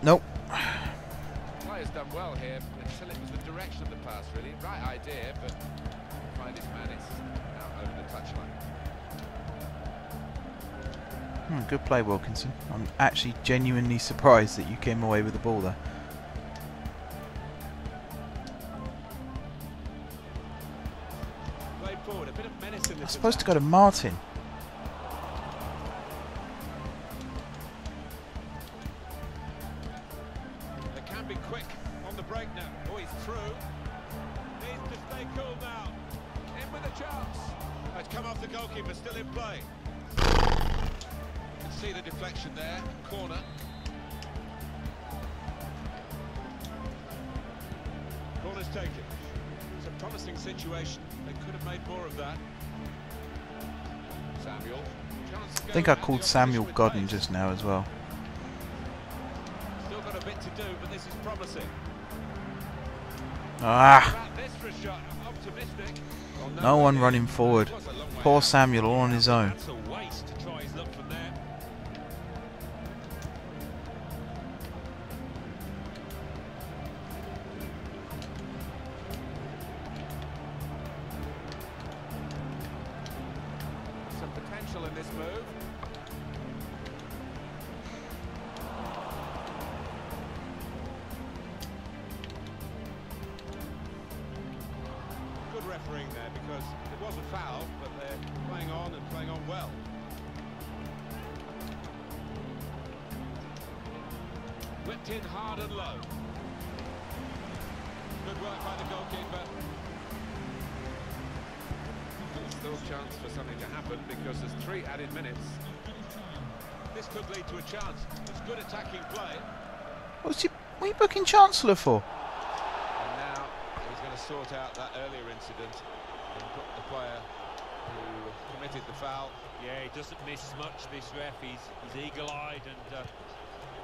Nope. Player's done well here until it was the direction of the pass, really. Right idea, but find his man, it's out over the touchline. Good play, Wilkinson. I'm actually genuinely surprised that you came away with the ball there. Played forward, a bit of menace in this. I'm supposed to go to Martin. They can be quick on the break now. Oh, he's through. Needs to stay cool now. In with a chance. It's come off the goalkeeper, still in play. You can see the deflection there. Corner. Corner's taken. It's a promising situation. They could have made more of that. Samuel. Chance to I go think I at the called Samuel opposition with Godden pace. just now as well. Still got a bit to do, but this is promising. Ah! About this for a shot. Optimistic. Well, No one way running in. forward. It was a long way Poor out. Samuel all on his own. That's a waste to try his luck from there. Some potential in this move. Good refereeing there because it was a foul, but they're playing on and playing on well. Whipped in hard and low. Good work by the goalkeeper. Still a chance for something to happen because there's 3 added minutes. This could lead to a chance. It's good attacking play. What are you booking Chancellor for? And now he's going to sort out that earlier incident and put the player who committed the foul. Yeah, he doesn't miss much, this ref. He's eagle-eyed, and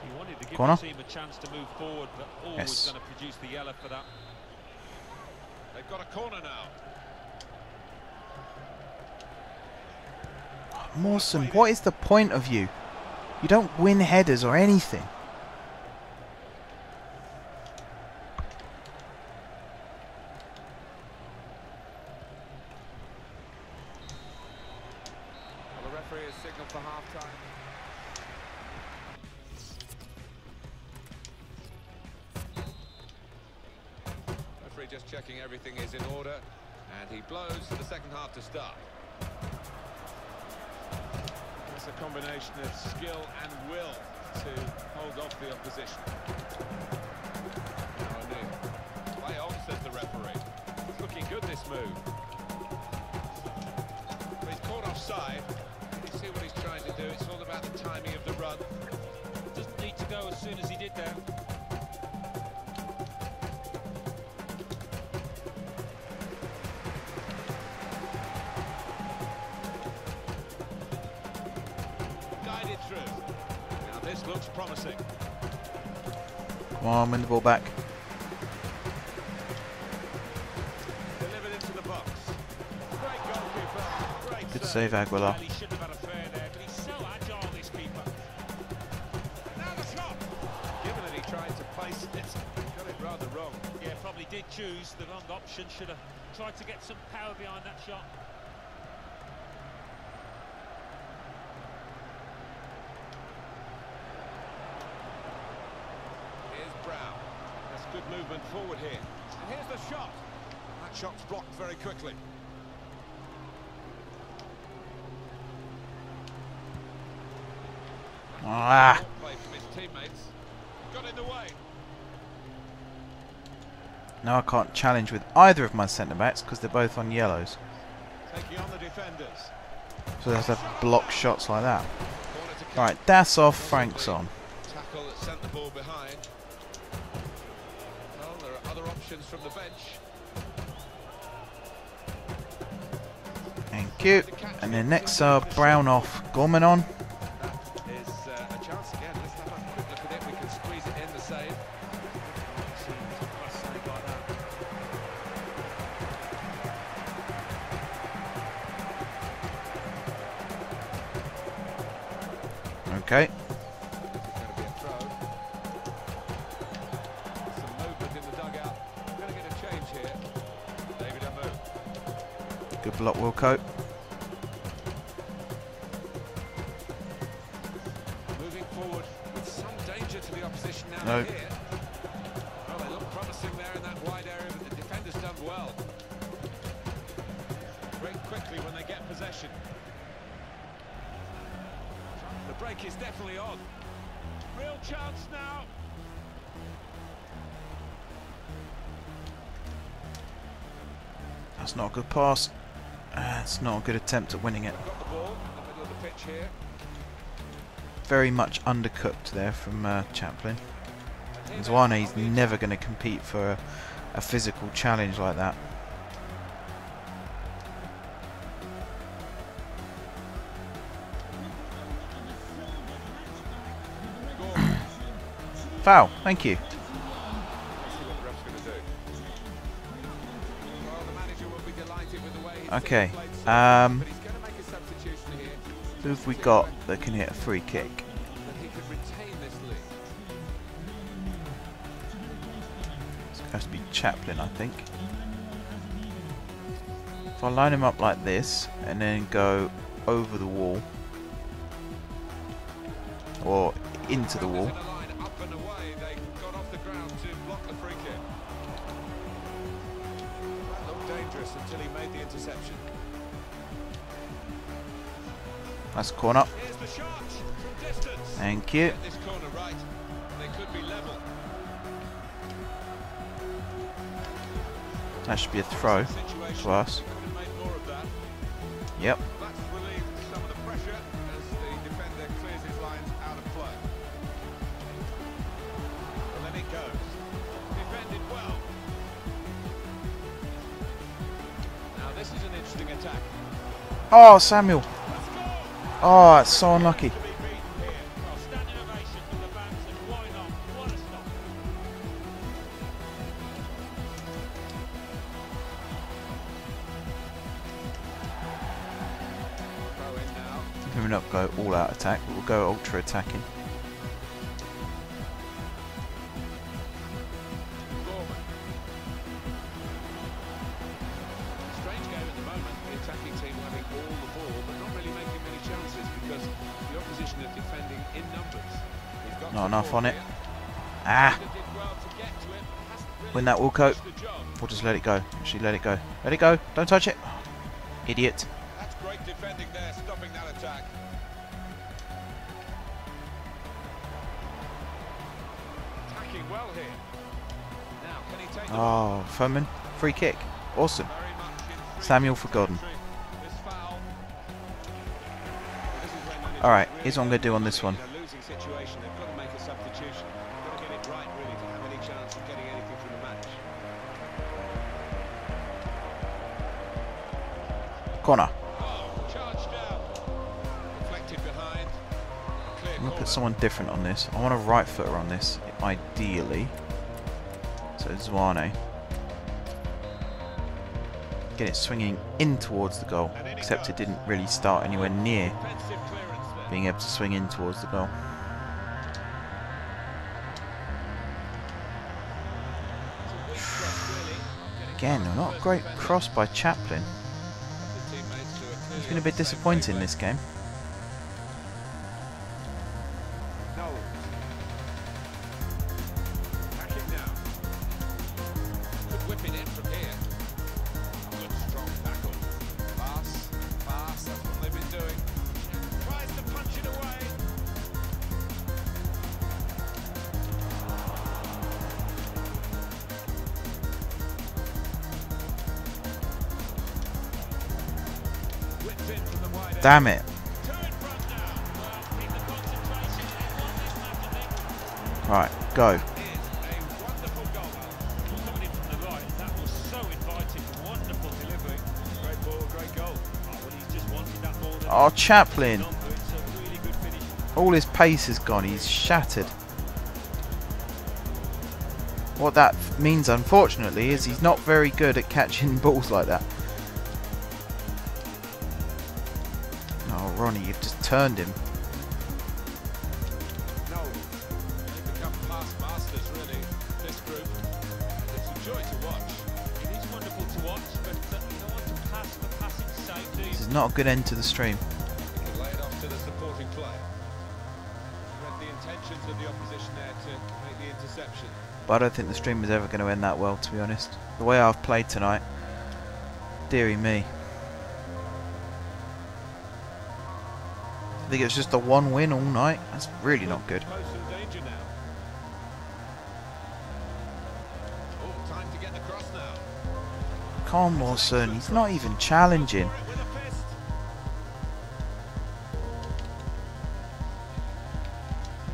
he wanted to give Corner. the team a chance to move forward, but always Yes. going to produce the yellow for that. They've got a corner now. Mawson, what is the point of you? You don't win headers or anything. Well, the referee has signalled for half-time. Referee just checking everything is in order, and he blows for the second half to start. It's a combination of skill and will to hold off the opposition. Now O'Neill. Play on, says the referee. It's looking good, this move. But he's caught offside. You see what he's trying to do. It's all about the timing of the run. Doesn't need to go as soon as he did there. Guided through. Now this looks promising. Come on, win the ball back. Delivered into the box. Great goalkeeper. Great Good save. save, Aguilar. Well, he should have had a fair there, but he's so agile, this keeper. Now the shot. Given that he tried to place it, got it rather wrong. Yeah, probably did choose the wrong option. Should have tried to get some power behind that shot. Here's Brown. That's good movement forward here. And here's the shot. That shot's blocked very quickly. Ah! Play from his teammates. Got in the way. Now I can't challenge with either of my centre-backs because they're both on yellows. Taking on the defenders. So they have to block shots like that. Corner to kick. Right, that's off, Frank's on. Tackle that sent the ball behind. Well, there are other options from the bench. Thank you. And then next Brown off Gorman on. That is a chance again. Let's have a quick look at it. We can squeeze it in the save. Okay. Going to be a throw. Some movement in the dugout. Going to get a change here. David Amu. Good block, Wilco. Moving forward with some danger to the opposition now No. here. Well, they look promising there in that wide area, but the defender's done well. Break quickly when they get possession. The break is definitely on. Real chance now. That's not a good pass. It's not a good attempt at winning it. Got the ball in the middle of the pitch here. Very much undercooked there from Chaplin. Zwane's never going to compete for a physical challenge like that. Foul, thank you. Let's see what the ref's going to do. Well, the manager will be delighted with the way he's Okay, played so far, but he's going to make a substitution here who have we got that can hit a free kick? that he could retain this lead. It's going to be Chaplin, I think. If I line him up like this and then go over the wall or into the wall. In a line up and away, they got off the ground to block the free kick. That looked dangerous until he made the interception. That's a corner. Here's the shot from distance. Thank you. Get this corner right. They could be level. That should be a throw Situation. to us. Could have made more of that. Yep. That's relieved some of the pressure as the defender clears his lines out of play. And then it goes. Defended well. Now this is an interesting attack. Oh, Samuel. Oh, it's so unlucky. To be beaten here. Well, standing ovation from the fans, and why not? What a stop. Throw in now. We will not go all out attack, but we'll go ultra attacking. Gorman. Strange game at the moment. The attacking team having all the ball, but not really making many chances because the opposition are defending in numbers. He's got Not some enough ball on it. here. Ah, Did well to get to it, but hasn't really win that Wilco. finished the job. We'll just let it go. Actually, let it go. Let it go. Don't touch it. Idiot. That's great defending there, stopping that attack. Attacking well here. Now, can he take the ball? Oh, Furman. Free kick. Awesome. Very much in free Samuel forgotten. territory. This foul. This is when managers Alright, really here's what I'm going to do on this one. in a losing situation, they've got to make a substitution. Got to get it right, really, to have any chance of getting anything from the match. Corner. Oh, charged down. Deflected behind. Clear I'm going to corner. put someone different on this. I want a right footer on this, ideally. So Zwane. Get it swinging in towards the goal. Except it didn't really start anywhere near Defensive clearance there. being able to swing in towards the goal. Weak cross, really. Not getting Again, past the not a first great defender. cross by Chaplin. The teammates do it He's clearly been a on bit the same disappointed in wavelength. this game. Knowles. Attacking now. Could whip it in from here. Good strong tackle. Pass, pass, that's what they've been doing. Tries to punch it away. Whipped in from the wide area. Damn it. Two in front now. Well, keep the concentration. They've won this match, I think. Right, go. Is a wonderful goal. Coming in from the right, that was so inviting. Wonderful delivery. Great ball, great goal. Oh, well, Oh, Chaplin. All his pace is gone. He's shattered. What that means, unfortunately, is he's not very good at catching balls like that. Oh, Ronnie, you've just turned him. No, they've become past masters, really, this group. It's a joy to watch. It is wonderful to watch, but you don't want to pass for passing's sake, do you? This is not a good end to the stream. He can lay it off to the supporting play. Read the intentions of the opposition there to make the interception. But I don't think the stream is ever going to end that well, to be honest. The way I've played tonight, dearie me. I think it's just the one win all night. That's really not good. Close in danger now. Oh, time to get the cross now. Come on, son. He's not even challenging. With a fist.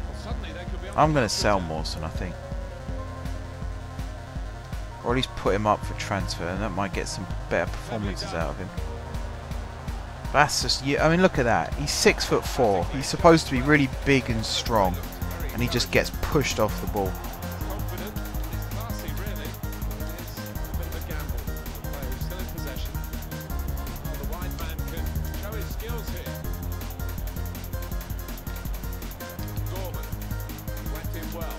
Well, suddenly they could be on I'm the going to counter sell attack. Mawson, I think. Or at least put him up for transfer, and that might get some better performances out of him. That's just, I mean, look at that. He's 6'4". He's supposed to be really big and strong, and he just gets pushed off the ball. Confident, it's classy really, but it is a bit of a gamble. The player who's still in possession. Oh, the wide man can show his skills here. Gorman, he went in well.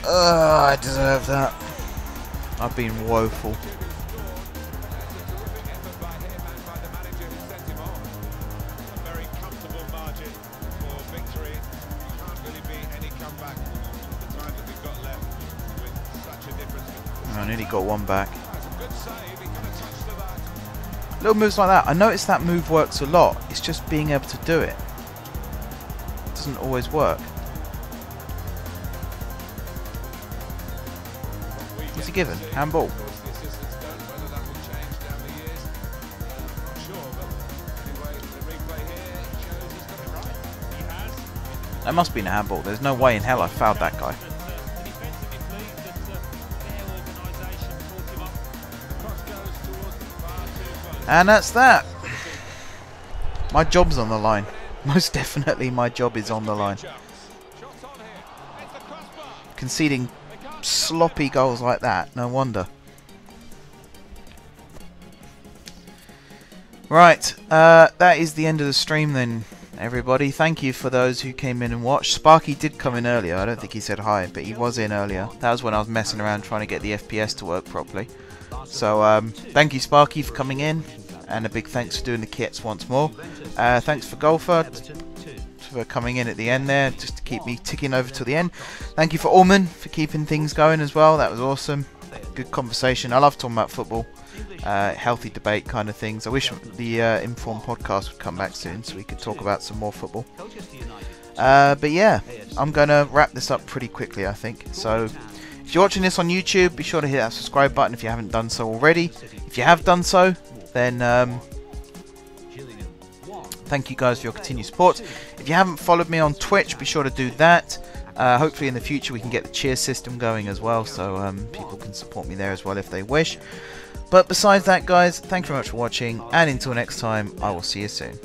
I deserve that. I've been woeful. I nearly got one back. Little moves like that. I noticed that move works a lot. It's just being able to do it. It doesn't always work. What's he given? Handball. That must have been a handball. There's no way in hell I fouled that guy. And that's that. My job's on the line. Most definitely my job is on the line. Conceding sloppy goals like that, no wonder. Right, that is the end of the stream then, everybody. Thank you for those who came in and watched. Sparky did come in earlier. I don't think he said hi, but he was in earlier. That was when I was messing around trying to get the FPS to work properly. So thank you, Sparky, for coming in, and a big thanks for doing the kits once more. Thanks for Golfer for coming in at the end there, just to keep me ticking over to the end. Thank you for Orman for keeping things going as well. That was awesome. Good conversation. I love talking about football. Healthy debate kind of things. I wish the Informed podcast would come back soon so we could talk about some more football. But yeah, I'm going to wrap this up pretty quickly, I think. So if you're watching this on YouTube, be sure to hit that subscribe button if you haven't done so already. If you have done so, then thank you guys for your continued support. If you haven't followed me on Twitch, be sure to do that. Hopefully in the future we can get the cheer system going as well, so people can support me there as well if they wish. But besides that, guys, thank you very much for watching, and until next time, I will see you soon.